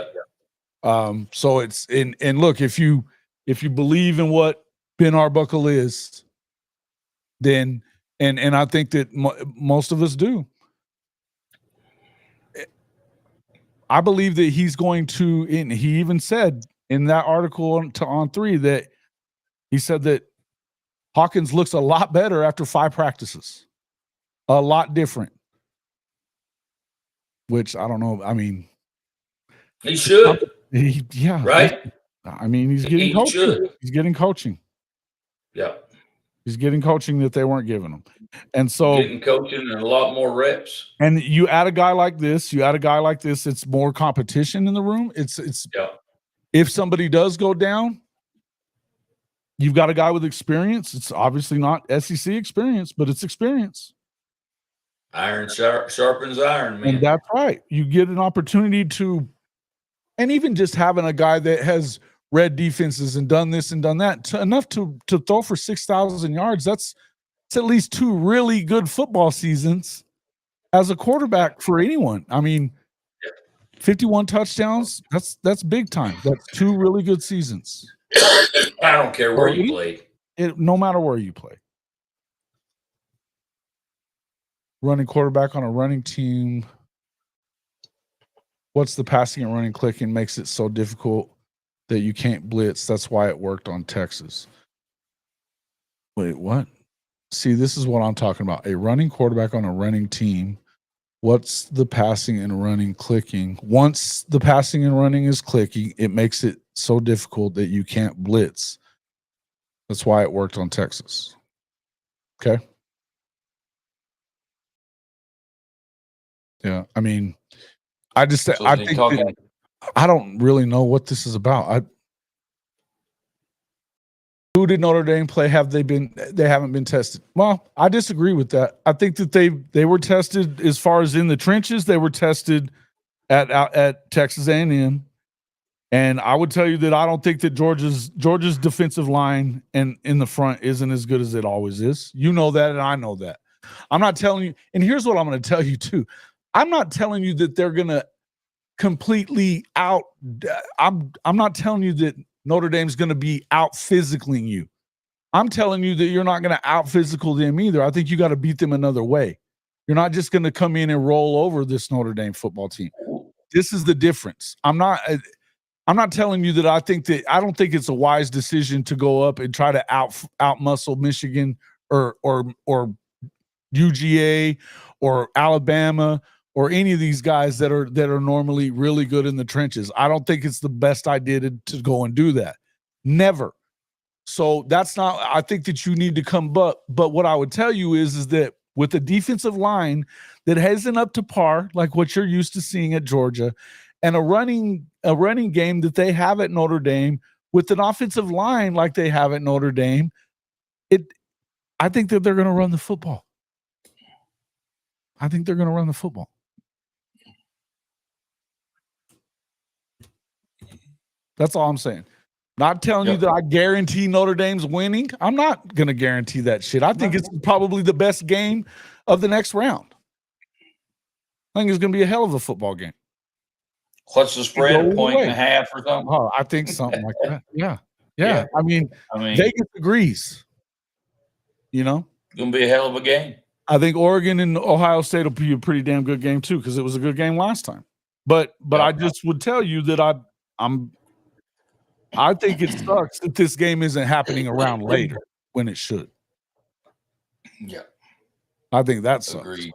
So it's and look, if you believe in what Ben Arbuckle is, then and I think that most of us do. I believe that he's going to, and he even said in that article on 3 that he said that Hawkins looks a lot better after 5 practices, a lot different. Which I don't know. I mean, he should. Yeah, right. I mean, he's getting coaching. Should. He's getting coaching. Yeah, he's getting coaching that they weren't giving him, and so getting coaching and a lot more reps. And you add a guy like this. It's more competition in the room. It's yeah. If somebody does go down, you've got a guy with experience. It's obviously not SEC experience, but it's experience. Iron sharpens iron, man. And that's right. You get an opportunity to, and even just having a guy that has read defenses and done this and done that, enough to throw for 6,000 yards. It's at least 2 really good football seasons as a quarterback for anyone. I mean, 51 touchdowns, that's big time. That's 2 really good seasons. I don't care where you play. No matter where you play. Running quarterback on a running team. What's the passing and running clicking makes it so difficult that you can't blitz? That's why it worked on Texas. Wait, what? See, this is what I'm talking about. A running quarterback on a running team. What's the passing and running clicking? Once the passing and running is clicking, it makes it so difficult that you can't blitz. That's why it worked on Texas. Okay. Yeah, I mean, I think that, I don't really know what this is about. Who did Notre Dame play? They haven't been tested. Well, I disagree with that. I think that they were tested as far as in the trenches. They were tested at Texas A&M, and I would tell you that I don't think that Georgia's defensive line and in the front isn't as good as it always is. You know that, and I know that. I'm not telling you, and here's what I'm going to tell you too. I'm not telling you that they're going to completely out. I'm not telling you that Notre Dame's going to be out physicaling you. I'm telling you that you're not going to out physical them either. I think you got to beat them another way. You're not just going to come in and roll over this Notre Dame football team. This is the difference. I'm not telling you that I don't think it's a wise decision to go up and try to out muscle Michigan or UGA or Alabama or any of these guys that are normally really good in the trenches. I don't think it's the best idea to go and do that. Never. So that's not, I think that you need to come, but what I would tell you is that with a defensive line that isn't up to par, like what you're used to seeing at Georgia, and a running game that they have at Notre Dame, with an offensive line like they have at Notre Dame, I think that they're going to run the football. I think they're going to run the football. That's all I'm saying. Not telling you that I guarantee Notre Dame's winning. I'm not going to guarantee that shit. I think it's probably the best game of the next round. I think it's going to be a hell of a football game. What's the spread? 1.5 or something? Oh, I think something like that. Yeah. I mean, Vegas agrees. You know? It's going to be a hell of a game. I think Oregon and Ohio State will be a pretty damn good game too, because it was a good game last time. But I just would tell you that I think it sucks that this game isn't happening around later when it should. Yeah. I think that sucks. Agreed.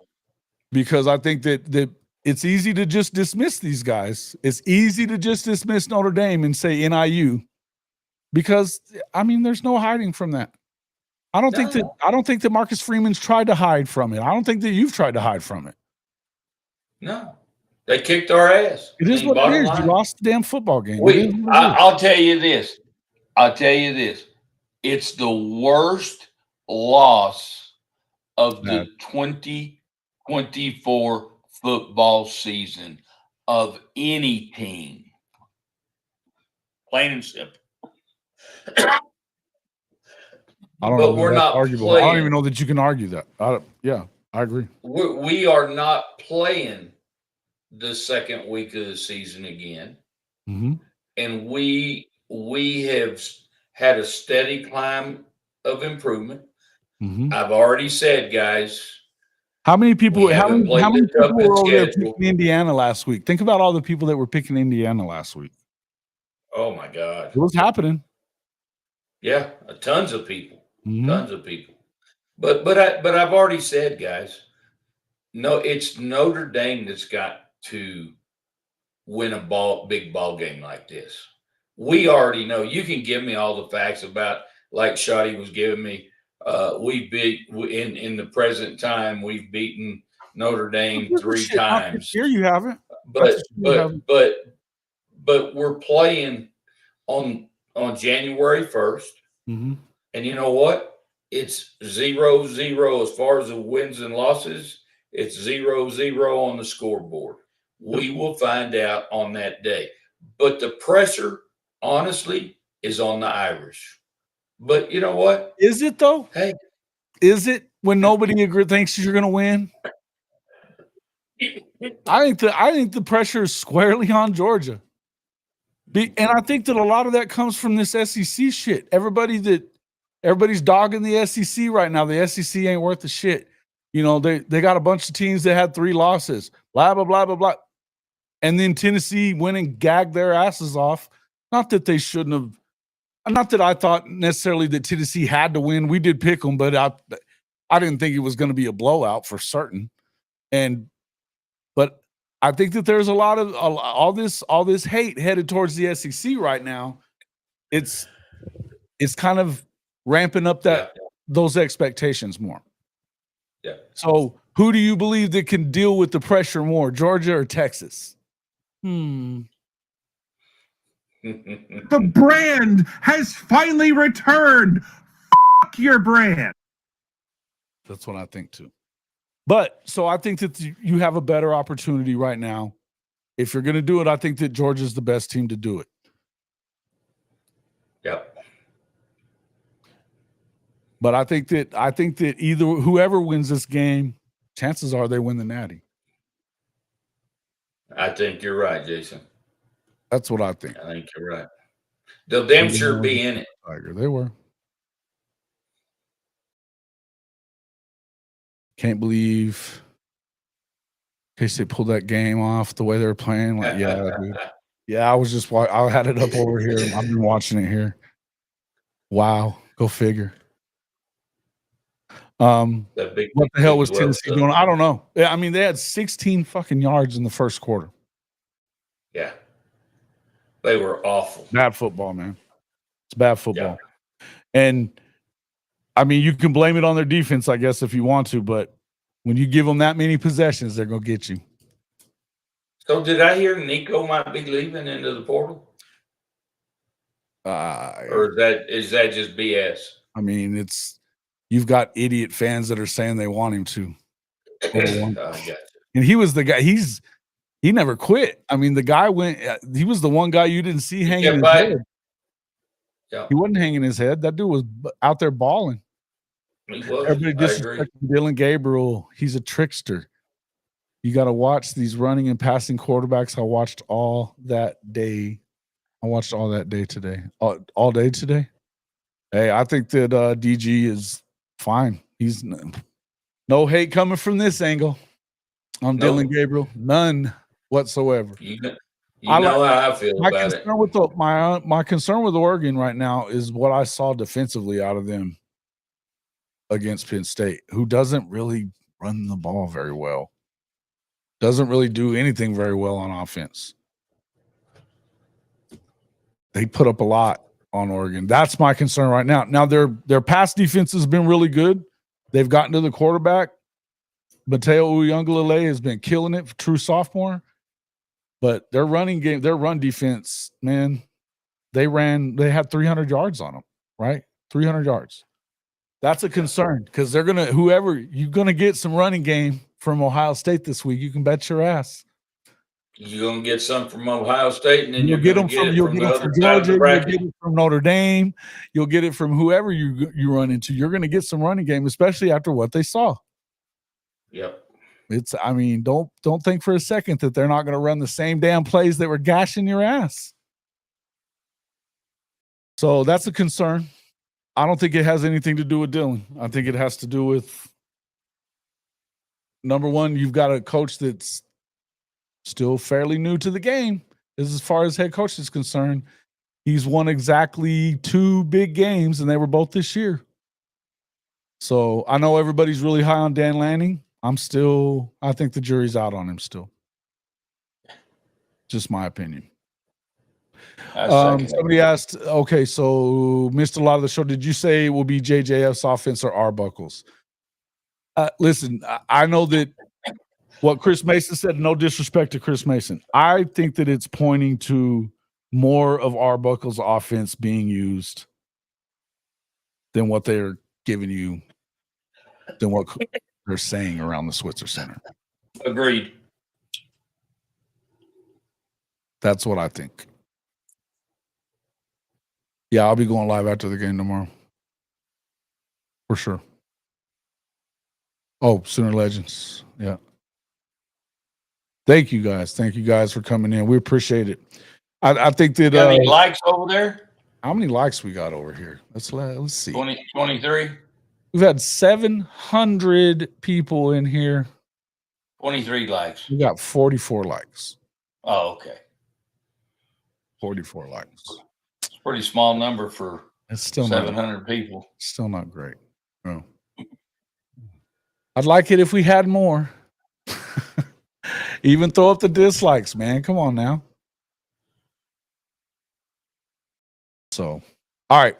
Because I think that it's easy to just dismiss these guys. It's easy to just dismiss Notre Dame and say NIU, because I mean, there's no hiding from that. I don't think that Marcus Freeman's tried to hide from it. I don't think that you've tried to hide from it. No. They kicked our ass. It is what it is. You lost the damn football game. I'll tell you this. It's the worst loss of the 2024 football season of any team. Plain and simple. But we're not arguable. I don't even know that you can argue that. I agree. We are not playing the second week of the season again. Mm-hmm. and we have had a steady climb of improvement. Mhm. I've already said, guys, How many people? we haven't played How many the people were toughest over there schedule. picking Indiana last week? Think about all the people that were picking Indiana last week. Oh my God. It was happening. Yeah, tons of people. Mhm. Tons of people. But I've already said, guys, no, it's Notre Dame that's got to win a big ball game like this. We already know. You can give me all the facts about, like Shotty was giving me. In the present time, we've beaten Notre Dame 3 Shit, not this times. year you haven't. But You haven't. we're playing on January 1st. Mhm. And you know what? It's 0-0 as far as the wins and losses. It's 0-0 on the scoreboard. We will find out on that day. But the pressure, honestly, is on the Irish. But you know what? Is it though? Hey, Is it when nobody thinks you're going to win? I think the pressure is squarely on Georgia. And I think that a lot of that comes from this SEC shit. Everybody's dogging the SEC right now. The SEC ain't worth the shit. You know, they got a bunch of teams that had 3 losses, blah, blah, blah, blah, blah. And then Tennessee went and gagged their asses off. Not that they shouldn't have. Not that I thought necessarily that Tennessee had to win. We did pick them, but I didn't think it was going to be a blowout for certain. But I think that there's a lot of all this hate headed towards the SEC right now. It's kind of ramping up those expectations more. Yeah. So who do you believe that can deal with the pressure more, Georgia or Texas? The brand has finally returned. Fuck your brand. That's what I think too. But so I think that you have a better opportunity right now. If you're going to do it, I think that Georgia's the best team to do it. Yep. But I think that either whoever wins this game, chances are they win the Natty. I think you're right, Jason. That's what I think. I think you're right. They'll damn sure be in it. Tiger, they were. Can't believe in case they pulled that game off the way they were playing. Like, yeah, dude. Yeah, I was just I had it up over here. I've been watching it here. Wow, go figure. What the hell was Tennessee doing? I don't know. I mean, they had 16 fucking yards in the first quarter. Yeah. They were awful. Bad football, man. It's bad football. Yeah. And I mean, you can blame it on their defense, I guess, if you want to, but when you give them that many possessions, they're going to get you. So did I hear Nico might be leaving into the portal? Or is that just BS? I mean, you've got idiot fans that are saying they want him to. And he was the guy. He never quit. I mean, the guy he was the one guy you didn't see hanging his head. Yeah. He wasn't hanging his head. That dude was out there balling. Everybody disrespecting Dylan Gabriel. He's a trickster. You got to watch these running and passing quarterbacks. I watched all that day. Today. All day today. Hey, I think that DG is fine. He's no hate coming from this angle on Dylan Gabriel. None whatsoever. You know how I feel about it. My concern with Oregon right now is what I saw defensively out of them against Penn State, who doesn't really run the ball very well. Doesn't really do anything very well on offense. They put up a lot on Oregon. That's my concern right now. Now, their pass defense has been really good. They've gotten to the quarterback. Mateo Uyunglele has been killing it, true sophomore. But their running game, their run defense, man, they had 300 yards on them, right? 300 yards. That's a concern because you're going to get some running game from Ohio State this week. You can bet your ass. You're going to get some from Ohio State, and then you'll get them from Georgia. You'll get it from Notre Dame. You'll get it from whoever you run into. You're going to get some running game, especially after what they saw. Yep. Don't think for a second that they're not going to run the same damn plays that were gashing your ass. So that's a concern. I don't think it has anything to do with Dylan. I think it has to do with, number one, you've got a coach that's still fairly new to the game as far as head coach is concerned. He's won exactly 2 big games, and they were both this year. So I know everybody's really high on Dan Lanning. I think the jury's out on him still. Just my opinion. Somebody asked, okay, so missed a lot of the show. Did you say it will be JJF's offense or Arbuckle's? Listen, I know that what Chris Mason said, no disrespect to Chris Mason. I think that it's pointing to more of Arbuckle's offense being used than what they're giving you, than what they're saying around the Switzer Center. Agreed. That's what I think. Yeah, I'll be going live after the game tomorrow. For sure. Oh, Sooner Legends. Yeah. Thank you guys. Thank you guys for coming in. We appreciate it. I think that got any likes over there? How many likes we got over here? Let's see. 23. We've had 700 people in here. 23 likes. We got 44 likes. Oh, okay. 44 likes. It's a pretty small number for it's still 700 people. Still not great. No. I'd like it if we had more. Even throw up the dislikes, man. Come on now. So, all right,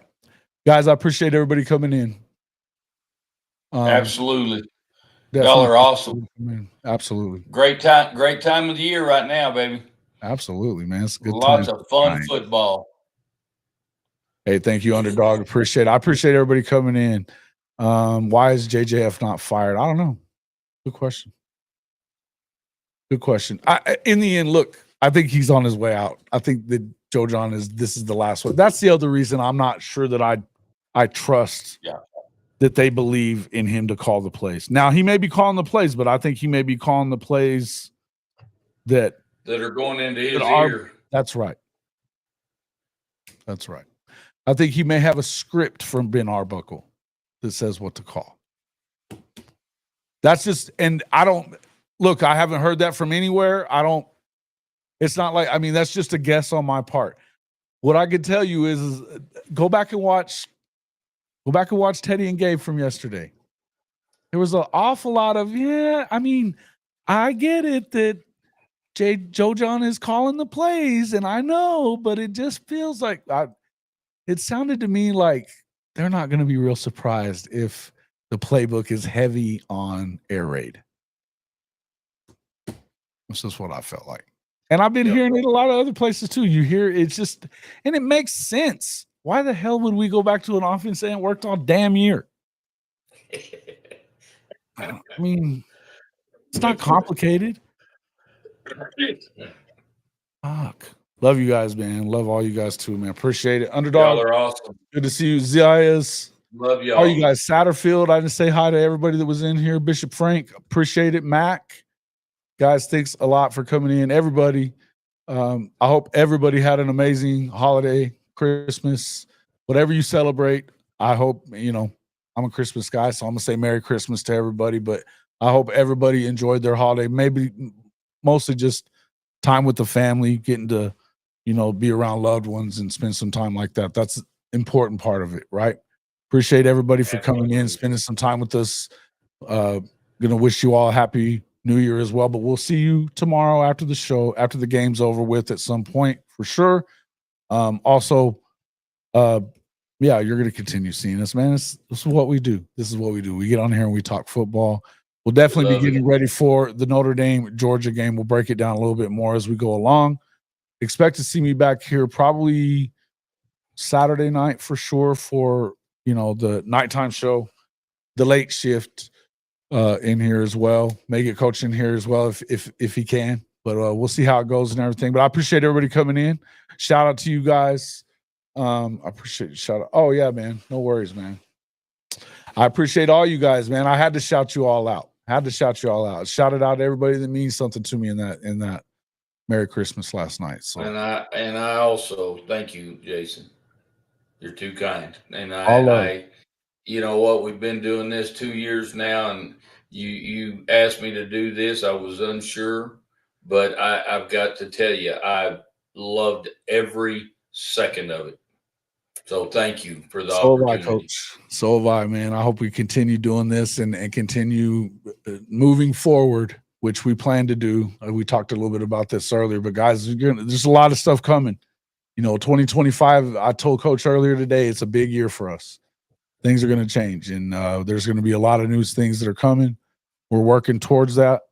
guys, I appreciate everybody coming in. Absolutely. Y'all are awesome. Absolutely. Great time of the year right now, baby. Absolutely, man. It's a good Lots time. of fun football. Hey, thank you, Underdog. Appreciate it. I appreciate everybody coming in. Why is JJF not fired? I don't know. Good question. Good question. In the end, look, I think he's on his way out. I think that Joe Jon this is the last one. That's the other reason I'm not sure that I trust that they believe in him to call the plays. Now, he may be calling the plays, but I think he may be calling the plays that are going into his ear. That's right. That's right. I think he may have a script from Ben Arbuckle that says what to call. That's just, and I haven't heard that from anywhere. It's not like, that's just a guess on my part. What I could tell you is go back and watch Teddy and Gabe from yesterday. There was an awful lot of, I get it that Joe Jon is calling the plays, and I know, but it just feels like it sounded to me like they're not going to be real surprised if the playbook is heavy on air raid. This is what I felt like. And I've been hearing it a lot of other places too. You hear it's just, and it makes sense. Why the hell would we go back to an offense that ain't worked all damn year? It's not complicated. Fuck. Love you guys, man. Love all you guys too, man. Appreciate it. Underdog. Y'all are awesome. Good to see you. Zias. Love y'all. How are you guys? Satterfield. I didn't say hi to everybody that was in here. Bishop Frank. Appreciate it. Mac. Guys, thanks a lot for coming in. Everybody. I hope everybody had an amazing holiday, Christmas, whatever you celebrate. I hope, I'm a Christmas guy, so I'm going to say Merry Christmas to everybody, but I hope everybody enjoyed their holiday. Maybe mostly just time with the family, getting to, be around loved ones and spend some time like that. That's an important part of it, right? Appreciate everybody for coming in, spending some time with us. Going to wish you all a happy New Year as well, but we'll see you tomorrow after the show, after the game's over with at some point for sure. Also, you're going to continue seeing us, man. This is what we do. This is what we do. We get on here and we talk football. We'll definitely be getting ready for the Notre Dame Georgia game. We'll break it down a little bit more as we go along. Expect to see me back here probably Saturday night for sure for, the nighttime show, the late shift in here as well. Make it coach in here as well if he can. But we'll see how it goes and everything. But I appreciate everybody coming in. Shout out to you guys. I appreciate you. Shout out. Oh yeah, man. No worries, man. I appreciate all you guys, man. I had to shout you all out. Shout it out to everybody that means something to me in that Merry Christmas last night. So and I also thank you, Jason. You're too kind. And All love. you know what, we've been doing this 2 years now, and you asked me to do this. I was unsure, but I've got to tell you, I loved every second of it. So thank you for the So have I, opportunity. Coach. So have I, man. I hope we continue doing this and continue moving forward, which we plan to do. We talked a little bit about this earlier, but guys, there's a lot of stuff coming. You know, 2025, I told Coach earlier today, it's a big year for us. Things are going to change, and there's going to be a lot of new things that are coming. We're working towards that.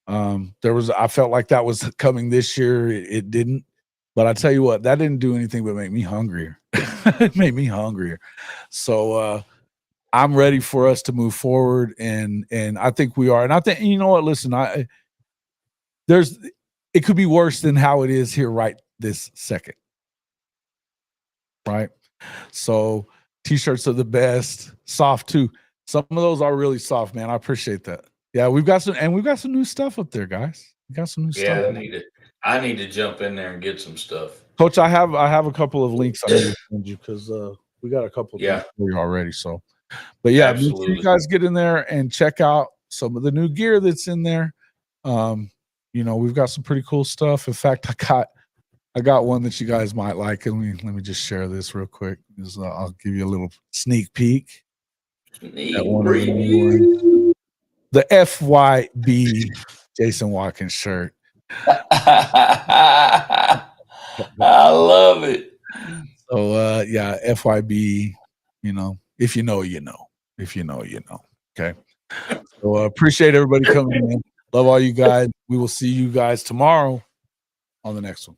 I felt like that was coming this year. It didn't. But I tell you what, that didn't do anything but make me hungrier. It made me hungrier. So I'm ready for us to move forward, and I think we are. And I think, you know what? Listen, it could be worse than how it is here right this second. Right? So t-shirts are the best, soft too. Some of those are really soft, man. I appreciate that. Yeah, we've got some new stuff up there, guys. We got some new stuff. I need to jump in there and get some stuff. Coach, I have a couple of links I need to send you because we got a couple of things for you already. So, but yeah, make sure you guys get in there and check out some of the new gear that's in there. You know, we've got some pretty cool stuff. In fact, I got one that you guys might like. Let me just share this real quick. I'll give you a little sneak peek. The FYB Jason Watkins shirt. I love it. So yeah, FYB, you know, if you know, you know. If you know, you know. Okay. So appreciate everybody coming in. Love all you guys. We will see you guys tomorrow on the next one.